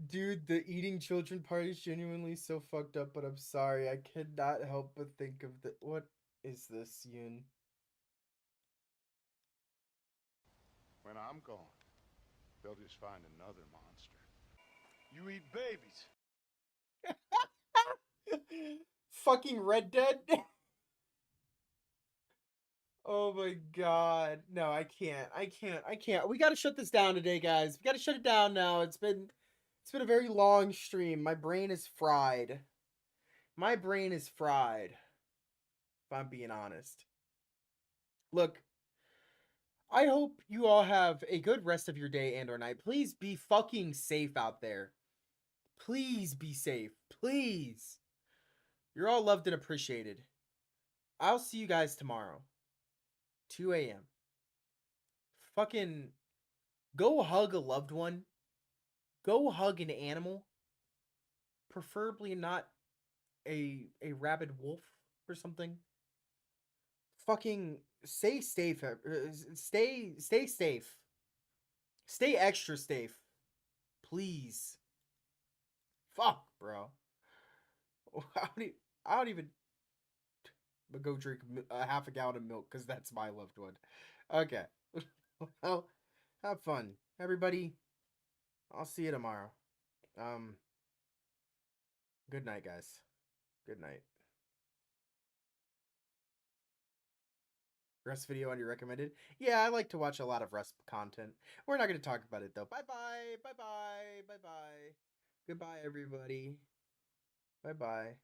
Dude, the eating children part is genuinely so fucked up, but I'm sorry. I cannot help but think of the... What is this, Yoon? When I'm gone, they'll just find another monster. You eat babies. Fucking Red Dead? Oh my god. No, I can't. We gotta shut this down today, guys. We gotta shut it down now. It's been a very long stream. My brain is fried. My brain is fried. If I'm being honest. Look, I hope you all have a good rest of your day and or night. Please be fucking safe out there. Please be safe. Please. You're all loved and appreciated. I'll see you guys tomorrow. 2 a.m. Fucking go hug a loved one. Go hug an animal. Preferably not a rabid wolf or something. Fucking stay safe. Stay safe. Stay extra safe. Please. Fuck, bro. I don't even go drink a half a gallon of milk because that's my loved one. Okay. Well, have fun, everybody. I'll see you tomorrow. Good night, guys. Good night. Rest video on your recommended? Yeah, I like to watch a lot of Rust content. We're not going to talk about it, though. Bye-bye. Bye-bye. Bye-bye. Goodbye, everybody. Bye-bye.